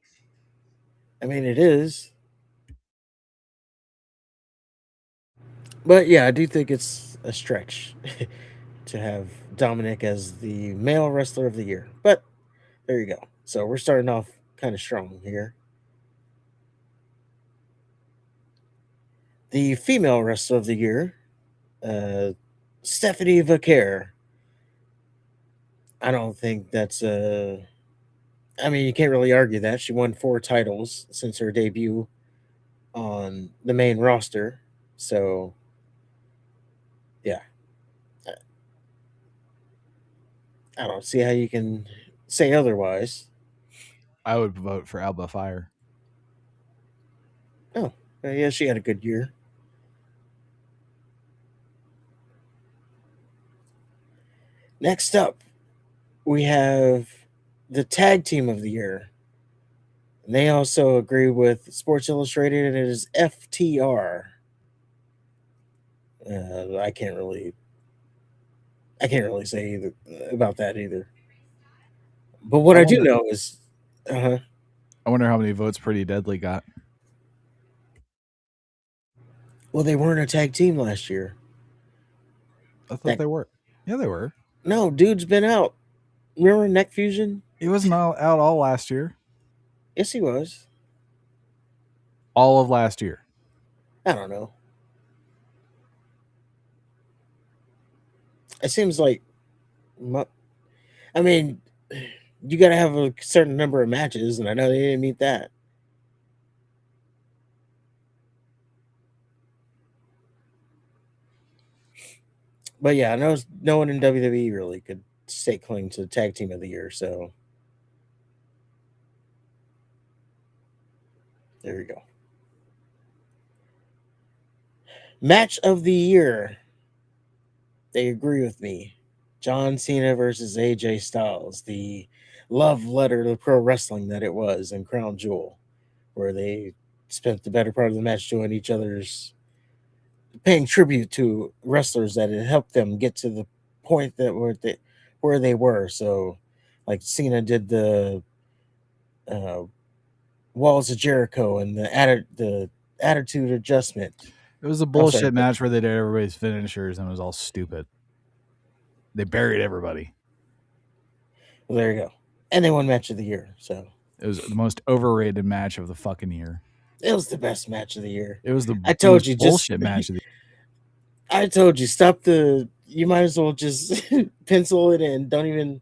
I mean, it is. But yeah, I do think it's a stretch to have Dominic as the male wrestler of the year. But there you go. So we're starting off kind of strong here. The female wrestler of the year, Stephanie Vaquer. I don't think that's I mean, you can't really argue that. She won 4 titles since her debut on the main roster. So, yeah. I don't see how you can say otherwise. I would vote for Alba Fire. Oh, yeah, she had a good year. Next up, we have the tag team of the year. And they also agree with Sports Illustrated, and it is FTR. I can't really say either about that either. But what I do know is, I wonder how many votes Pretty Deadly got. well, they weren't a tag team last year. I thought they were. Yeah, they were. No, dude's been out. Remember Neck Fusion? He wasn't out all last year. Yes, he was. All of last year. I don't know. It seems like, I mean, you got to have a certain number of matches, and I know they didn't meet that. But yeah, I know no one in WWE really could stake claim to the tag team of the year. So There we go. Match of the year. They agree with me. John Cena versus AJ Styles, the love letter to pro wrestling that it was in Crown Jewel, where they spent the better part of the match doing each other's, paying tribute to wrestlers that had helped them get to the point that where they were. So, like Cena did the uh, Walls of Jericho and the attitude adjustment. It was a I'm sorry, bullshit match where they did everybody's finishers and it was all stupid. They buried everybody. Well, there you go. And they won match of the year. So It was the most overrated match of the fucking year. it was the best match of the year. It was the I told most you, bullshit match of the I told you, stop the. You might as well just pencil it in. Don't even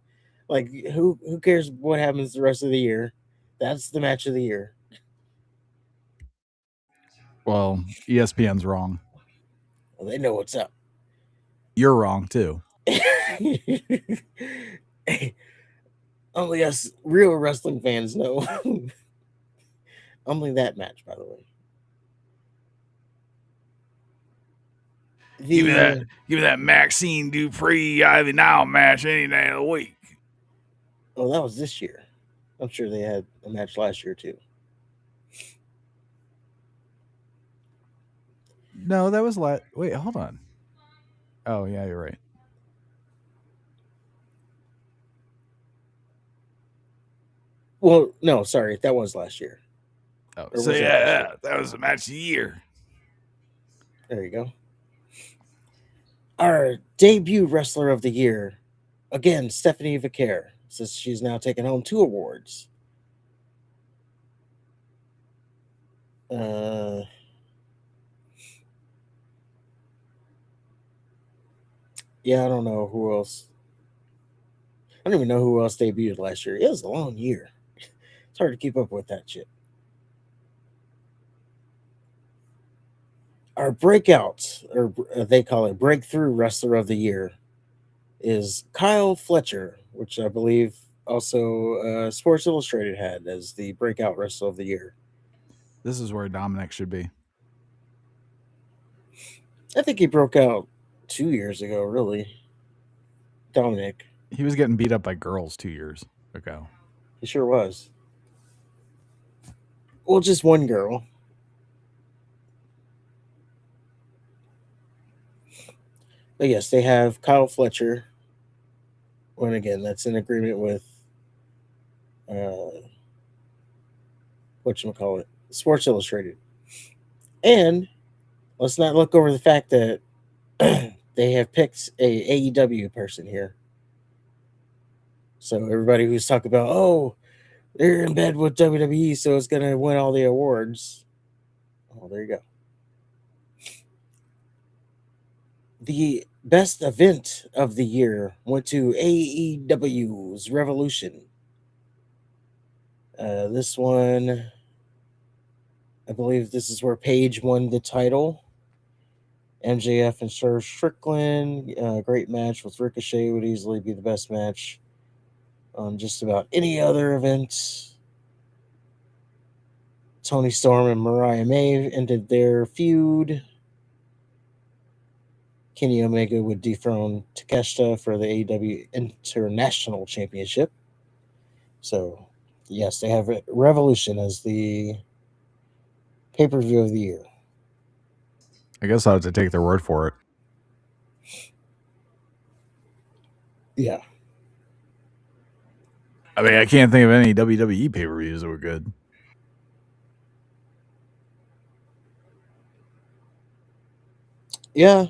like who cares what happens the rest of the year. That's the match of the year. Well, ESPN's wrong. Well, they know what's up. You're wrong too. Only us real wrestling fans know. Only that match, by the way. Give me that Maxine Dupree Ivy Now match any day of the week. Oh, that was this year. I'm sure they had a match last year too. No, that was wait, hold on. Oh yeah, you're right. Well, no, sorry, that was last year. Oh, Or so was yeah, that was the match of the year. There you go. Our debut wrestler of the year, again, Stephanie Vaquer, says she's now taken home 2 awards. Yeah, I don't know who else. I don't even know who else debuted last year. It was a long year. It's hard to keep up with that shit. Our breakout, or they call it breakthrough wrestler of the year, is Kyle Fletcher, which I believe also Sports Illustrated had as the breakout wrestler of the year. This is where Dominic should be. I think he broke out 2 years ago, really. Dominic. He was getting beat up by girls 2 years ago. He sure was. Well, just one girl. But yes, they have Kyle Fletcher. And again, that's in agreement with whatchamacallit, Sports Illustrated. And let's not look over the fact that they have picked a AEW person here. So everybody who's talking about, oh, they're in bed with WWE, so it's going to win all the awards. Oh, there you go. The best event of the year went to AEW's Revolution. This one, I believe this is where Paige won the title. MJF and Sir Strickland, great match with Ricochet, would easily be the best match on just about any other event. Tony Storm and Mariah May ended their feud. Kenny Omega would dethrone Takeshita for the AEW International Championship. So, yes, they have Revolution as the pay-per-view of the year. I guess I'll have to take their word for it. Yeah. I mean, I can't think of any WWE pay-per-views that were good. Yeah.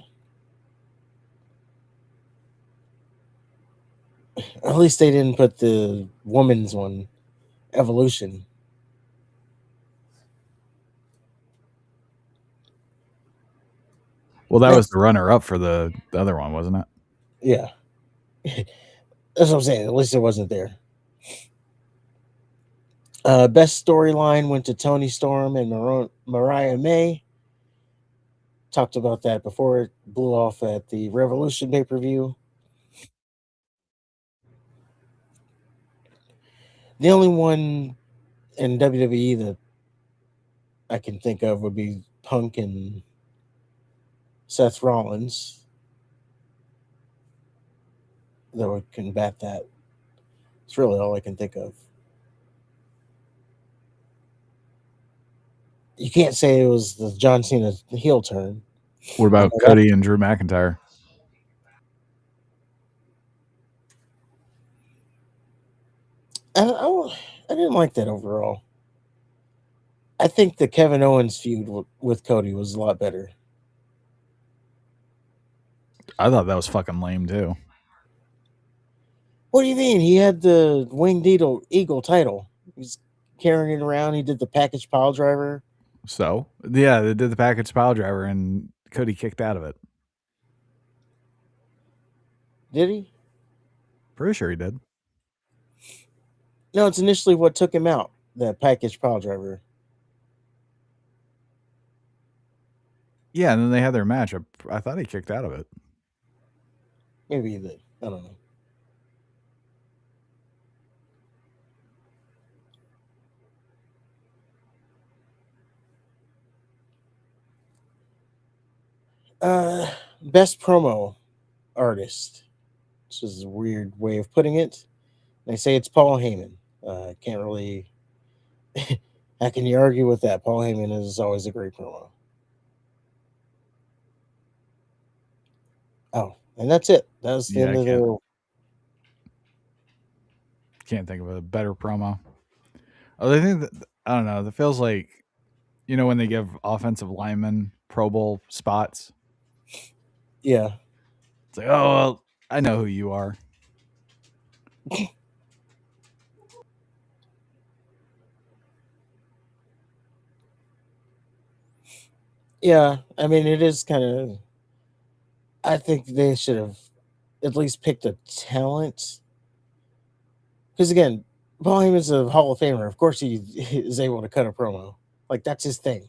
At least they didn't put the women's one, Evolution. Well, that was the runner-up for the other one, wasn't it? Yeah. That's what I'm saying. At least it wasn't there. Best storyline went to Tony Storm and Mariah May. Talked about that before it blew off at the Revolution pay-per-view. The only one in WWE that I can think of would be Punk and Seth Rollins that would combat that. It's really all I can think of. You can't say it was the John Cena heel turn. What about know Cody and Drew McIntyre? I didn't like that overall. I think the Kevin Owens feud with Cody was a lot better. I thought that was fucking lame too. What do you mean? He had the Winged Eagle title. He's carrying it around. He did the package pile driver. So yeah, they did the package pile driver, and Cody kicked out of it. Did he? Pretty sure he did. No, it's initially what took him out. The package pile driver. Yeah, and then they had their match. I thought he kicked out of it. Maybe he did. I don't know. Best promo artist. This is a weird way of putting it. They say it's Paul Heyman. Can't really. How can you argue with that? Paul Heyman is always a great promo. Oh, and that's it. That was the Yeah, end of the. Can't think of a better promo. Other thing that I don't know, that feels like, when they give offensive linemen Pro Bowl spots. Yeah. It's like, oh well, I know who you are. Yeah, I mean it is kind of. I think they should have at least picked a talent. Because again, Paul Heyman's a Hall of Famer. Of course, he is able to cut a promo. Like that's his thing.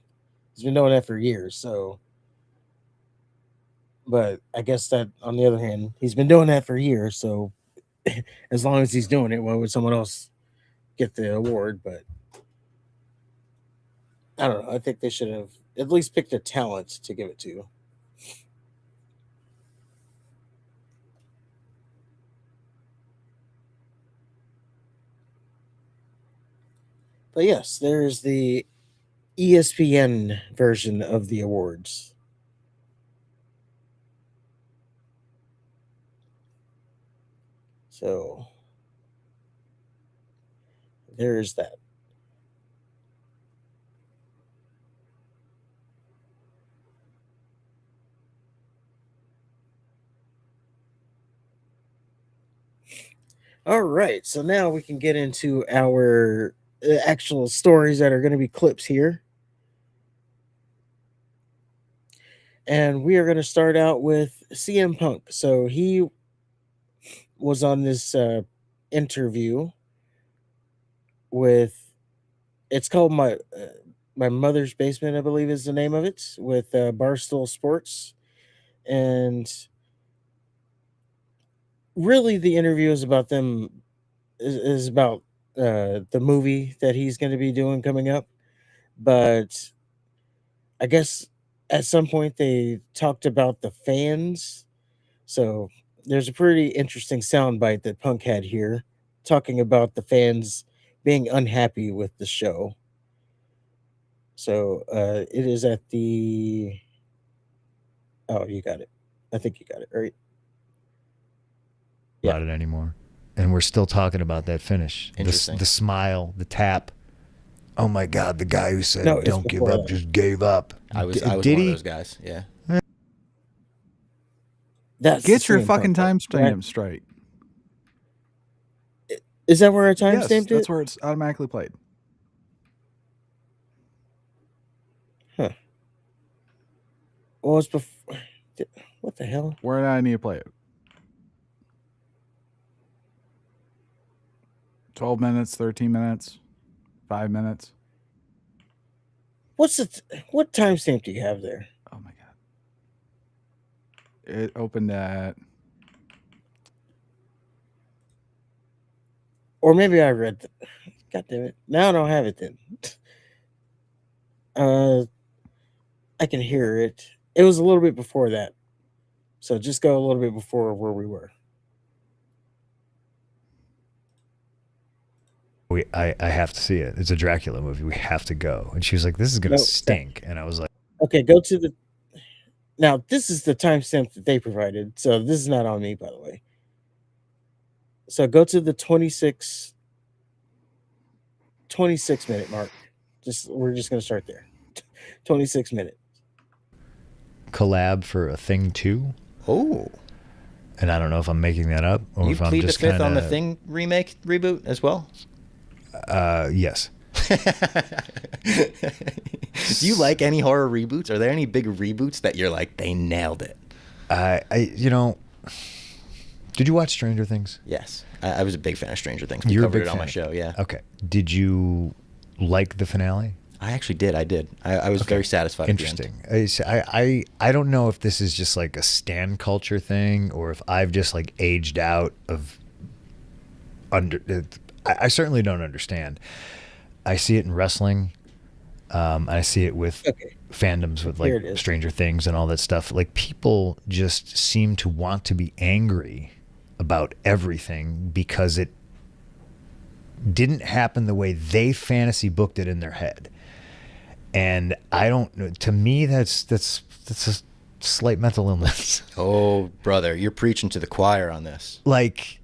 He's been doing that for years. So, but I guess that on the other hand, he's been doing that for years. So, as long as he's doing it, why would someone else get the award? But I don't know. I think they should have at least picked a talent to give it to. But yes, there's the ESPN version of the awards. So there's that. All right, so now we can get into our actual stories that are going to be clips here. And we are going to start out with CM Punk. So he was on this interview with, it's called My Mother's Basement, I believe is the name of it, with Barstool Sports. And really the interview is about them, is about the movie that he's going to be doing coming up. But I guess at some point they talked about the fans. So there's a pretty interesting soundbite that Punk had here talking about the fans being unhappy with the show. So it is at the. Oh, you got it. I think you got it, right? About it anymore. And we're still talking about that finish. The smile, the tap. Oh my God, the guy who said, don't give up, just gave up. I was one of those guys, yeah. Get your fucking timestamp straight. Is that where I timestamped it? That's where it's automatically played. Huh. Well, it's before. What the hell? Where do I need to play it? 12 minutes, 13 minutes, 5 minutes. What timestamp do you have there? Oh my God. It opened at. Or maybe I read. God damn it. Now I don't have it then. I can hear it. It was a little bit before that. So just go a little bit before where we were. I have to see it. It's a Dracula movie. We have to go. And she was like, this is going to stink. And I was like, okay, go to the. Now, this is the timestamp that they provided. So this is not on me, by the way. So go to the 26 minute mark. We're just going to start there. 26 minutes. Collab for a Thing 2. Oh. And I don't know if I'm making that up or you if I'm plead just the fifth kinda... on the Thing reboot as well? Yes. Do you like any horror reboots? Are there any big reboots that you're like, they nailed it? Did you watch Stranger Things? Yes. I was a big fan of Stranger Things. We You're covered a big it on my fan. show, yeah. Okay. Did you like the finale? I actually did. I did. I was very satisfied. Interesting. I don't know if this is just like a stan culture thing or if I've just like aged out of I certainly don't understand. I see it in wrestling. I see it with fandoms with like Stranger Things and all that stuff. Like people just seem to want to be angry about everything because it didn't happen the way they fantasy booked it in their head. And I don't. To me, that's a slight mental illness. Oh, brother, you're preaching to the choir on this. Like,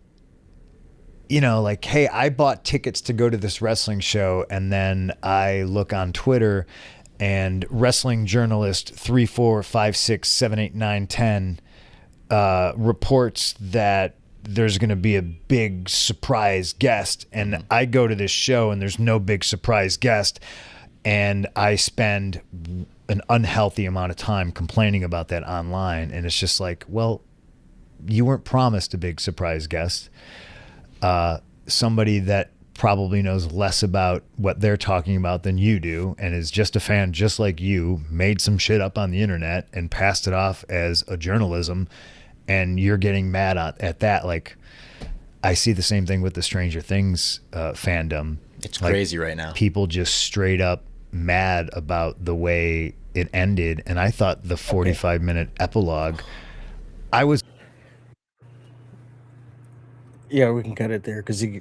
hey, I bought tickets to go to this wrestling show, and then I look on Twitter, and wrestling journalist 3, 4, 5, 6, 7, 8, 9, 10 reports that there's going to be a big surprise guest, and I go to this show, and there's no big surprise guest. And I spend an unhealthy amount of time complaining about that online. And it's just like, well, you weren't promised a big surprise guest. Somebody that probably knows less about what they're talking about than you do and is just a fan just like you, made some shit up on the internet and passed it off as a journalism. And you're getting mad at that. Like, I see the same thing with the Stranger Things fandom. It's crazy right now. People just straight up mad about the way it ended, and I thought the 45-minute epilogue, Yeah, we can cut it there because he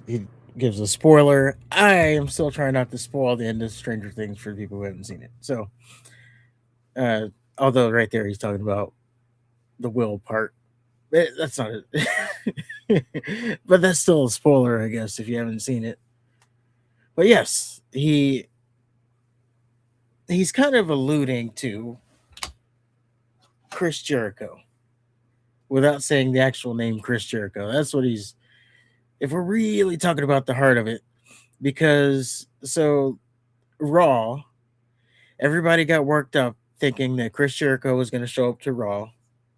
gives a spoiler. I am still trying not to spoil the end of Stranger Things for people who haven't seen it. So, although right there he's talking about the will part, that's not it. But that's still a spoiler, I guess, if you haven't seen it. But yes, he's kind of alluding to Chris Jericho without saying the actual name Chris Jericho. That's what he's, if we're really talking about the heart of it, because so Raw, everybody got worked up thinking that Chris Jericho was going to show up to Raw,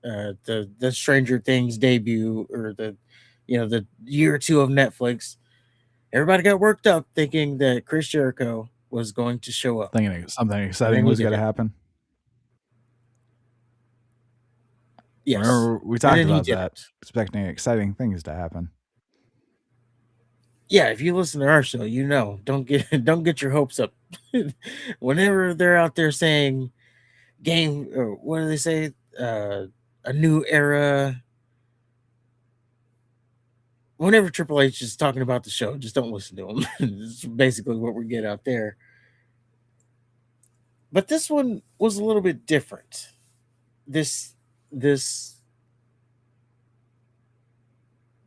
the Stranger Things debut, or the year 2 of Netflix. Everybody got worked up thinking that Chris Jericho was going to show up. Thinking something exciting was going to happen. Yes. Remember, we talked about that, expecting exciting things to happen. Yeah, if you listen to our show, don't get your hopes up. Whenever they're out there saying game, or what do they say? A new era. Whenever Triple H is talking about the show, just don't listen to him. It's basically what we get out there. But this one was a little bit different. This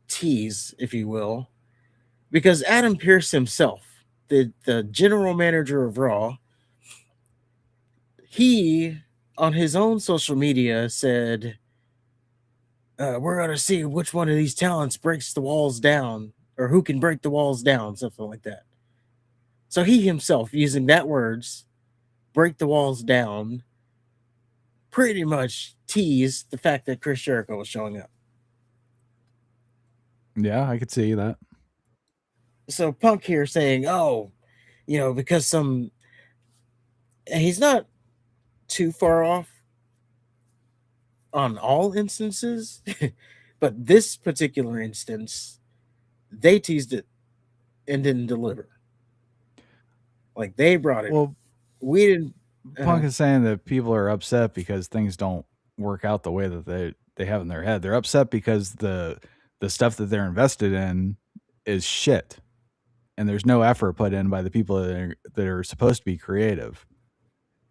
tease, if you will, because Adam Pearce himself, the general manager of Raw, he on his own social media said, we're going to see which one of these talents breaks the walls down, or who can break the walls down, something like that. So he himself, using that words, break the walls down, pretty much teased the fact that Chris Jericho was showing up. Yeah, I could see that. So Punk here saying, because he's not too far off on all instances, but this particular instance, they teased it and didn't deliver. Like, they brought it. Well, we didn't. Punk is saying that people are upset because things don't work out the way that they have in their head. They're upset because the stuff that they're invested in is shit, and there's no effort put in by the people that are supposed to be creative.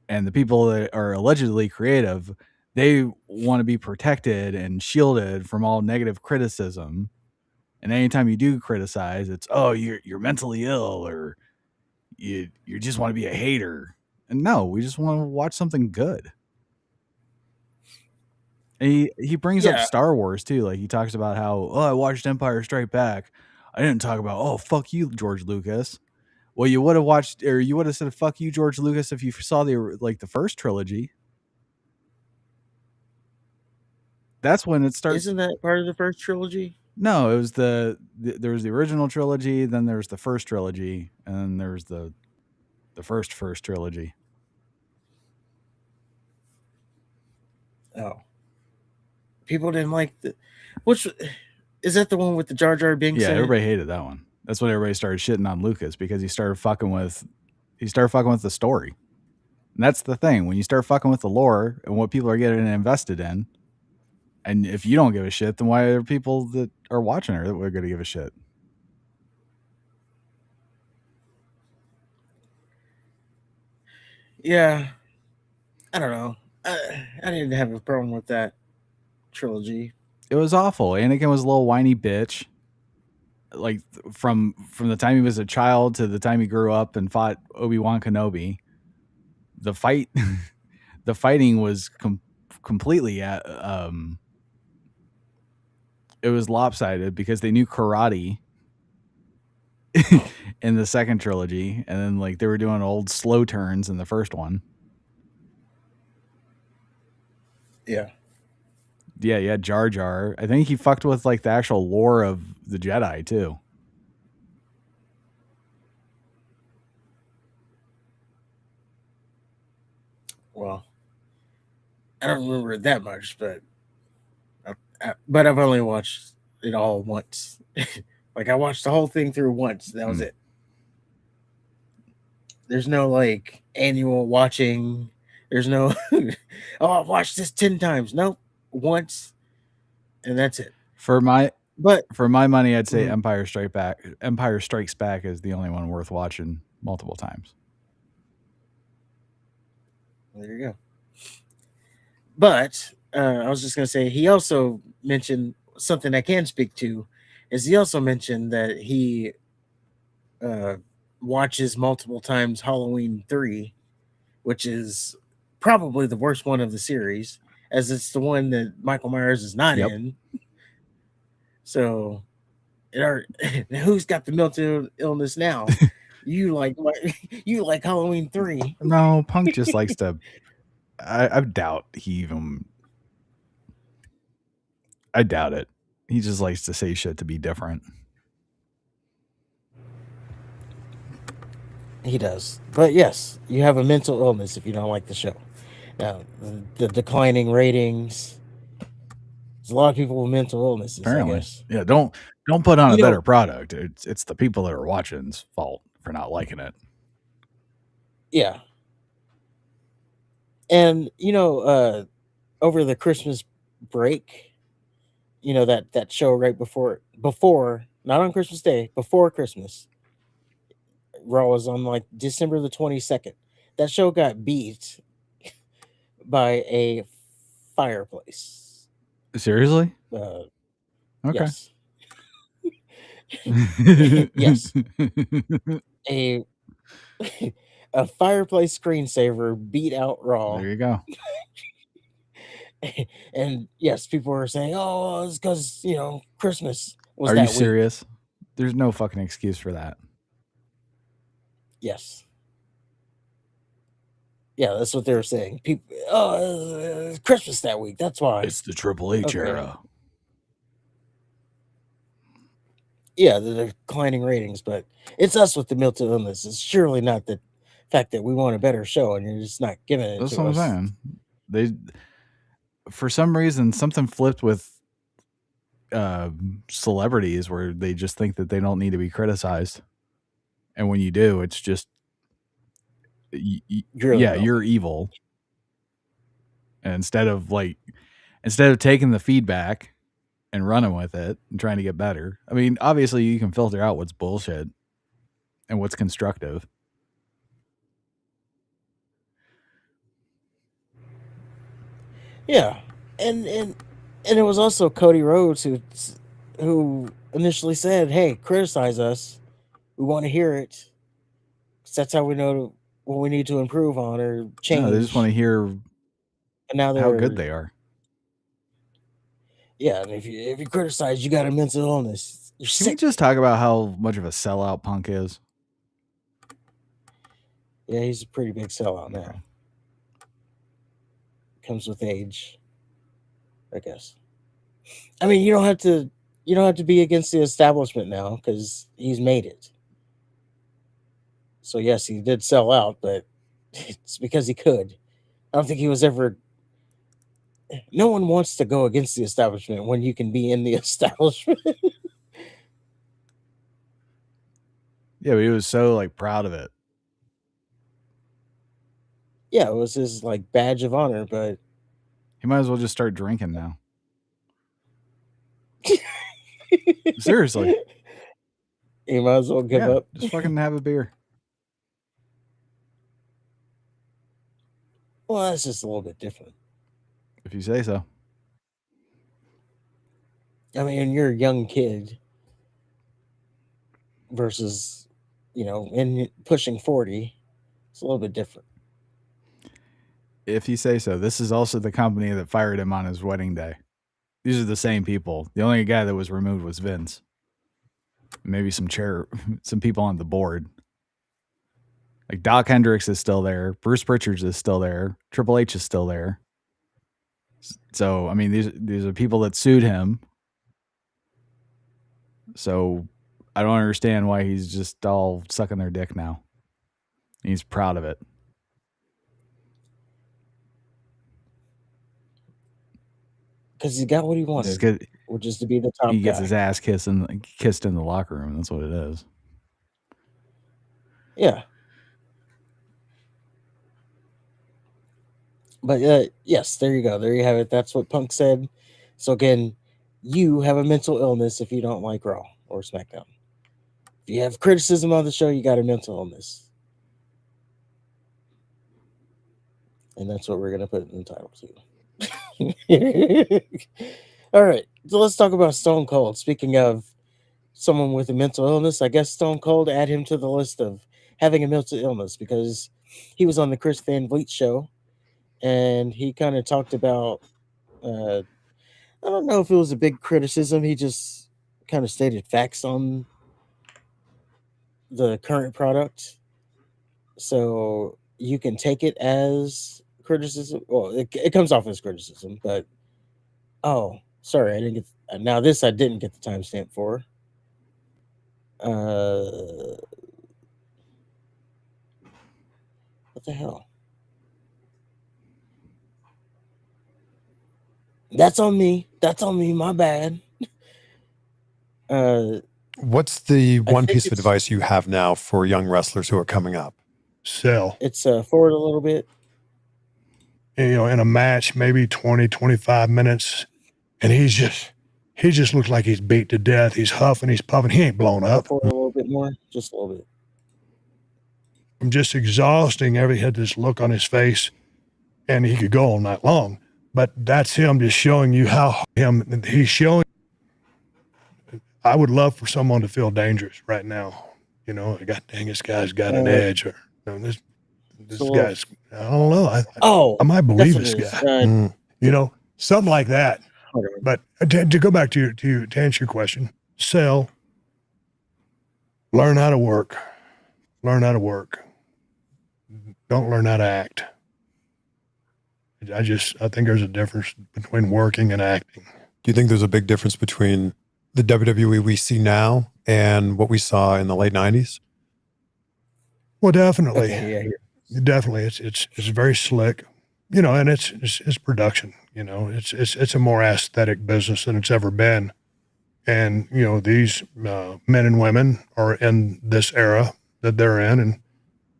And the people that are allegedly creative, they want to be protected and shielded from all negative criticism. And anytime you do criticize, it's, oh, you're mentally ill, or you just want to be a hater. And no, we just want to watch something good. And he brings up Star Wars too. Like, he talks about how, I watched Empire Strike Back. I didn't talk about, oh, fuck you, George Lucas. Well, you would have watched, or you would have said, fuck you, George Lucas, if you saw the first trilogy. That's when it starts. Isn't that part of the first trilogy? No, it was there was the original trilogy, then there was the first trilogy, and then there was the first trilogy. Oh. People didn't like which is that the one with the Jar Jar Binks? Yeah, in it? everybody hated that one. That's when everybody started shitting on Lucas, because he started fucking with the story. And that's the thing. When you start fucking with the lore and what people are getting invested in, and if you don't give a shit, then why are people that are watching it that we're going to give a shit? Yeah. I don't know. I didn't have a problem with that trilogy. It was awful. Anakin was a little whiny bitch. Like, from the time he was a child to the time he grew up and fought Obi-Wan Kenobi, the fighting was completely it was lopsided, because they knew karate in the second trilogy, and then like they were doing old slow turns in the first one. Yeah. Yeah, Jar Jar. I think he fucked with like the actual lore of the Jedi too. Well, I don't remember it that much, but I've only watched it all once. Like, I watched the whole thing through once. That was it. There's no like annual watching. There's no I've watched this 10 times. Nope. Once, and that's it. For my money, I'd say Mhm. Empire Strikes Back is the only one worth watching multiple times. There you go. But I was just going to say, he also mentioned something I can speak to, is he also mentioned that he watches multiple times Halloween 3, which is probably the worst one of the series, as it's the one that Michael Myers is not in. So, who's got the mental illness now? You like Halloween 3? No, Punk just likes to. I doubt he even. I doubt it. He just likes to say shit to be different. He does. But yes, you have a mental illness if you don't like the show. Now, the declining ratings. There's a lot of people with mental illnesses. Apparently, I guess. yeah. Don't put on a better product. It's the people that are watching's fault for not liking it. Yeah. And over the Christmas break, that show right before, not on Christmas Day, before Christmas, Raw was on like December the 22nd. That show got beat by a fireplace. Seriously? Okay. Yes. Yes. A fireplace screensaver beat out Raw. There you go. And yes, people were saying, "Oh, it's because Christmas was." Are that you week." serious? There's no fucking excuse for that. Yes. Yeah, that's what they were saying. People, it's Christmas that week. That's why. It's the Triple H era. Yeah, the declining ratings, but it's us with the mental illness. It's surely not the fact that we want a better show and you're just not giving it That's to what us. I'm saying. For some reason, something flipped with celebrities where they just think that they don't need to be criticized, and when you do, it's just you're evil. And instead of taking the feedback and running with it and trying to get better, I mean, obviously you can filter out what's bullshit and what's constructive. Yeah, and it was also Cody Rhodes who initially said, "Hey, criticize us. We want to hear it. 'Cause that's how we know what we need to improve on or change." No, they just want to hear And now how good they are. Yeah, and if you criticize, you got a mental illness. You're Can we sick. just talk about how much of a sellout Punk is? Yeah, he's a pretty big sellout now. Comes with age, I guess. I mean, you don't have to be against the establishment now because he's made it. So yes, he did sell out, but it's because he could. I don't think he was ever. No one wants to go against the establishment when you can be in the establishment. Yeah, but he was so proud of it. Yeah, it was his badge of honor, but he might as well just start drinking now. Seriously. He might as well give up. Just fucking have a beer. Well, that's just a little bit different. If you say so. I mean, you're a young kid versus, in pushing 40. It's a little bit different. If you say so. This is also the company that fired him on his wedding day. These are the same people. The only guy that was removed was Vince. Maybe some people on the board. Doc Hendricks is still there. Bruce Pritchards is still there. Triple H is still there. So, I mean, these are people that sued him. So, I don't understand why he's just all sucking their dick now. He's proud of it. Because he got what he wanted, which is to be the top guy. He gets his ass kissed in the locker room. That's what it is. Yeah. But yes, there you go. There you have it. That's what Punk said. So again, you have a mental illness if you don't like Raw or SmackDown. If you have criticism of the show, you got a mental illness. And that's what we're going to put in the title too. All right. So let's talk about Stone Cold. Speaking of someone with a mental illness, I guess Stone Cold, add him to the list of having a mental illness because he was on the Chris Van Vliet show and he kind of talked about, I don't know if it was a big criticism. He just kind of stated facts on the current product. So you can take it as criticism. Well, it comes off as criticism, but sorry, I didn't get. Now this I didn't get the timestamp for. What the hell? That's on me. My bad. What's the one piece of advice you have now for young wrestlers who are coming up? Sell. It's forward a little bit. In a match, maybe 20, 25 minutes, and he just looks like he's beat to death. He's huffing, he's puffing. He ain't blown up. Forward a little bit more, just a little bit. I'm just exhausting. He had this look on his face, and he could go all night long. But that's him just showing you how he's showing. I would love for someone to feel dangerous right now. God dang, this guy's got an edge, or this guy's. I don't know. I might believe this guy. Something like that. But to go back to answer your question, sell. Learn how to work. Learn how to work. Don't learn how to act. I think there's a difference between working and acting. Do you think there's a big difference between the WWE we see now and what we saw in the late 90s? Well, definitely. Okay, yeah. Definitely. It's very slick, and it's production, it's a more aesthetic business than it's ever been. And, these men and women are in this era that they're in, and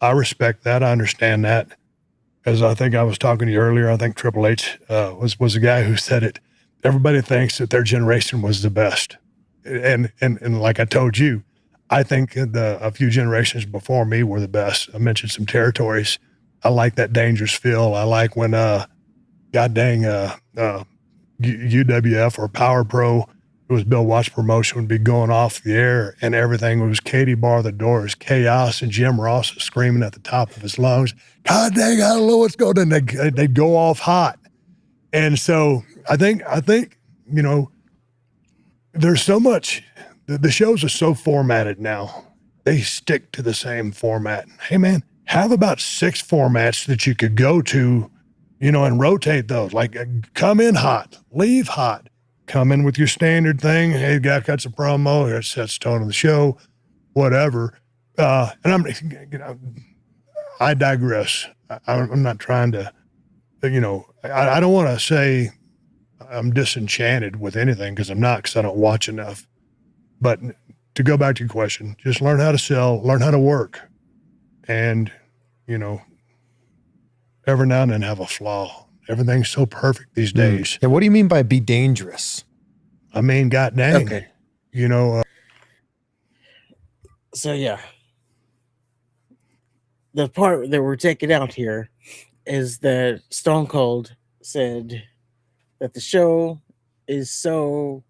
I respect that. I understand that. As I think I was talking to you earlier, I think Triple H was a guy who said it. Everybody thinks that their generation was the best, and like I told you, I think a few generations before me were the best. I mentioned some territories. I like that dangerous feel. I like when God dang UWF or Power Pro, it was Bill Watts promotion, would be going off the air and everything was Katie bar the doors, chaos, and Jim Ross is screaming at the top of his lungs, God dang, I don't know what's going on. They'd go off hot. And so I think, you know, there's so much, the shows are so formatted now. They stick to the same format. Hey man, have about 6 formats that you could go to, you know, and rotate those. Like come in hot, leave hot, come in with your standard thing. Hey, guy cuts a promo, it sets the tone of the show, whatever. And I'm, you know, I digress. I'm not trying to, you know, I don't want to say I'm disenchanted with anything because I'm not, because I don't watch enough. But to go back to your question, just learn how to sell, learn how to work, and, you know, every now and then have a flaw. Everything's so perfect these days. Yeah, what do you mean by be dangerous? I mean, god dang. Okay. You know. So yeah, the part that we're taking out here is that Stone Cold said that the show is so,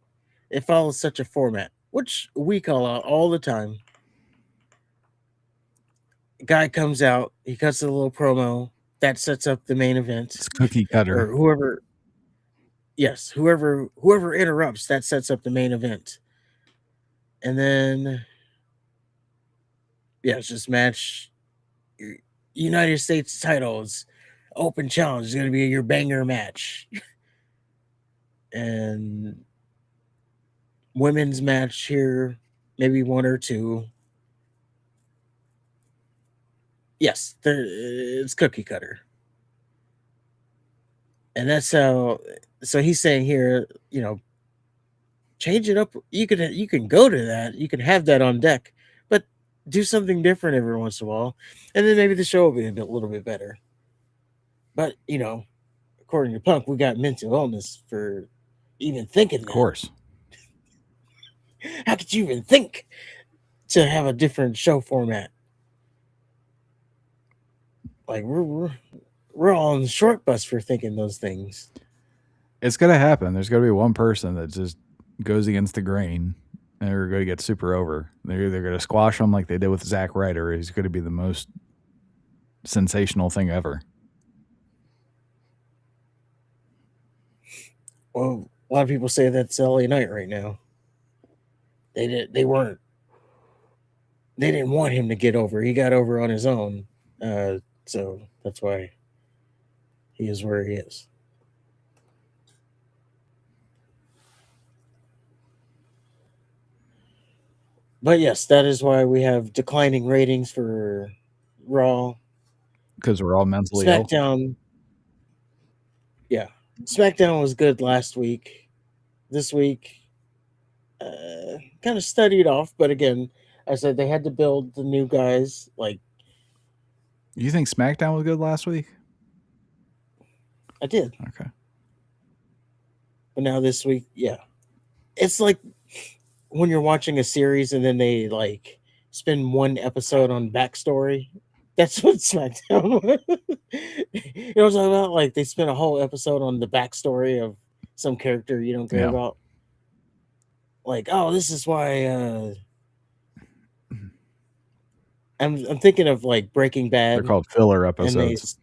it follows such a format, which we call out all the time. Guy comes out, he cuts a little promo that sets up the main event. It's cookie cutter. Or whoever, yes, whoever interrupts, that sets up the main event. And then, yeah, it's just match. United States titles, open challenge is going to be your banger match. And women's match here, maybe 1 or 2. Yes, it's cookie cutter. And that's how, so he's saying here, you know, change it up. You can go to that. You can have that on deck, but do something different every once in a while. And then maybe the show will be a little bit better. But, you know, according to Punk, we got mental illness for even thinking that. Of course. How could you even think to have a different show format? Like we're all on the short bus for thinking those things. It's going to happen. There's going to be one person that just goes against the grain and they're going to get super over. They're either going to squash him like they did with Zack Ryder, or he's going to be the most sensational thing ever. Well, a lot of people say that's LA Knight right now. They didn't want him to get over. He got over on his own. So that's why he is where he is. But yes, that is why we have declining ratings for Raw. Because we're all mentally SmackDown. Yeah. SmackDown was good last week. This week, kind of studied off. But again, I said they had to build the new guys. Like, You think SmackDown was good last week? I did. Okay. But now this week, yeah. It's like when you're watching a series and then they like spend 1 episode on backstory. That's what SmackDown was. You know what I'm talking about? Like they spent a whole episode on the backstory of some character you don't care about. Like, oh, this is why I'm thinking of like Breaking Bad. They're called filler episodes.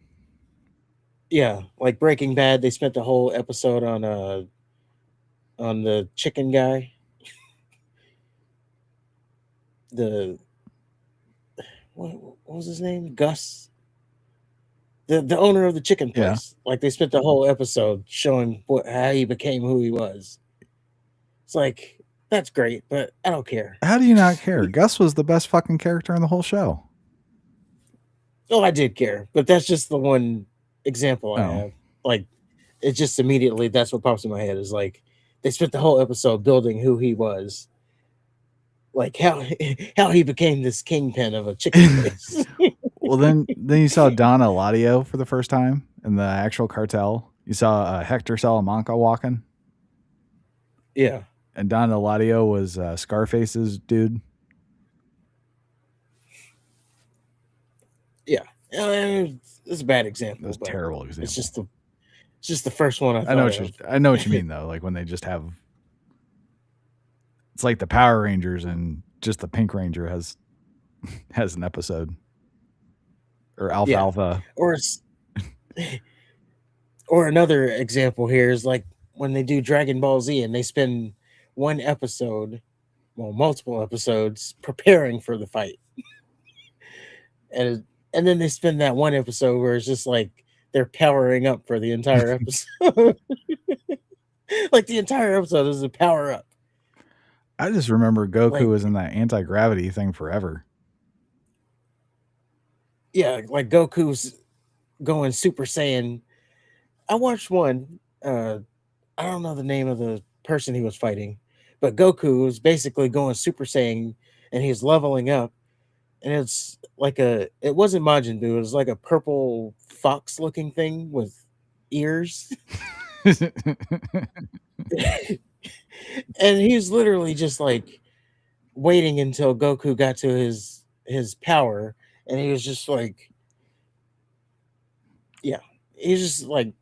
Yeah, like Breaking Bad, they spent the whole episode on the chicken guy. What was his name? Gus. The owner of the chicken place. Yeah. Like they spent the whole episode showing how he became who he was. It's like, that's great, but I don't care. How do you not care? Gus was the best fucking character in the whole show. Oh, I did care, but that's just the one example I have. Like, it's just immediately, that's what pops in my head is like, they spent the whole episode building who he was. Like how he became this kingpin of a chicken place. Well, then you saw Don Eladio for the first time in the actual cartel. You saw Hector Salamanca walking. Yeah. And Don Eladio was Scarface's dude. Yeah. It's a bad example. It's a but terrible example. It's just the first one I know what you mean though. Like when they just have, it's like the Power Rangers and just the Pink Ranger has an episode, or Alfalfa. Or another example here is like when they do Dragon Ball Z and they spend one episode, well, multiple episodes preparing for the fight, and then they spend that one episode where it's just like they're powering up for the entire episode. Like the entire episode is a power up. I just remember Goku was in that anti-gravity thing forever. Yeah, like Goku's going Super Saiyan. I watched one. I don't know the name of the person he was fighting, but Goku was basically going Super Saiyan, and he's leveling up. And it's like it wasn't Majin Buu. It was like a purple fox-looking thing with ears. And he's literally just like waiting until Goku got to his power, and he was just like, yeah, he's just like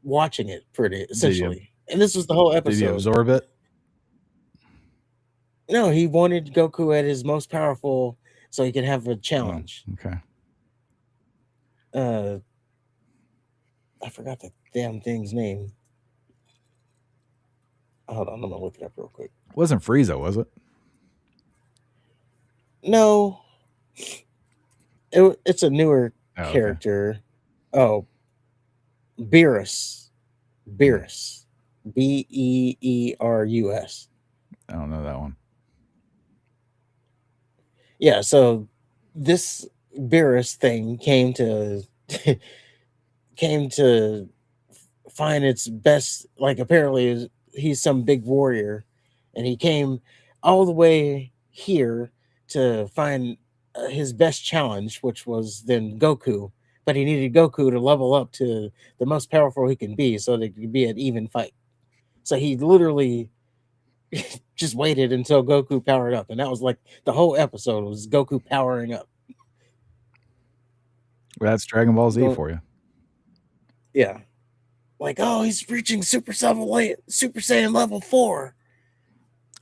watching it pretty essentially. And this was the whole episode. Did he absorb it? No, he wanted Goku at his most powerful so he could have a challenge. Okay. I forgot the damn thing's name. Hold on, I'm gonna look it up real quick. It wasn't Frieza, was it? No. It's a newer character. Oh, Beerus. Beerus. Beerus. I don't know that one. Yeah, so this Beerus thing came to find its best. Like apparently he's some big warrior, and he came all the way here to find his best challenge, which was then Goku. But he needed Goku to level up to the most powerful he can be, so that it could be an even fight. So he literally just waited until Goku powered up, and that was like the whole episode was Goku powering up. Well, that's Dragon Ball Z for you. Yeah, like he's reaching Super Saiyan level 4.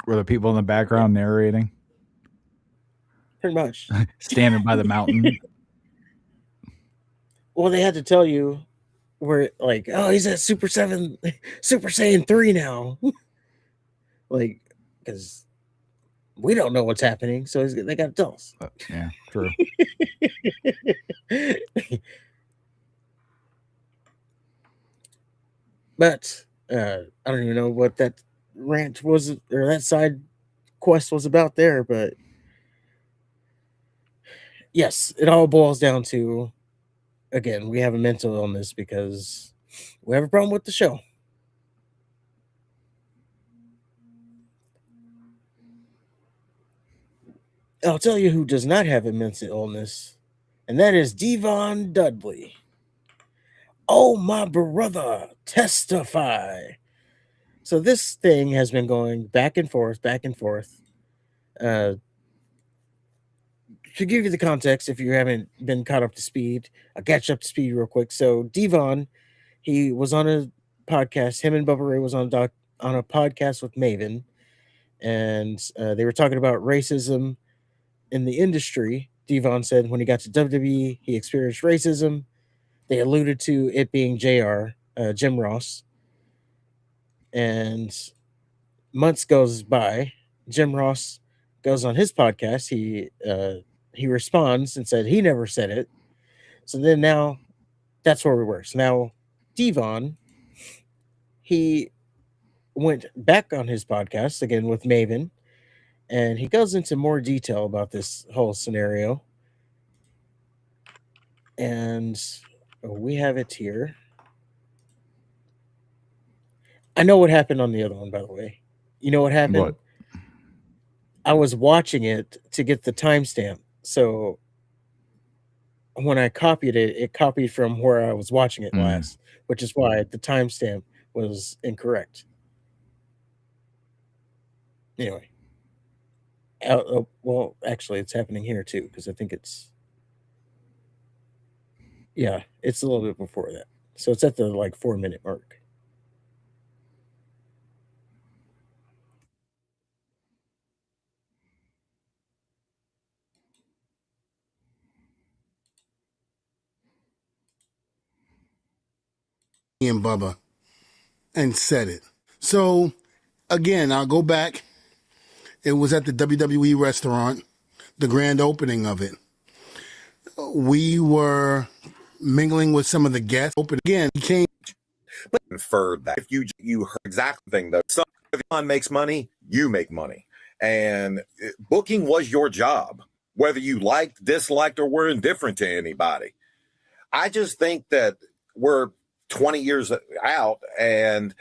Were the people in the background narrating? Pretty much. Standing by the mountain. Well, they had to tell you where, like, he's at Super Saiyan 3 now. Like, because we don't know what's happening, so they got to tell us. Yeah, true. But I don't even know what that rant was, or that side quest was about there, but yes, it all boils down to, again, we have a mental illness because we have a problem with the show. I'll tell you who does not have a mental illness, and that is Devon Dudley. Oh, my brother, testify. So this thing has been going back and forth, back and forth. To give you the context, if you haven't been caught up to speed, I'll catch up to speed real quick. So Devon, he was on a podcast. Him and Bubba Ray was on a podcast with Maven, and they were talking about racism in the industry. Devon said when he got to WWE, he experienced racism. They alluded to it being JR, Jim Ross. And months goes by. Jim Ross goes on his podcast. He responds and said he never said it. So then now that's where we were. So now Devon, he went back on his podcast again with Maven, and he goes into more detail about this whole scenario. And we have it here. I know what happened on the other one, by the way. You know what happened? What? I was watching it to get the timestamp. So when I copied it, it copied from where I was watching it last, which is why the timestamp was incorrect. Anyway. Well, actually, it's happening here too, because I think it's a little bit before that. So it's at the 4-minute mark. And Bubba and said it. So again, I'll go back. It was at the WWE restaurant, the grand opening of it. We were mingling with some of the guests. Again, he came. But inferred that if you heard exactly the thing though, if Devon makes money, you make money, and booking was your job, whether you liked, disliked, or were indifferent to anybody. I just think that we're 20 years out, and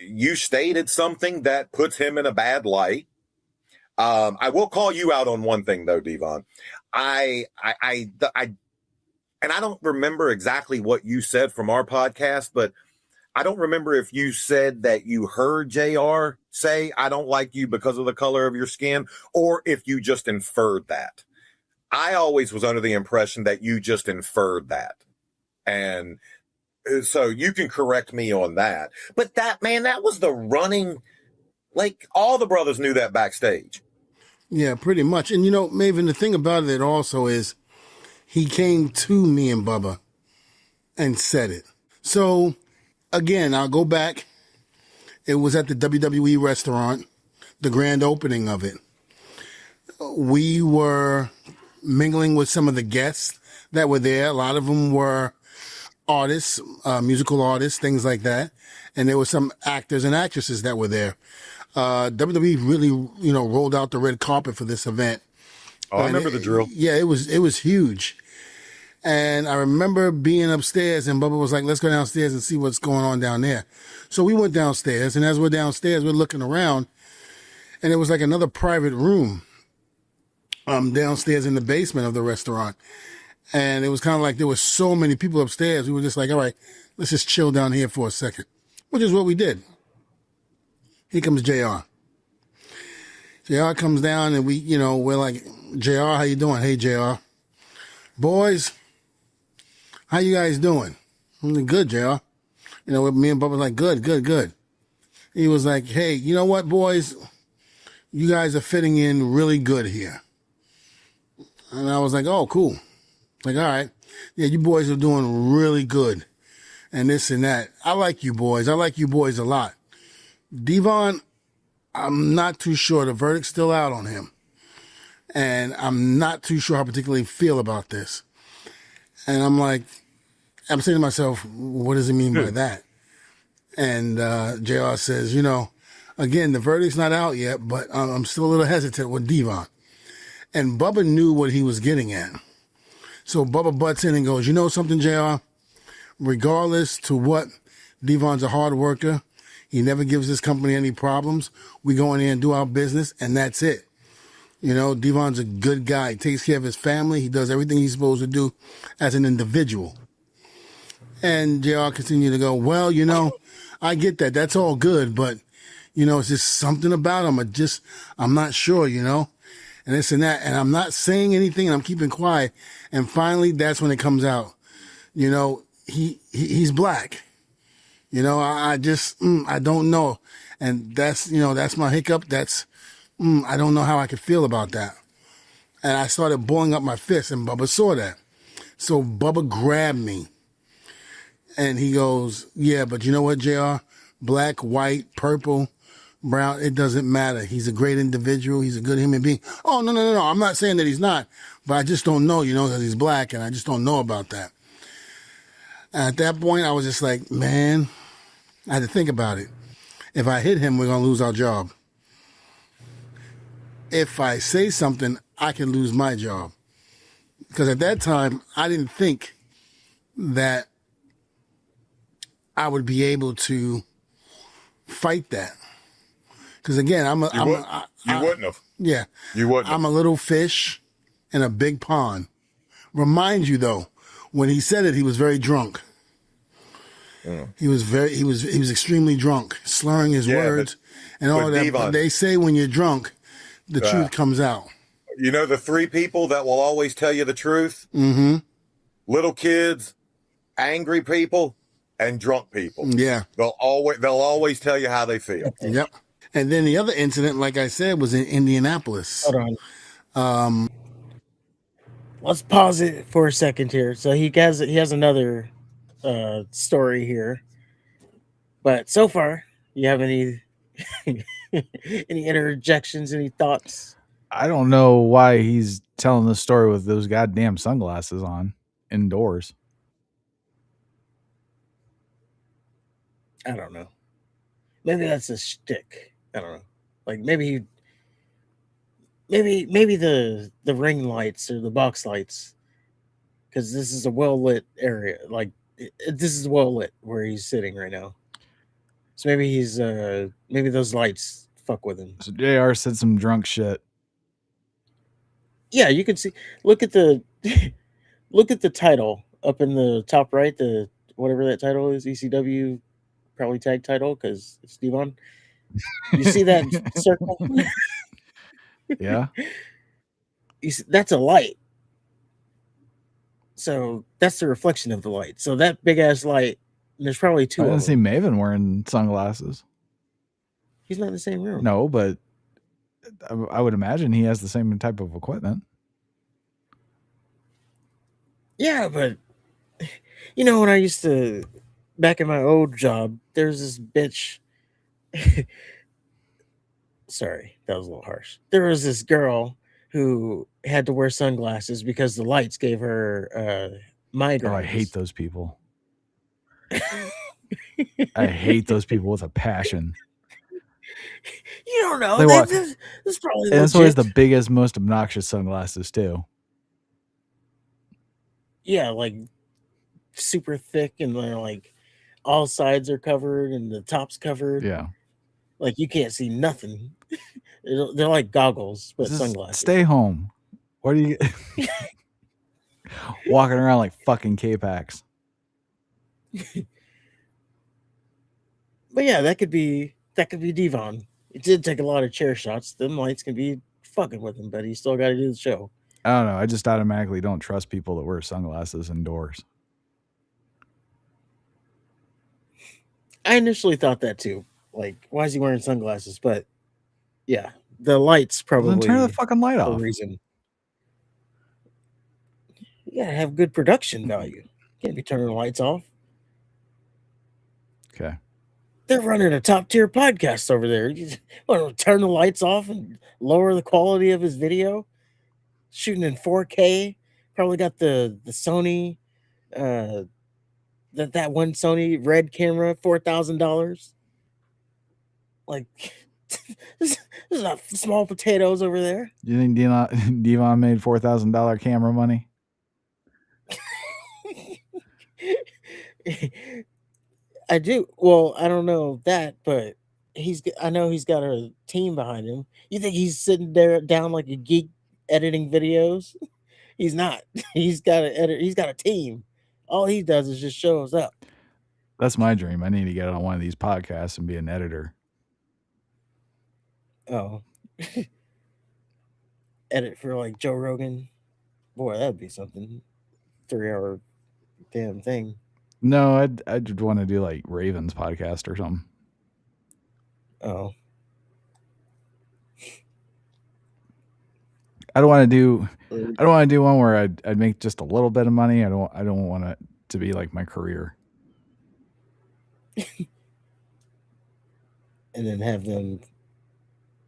you stated something that puts him in a bad light. I will call you out on one thing though, Devon. And I don't remember exactly what you said from our podcast, but I don't remember if you said that you heard JR say, I don't like you because of the color of your skin, or if you just inferred that. I always was under the impression that you just inferred that. And so you can correct me on that. But that was the running, all the brothers knew that backstage. Yeah, pretty much. And Maven, the thing about it also is, he came to me and Bubba and said it. So, again, I'll go back. It was at the WWE restaurant, the grand opening of it. We were mingling with some of the guests that were there. A lot of them were artists, musical artists, things like that. And there were some actors and actresses that were there. WWE really, rolled out the red carpet for this event. Oh, I remember the drill. Yeah, it was huge. And I remember being upstairs, and Bubba was like, let's go downstairs and see what's going on down there. So we went downstairs, and as we're downstairs, we're looking around, and it was like another private room downstairs in the basement of the restaurant. And it was kind of like there were so many people upstairs. We were just like, all right, let's just chill down here for a second, which is what we did. Here comes JR. JR comes down, and we're like, JR, how you doing? Hey, JR. Boys, how you guys doing? I'm like, good, JR. Me and Bubba was like, good. He was like, hey, you know what, boys? You guys are fitting in really good here. And I was like, oh, cool. Like, all right. Yeah, you boys are doing really good. And this and that. I like you boys. I like you boys a lot. Devon, I'm not too sure. The verdict's still out on him. And I'm not too sure how I particularly feel about this. And I'm saying to myself, what does he mean by that? And JR says, again, the verdict's not out yet, but I'm still a little hesitant with Devon. And Bubba knew what he was getting at. So Bubba butts in and goes, you know something, JR? Regardless to what, Devon's a hard worker. He never gives this company any problems. We go in there and do our business, and that's it. Devon's a good guy. He takes care of his family. He does everything he's supposed to do as an individual. And JR continued to go, well, I get that. That's all good, but, it's just something about him. I'm not sure, and this and that. And I'm not saying anything, and I'm keeping quiet. And finally, that's when it comes out. He's black. I don't know. And that's my hiccup. I don't know how I could feel about that. And I started balling up my fist, and Bubba saw that. So Bubba grabbed me, and he goes, yeah, but you know what, JR? Black, white, purple, brown, it doesn't matter. He's a great individual. He's a good human being. Oh, no. I'm not saying that he's not, but I just don't know, because he's black, and I just don't know about that. And at that point, I was just like, man, I had to think about it. If I hit him, we're going to lose our job. If I say something, I can lose my job. Because at that time, I didn't think that I would be able to fight that. Because again, you wouldn't have. Yeah. You wouldn't have. I'm a little fish in a big pond. Remind you though, when he said it, he was very drunk. He was extremely drunk, slurring his words and all that. Devon, But they say when you're drunk, the truth comes out. You know the three people that will always tell you the truth? Mm-hmm. Little kids, angry people, and drunk people. Yeah. They'll always tell you how they feel. Yep. And then the other incident, like I said, was in Indianapolis. Hold on. Let's pause it for a second here. So he has another story here. But so far, you have any any interjections, any thoughts? I don't know why he's telling this story with those goddamn sunglasses on indoors. I don't know. Maybe that's a shtick. I don't know. Like maybe the ring lights or the box lights, because this is a well lit area. Like this is well lit where he's sitting right now. So maybe he's maybe those lights fuck with him. So JR said some drunk shit. Yeah, you can see. Look at the title up in the top right. The whatever that title is, ECW, probably tag title because it's Devon. You see that circle? Yeah. That's a light. So that's the reflection of the light. So that big ass light, there's probably two I of didn't them. see Maven wearing sunglasses. He's not in the same room. No, but I would imagine he has the same type of equipment. Yeah, but you know, when I used to, back in my old job, there's this bitch. Sorry, that was a little harsh. There was this girl who had to wear sunglasses because the lights gave her migraines. Oh, I hate those people. I hate those people with a passion. You don't know. They walk, This is probably and it's always legit. the biggest, most obnoxious sunglasses too. Yeah, like super thick, and they're like all sides are covered and the top's covered. Yeah. Like you can't see nothing. They're like goggles, but Just sunglasses. stay home. What are you walking around like fucking K-Pax? But yeah, that could be Devon. It did take a lot of chair shots. Them lights can be fucking with him, but he still got to do the show. I don't know. I just automatically don't trust people that wear sunglasses indoors. I initially thought that too. Like, why is he wearing sunglasses? But yeah, the lights probably. Well, then turn the fucking light off. Reason. You gotta have good production value. Can't be turning the lights off. Okay. They're running a top tier podcast over there. You want to turn the lights off and lower the quality of his video? Shooting in 4K. Probably got the Sony, that one Sony red camera, $4,000. Like, this is not small potatoes over there. You think Devon made $4,000 camera money? I do. Well, I don't know that, but I know he's got a team behind him. You think he's sitting there down like a geek editing videos? He's not. He's got a team. All he does is just shows up. That's my dream. I need to get on one of these podcasts and be an editor. Oh. Edit for like Joe Rogan. Boy, that'd be something. 3-hour damn thing. No, I'd want to do like Raven's podcast or something. Oh. I don't want to do one where I'd make just a little bit of money. I don't want it to be like my career. And then have them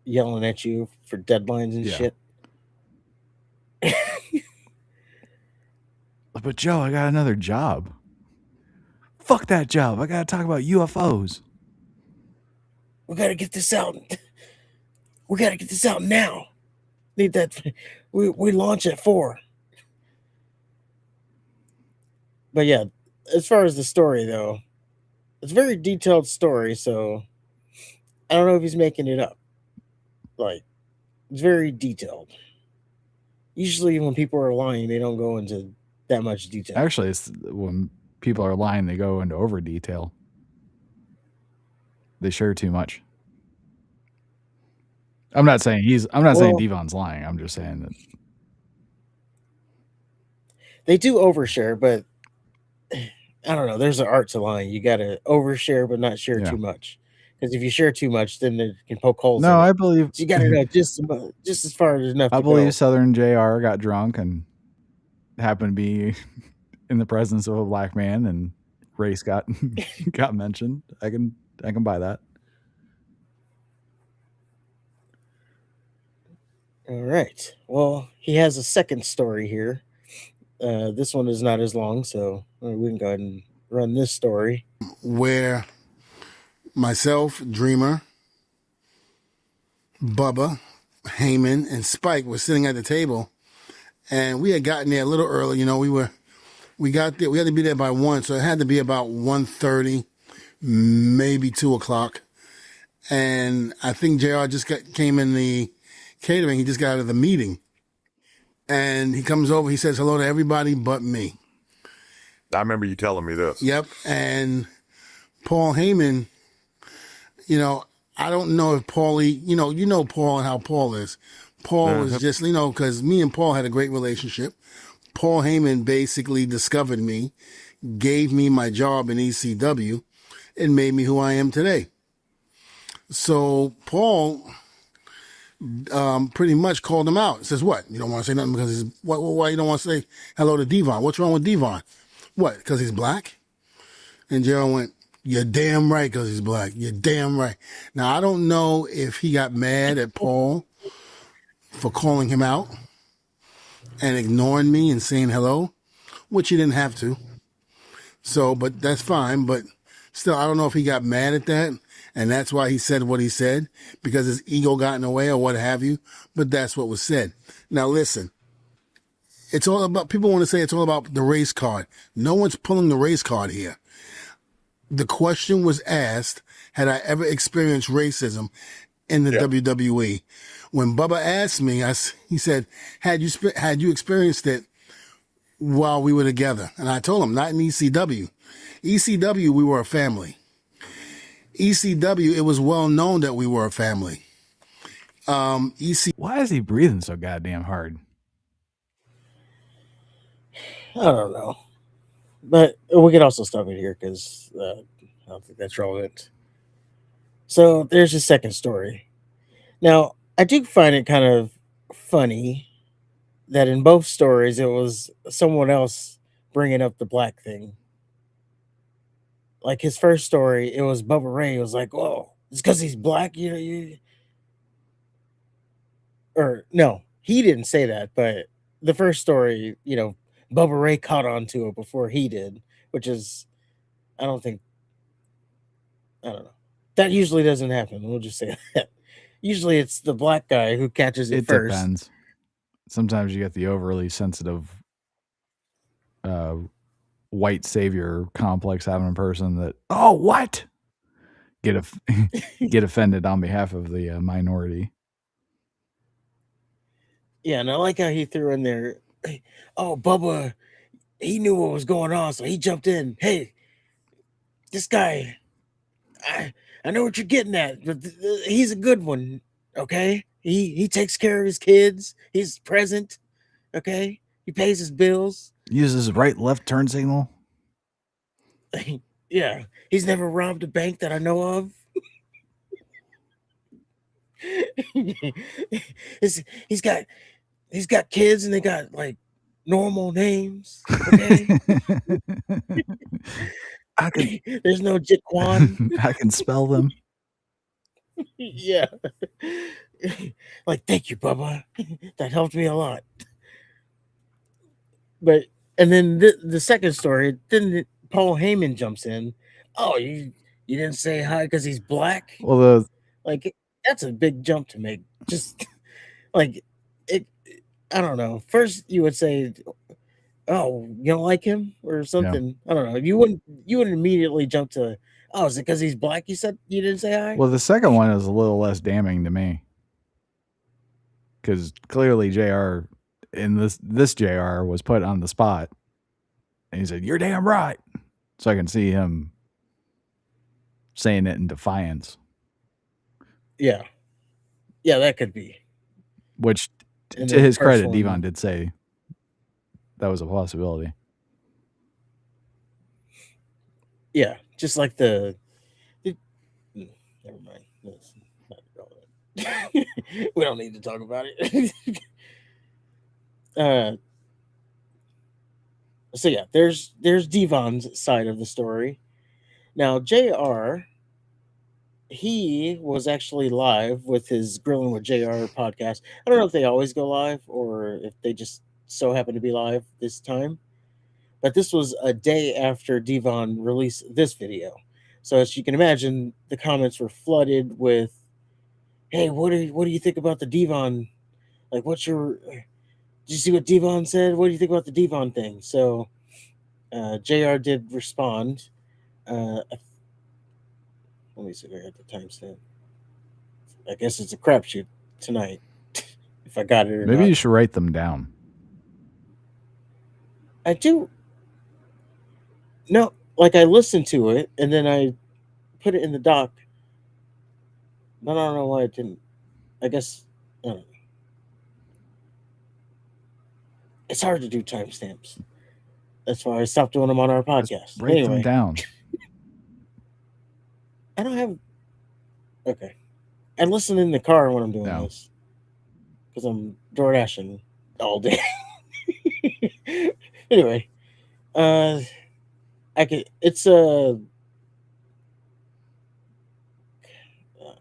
yelling at you for deadlines and shit. But Joe, I got another job. Fuck that job. I got to talk about UFOs. We got to get this out. We got to get this out now. Need that. We launch at 4. But yeah, as far as the story though, it's a very detailed story. So I don't know if he's making it up. Like, it's very detailed. Usually when people are lying, they don't go into that much detail. Actually, it's when people are lying, they go into over detail. They share too much. I'm not saying saying Devon's lying. I'm just saying that they do overshare, but I don't know. There's an art to lying. You got to overshare, but not share too much. Because if you share too much, then it can poke holes. No, in it. I believe So you got to know just as far as enough. I to believe go. Southern JR got drunk and happened to be in the presence of a black man, and race got mentioned. I can buy that. All right. Well, he has a second story here. This one is not as long, so we can go ahead and run this story. Where myself, Dreamer, Bubba, Heyman, and Spike were sitting at the table, and we had gotten there a little early. You know, we got there. We had to be there by 1, so it had to be about 1:30, maybe 2 o'clock. And I think JR just came in the catering. He just got out of the meeting. And he comes over, he says hello to everybody but me. I remember you telling me this. Yep. And Paul Heyman, you know, I don't know if Paulie, you know Paul and how Paul is. Paul is just, because me and Paul had a great relationship. Paul Heyman basically discovered me, gave me my job in ECW, and made me who I am today. So Paul pretty much called him out. Says, what? You don't want to say nothing because he's, why you don't want to say hello to Devon? What's wrong with Devon? What, because he's black? And Gerald went, you're damn right because he's black. You're damn right. Now, I don't know if he got mad at Paul for calling him out and ignoring me and saying hello, which he didn't have to. So, but that's fine. But still, I don't know if he got mad at that. And that's why he said what he said, because his ego got in the way or what have you. But that's what was said. Now, listen, it's all about, people want to say it's all about the race card. No one's pulling the race card here. The question was asked, had I ever experienced racism in the WWE? When Bubba asked me, he said, had you experienced it while we were together? And I told him, not in ECW. ECW, we were a family. ECW, it was well known that we were a family. Why is he breathing so goddamn hard? I don't know. But we could also stop it here because I don't think that's relevant. So there's a second story. Now, I do find it kind of funny that in both stories it was someone else bringing up the black thing. Like his first story, it was Bubba Ray. It was like, "Oh, it's because he's black." Or no, he didn't say that. But the first story, Bubba Ray caught on to it before he did, which is, I don't know. That usually doesn't happen. We'll just say that. Usually it's the black guy who catches it first. It depends. Sometimes you get the overly sensitive white savior complex having a person that, oh, what? Get offended on behalf of the minority. Yeah, and I like how he threw in there, oh, Bubba, he knew what was going on, so he jumped in. Hey, this guy, I know what you're getting at, but he's a good one, okay? He takes care of his kids. He's present, okay? He pays his bills. Uses right-left turn signal. Yeah, he's never robbed a bank that I know of. He's got kids and they got like normal names. Okay? There's no Jaquan. I can spell them. Yeah. Like, thank you, Bubba. That helped me a lot. But and then the second story, then Paul Heyman jumps in. Oh, you didn't say hi because he's black? Well, like that's a big jump to make. Just like it, I don't know. First, you would say, "Oh, you don't like him" or something. I don't know. You wouldn't immediately jump to, "Oh, is it because he's black?" You said you didn't say hi. Well, the second one is a little less damning to me because clearly JR in this JR was put on the spot And he said, "You're damn right." So I can see him saying it in defiance. Yeah. Yeah, that could be. Which, And to then his credit, partial Devon and- did say that was a possibility. Yeah, just like the never mind. That's not relevant. We don't need to talk about it. So yeah, there's Devon's side of the story. Now JR, he was actually live with his Grilling with JR podcast. I don't know if they always go live or if they just so happen to be live this time. But this was a day after Devon released this video. So as you can imagine, the comments were flooded with, "Hey, what do you think about the Devon? Like, did you see what Devon said? What do you think about the Devon thing?" So JR did respond. Let me see if I got the timestamp. I guess it's a crapshoot tonight, if I got it or Maybe not. you should write them down. I do. No, like I listened to it and then I put it in the doc. But I don't know why it didn't. I guess I don't know. It's hard to do timestamps. That's why I stopped doing them on our podcast. Write Anyway, them down. I don't have. Okay, I listen in the car when I'm doing this because I'm door dashing all day. Anyway, I could. It's a.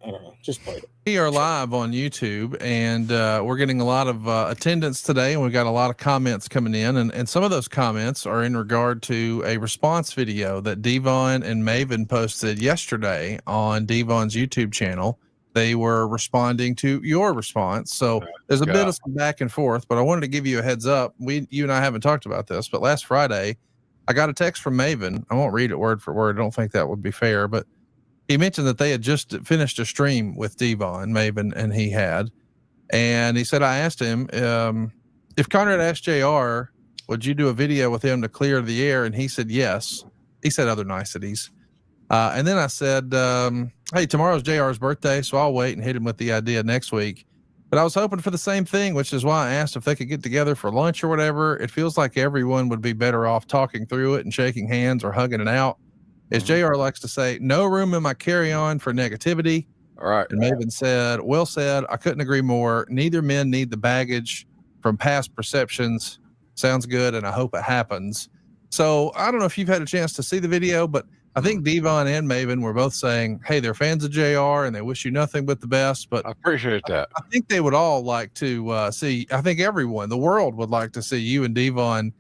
I don't know. Just play it. We are live on YouTube, and we're getting a lot of attendance today, and we've got a lot of comments coming in, and some of those comments are in regard to a response video that Devon and Maven posted yesterday on Devon's YouTube channel. They were responding to your response, so there's a bit of some back and forth, but I wanted to give you a heads up. You and I haven't talked about this, but last Friday, I got a text from Maven. I won't read it word for word. I don't think that would be fair, but he mentioned that they had just finished a stream with Devon, Maven, and he had. And he said, I asked him, if Conrad asked JR, would you do a video with him to clear the air? And he said, yes. He said other niceties. And then I said, hey, tomorrow's JR's birthday, so I'll wait and hit him with the idea next week. But I was hoping for the same thing, which is why I asked if they could get together for lunch or whatever. It feels like everyone would be better off talking through it and shaking hands or hugging it out. As JR likes to say, no room in my carry-on for negativity. All right. And Maven said, well said. I couldn't agree more. Neither men need the baggage from past perceptions. Sounds good, and I hope it happens. So I don't know if you've had a chance to see the video, but I think Devon and Maven were both saying, hey, they're fans of JR and they wish you nothing but the best. But I appreciate that. I think they would all like to see, I think everyone, the world would like to see you and Devon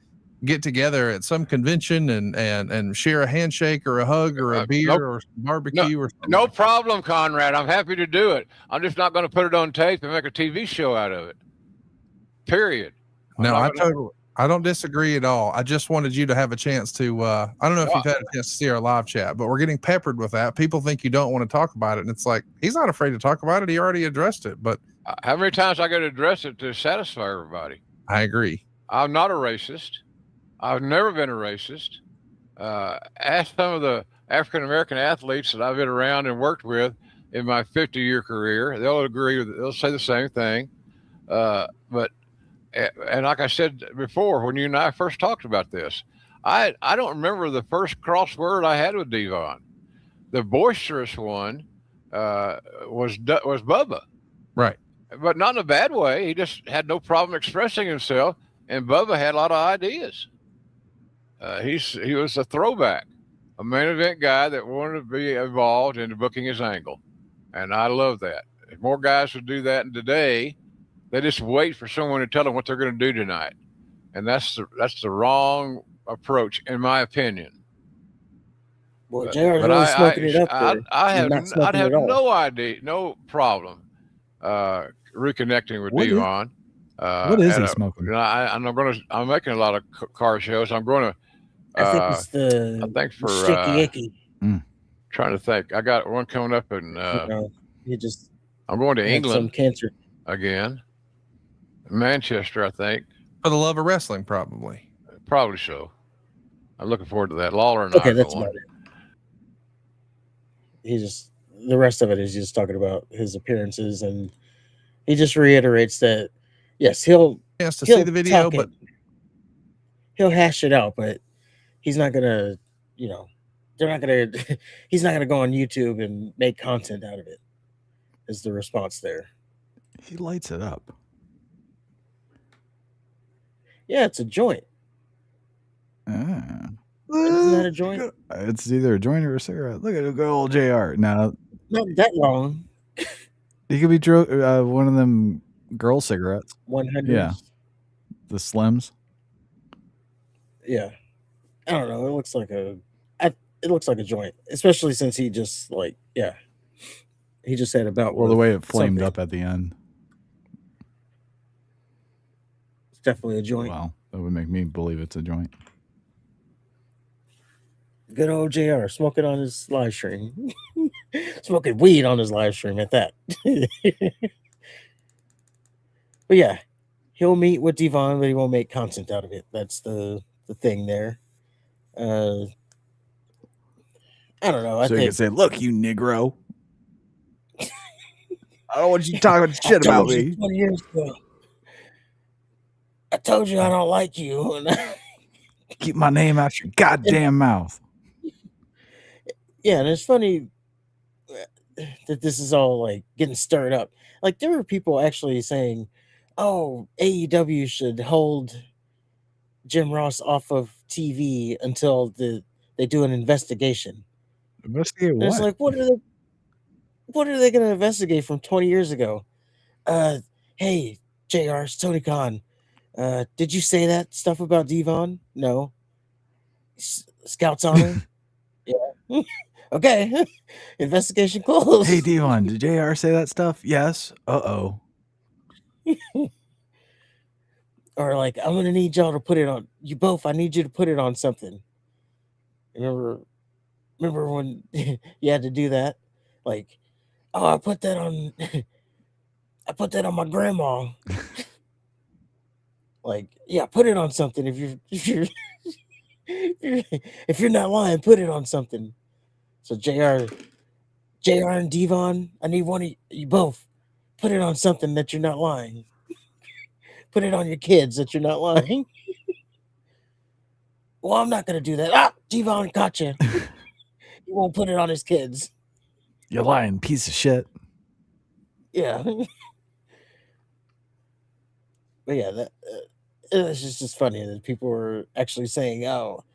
get together at some convention and share a handshake or a hug or a beer or some barbecue or something. No problem, Conrad. I'm happy to do it. I'm just not going to put it on tape and make a TV show out of it. Period. No, I don't disagree at all. I just wanted you to have a chance to, I don't know if you've had a chance to see our live chat, but we're getting peppered with that. People think you don't want to talk about it. And it's like, he's not afraid to talk about it. He already addressed it, but how many times I got to address it to satisfy everybody? I agree. I'm not a racist. I've never been a racist. Ask some of the African-American athletes that I've been around and worked with in my 50-year career. They'll agree with it. They'll say the same thing. And like I said before, when you and I first talked about this, I don't remember the first crossword I had with Devon. The boisterous one was Bubba. Right. But not in a bad way. He just had no problem expressing himself, and Bubba had a lot of ideas. He was a throwback, a main event guy that wanted to be involved in booking his angle. And I love that. If more guys would do that today, they just wait for someone to tell them what they're going to do tonight. And that's the wrong approach, in my opinion. Well, JR's really smoking it up there. I'd have no idea, no problem reconnecting with Devon. What is he smoking? I'm making a lot of car shows. I'm going to. I think it's the. I think for Sticky Icky. Trying to think. I got one coming up in. I'm going to England. Some cancer again. Manchester, I think. For the love of wrestling, probably. Probably so. I'm looking forward to that. Lawler and Okay, I are that's going. about it. He just the rest of it is just talking about his appearances, and he just reiterates that yes, he'll Chance to see he'll the video, talk but it, he'll hash it out, but he's not gonna, you know, they're not gonna he's not gonna go on YouTube and make content out of it. Is the response there? He lights it up. Yeah, it's a joint. Ah. Isn't that a joint? It's either a joint or a cigarette. Look at a good old JR. No, Not that long. he could be one of them girl cigarettes. 100s. Yeah, the Slims. Yeah, I don't know. It looks like it looks like a joint, especially since he just he just said about Well, the way it flamed something. up at the end. It's definitely a joint. Well, that would make me believe it's a joint. Good old JR smoking on his live stream. Smoking weed on his live stream at that. But yeah, he'll meet with Devon, but he won't make content out of it. That's the thing there. I don't know. I So you think can say, "Look, you Negro. I don't want you talking shit I about told you me." 20 years ago. I told you I don't like you. Keep my name out your goddamn mouth. Yeah, and it's funny that this is all like getting stirred up. Like there were people actually saying, "Oh, AEW should hold Jim Ross off of TV until they do an investigation." Investigate And it's what? like, what are they going to investigate from 20 years ago? Hey, JR, it's Tony Khan. Did you say that stuff about Devon? No. Scouts honor? Yeah. Okay. Investigation closed. Hey, Devon, did JR say that stuff? Yes. Uh-oh. Or like, I'm gonna need y'all to put it on. You both. I need you to put it on something. Remember when you had to do that? Like, oh, I put that on. I put that on my grandma. Like, yeah, put it on something. If you're not lying, put it on something. So JR and Devon, I need one of you both. Put it on something that you're not lying. Put it on your kids that you're not lying. Well, I'm not gonna do that. Ah, Devon caught you. He won't put it on his kids. You lying piece of shit. Yeah. But yeah, that it's just funny that people were actually saying, "Oh,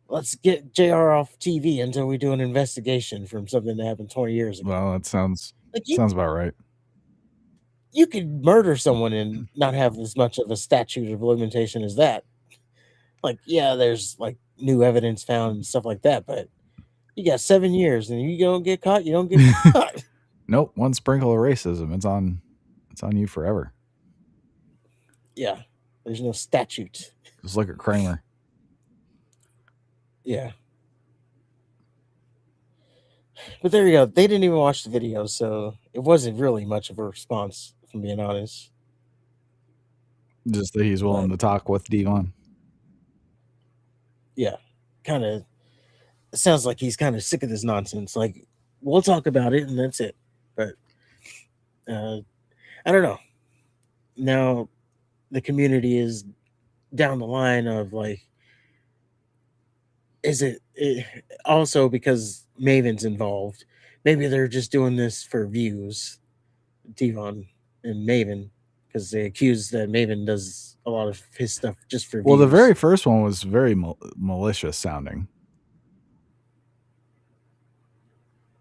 let's get JR off TV until we do an investigation from something that happened 20 years ago." Well, that sounds Like about right. you could murder someone and not have as much of a statute of limitation as that. Like, yeah, there's like new evidence found and stuff like that, but you got 7 years and you don't get caught, you don't get caught. Nope. One sprinkle of racism. It's on you forever. Yeah. There's no statute. Just look at Kramer. Yeah. But there you go. They didn't even watch the video, so it wasn't really much of a response, if I'm being honest. Just that he's willing to talk with Devon. Yeah. Kind of sounds like he's kind of sick of this nonsense. Like, we'll talk about it and that's it. But I don't know. Now the community is down the line of like, is it also because Maven's involved? Maybe they're just doing this for views, Devon and Maven, because they accuse that Maven does a lot of his stuff just for Well, views. the very first one was very malicious sounding.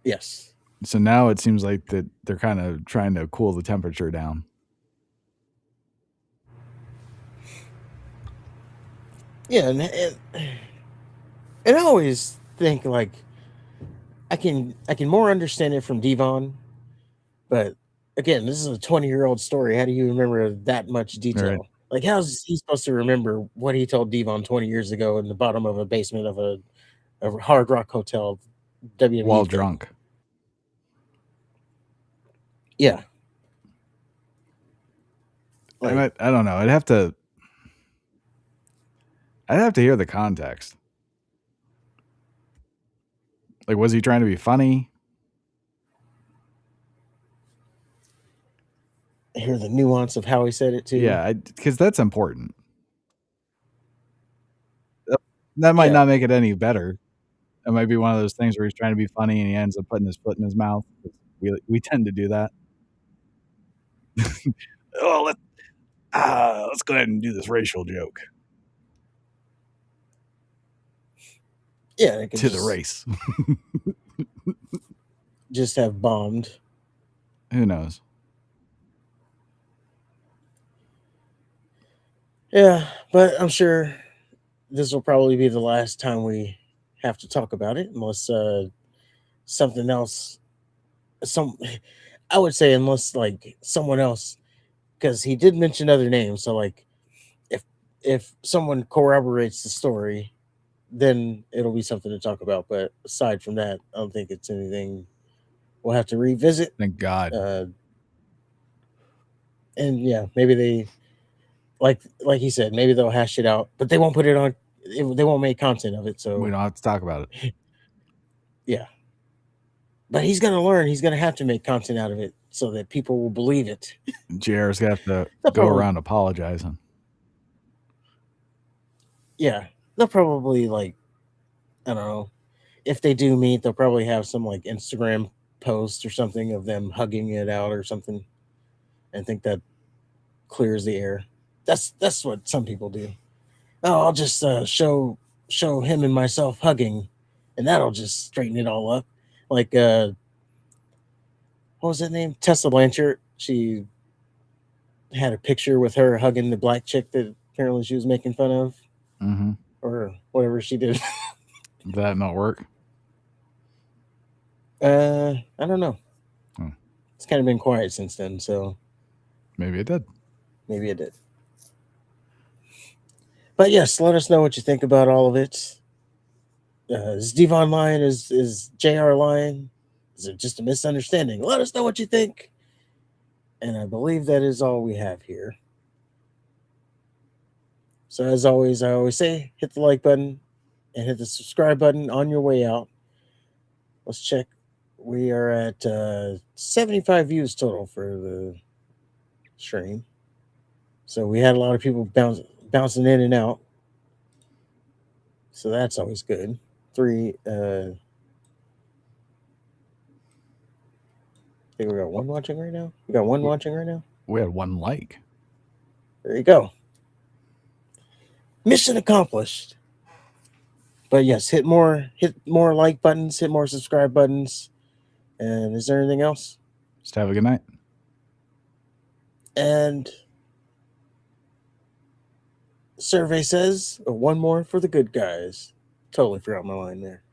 Yes. So now it seems like that they're kind of trying to cool the temperature down. Yeah, and I always think like I can more understand it from Devon, but again, this is a 20-year-old story. How do you remember that much detail? Right. Like, how's he supposed to remember what he told Devon 20 years ago in the bottom of a basement of a Hard Rock hotel, WWE While thing? drunk. Yeah. I don't know. I'd have to hear the context. Like, was he trying to be funny? I hear the nuance of how he said it too. Yeah, because that's important. That might not make it any better. It might be one of those things where he's trying to be funny and he ends up putting his foot in his mouth. We tend to do that. Oh, let's go ahead and do this racial joke. Yeah, to the race. Just have bombed. Who knows? Yeah, but I'm sure this will probably be the last time we have to talk about it, unless something else. I would say unless like someone else, because he did mention other names. So like, if someone corroborates the story, then it'll be something to talk about. But aside from that, I don't think it's anything we'll have to revisit. Thank God. And yeah, maybe they, like he said, maybe they'll hash it out, but they won't put it on. They won't make content of it, so we don't have to talk about it. Yeah, but he's gonna learn. He's gonna have to make content out of it so that people will believe it. JR's gonna have to They'll go probably- around apologizing. Yeah, they'll probably like, I don't know, if they do meet, they'll probably have some like Instagram post or something of them hugging it out or something, and think that clears the air. That's what some people do. Oh, I'll just show him and myself hugging, and that'll just straighten it all up. Like what was that name? Tessa Blanchard. She had a picture with her hugging the black chick that apparently she was making fun of, Mm-hmm. or whatever she did. Did that not work? I don't know. It's kind of been quiet since then, so maybe it did. Maybe it did. But yes, let us know what you think about all of it. Is Devon lying? Is JR lying? Is it just a misunderstanding? Let us know what you think. And I believe that is all we have here. So as always, I always say, hit the like button and hit the subscribe button on your way out. Let's check. We are at 75 views total for the stream. So we had a lot of people bouncing in and out. So that's always good. I think we got one watching right now. We got one watching right now. We had one like. There you go. Mission accomplished. But yes, hit more like buttons, hit more subscribe buttons. And is there anything else? Just have a good night. And survey says one more for the good guys. Totally forgot my line there.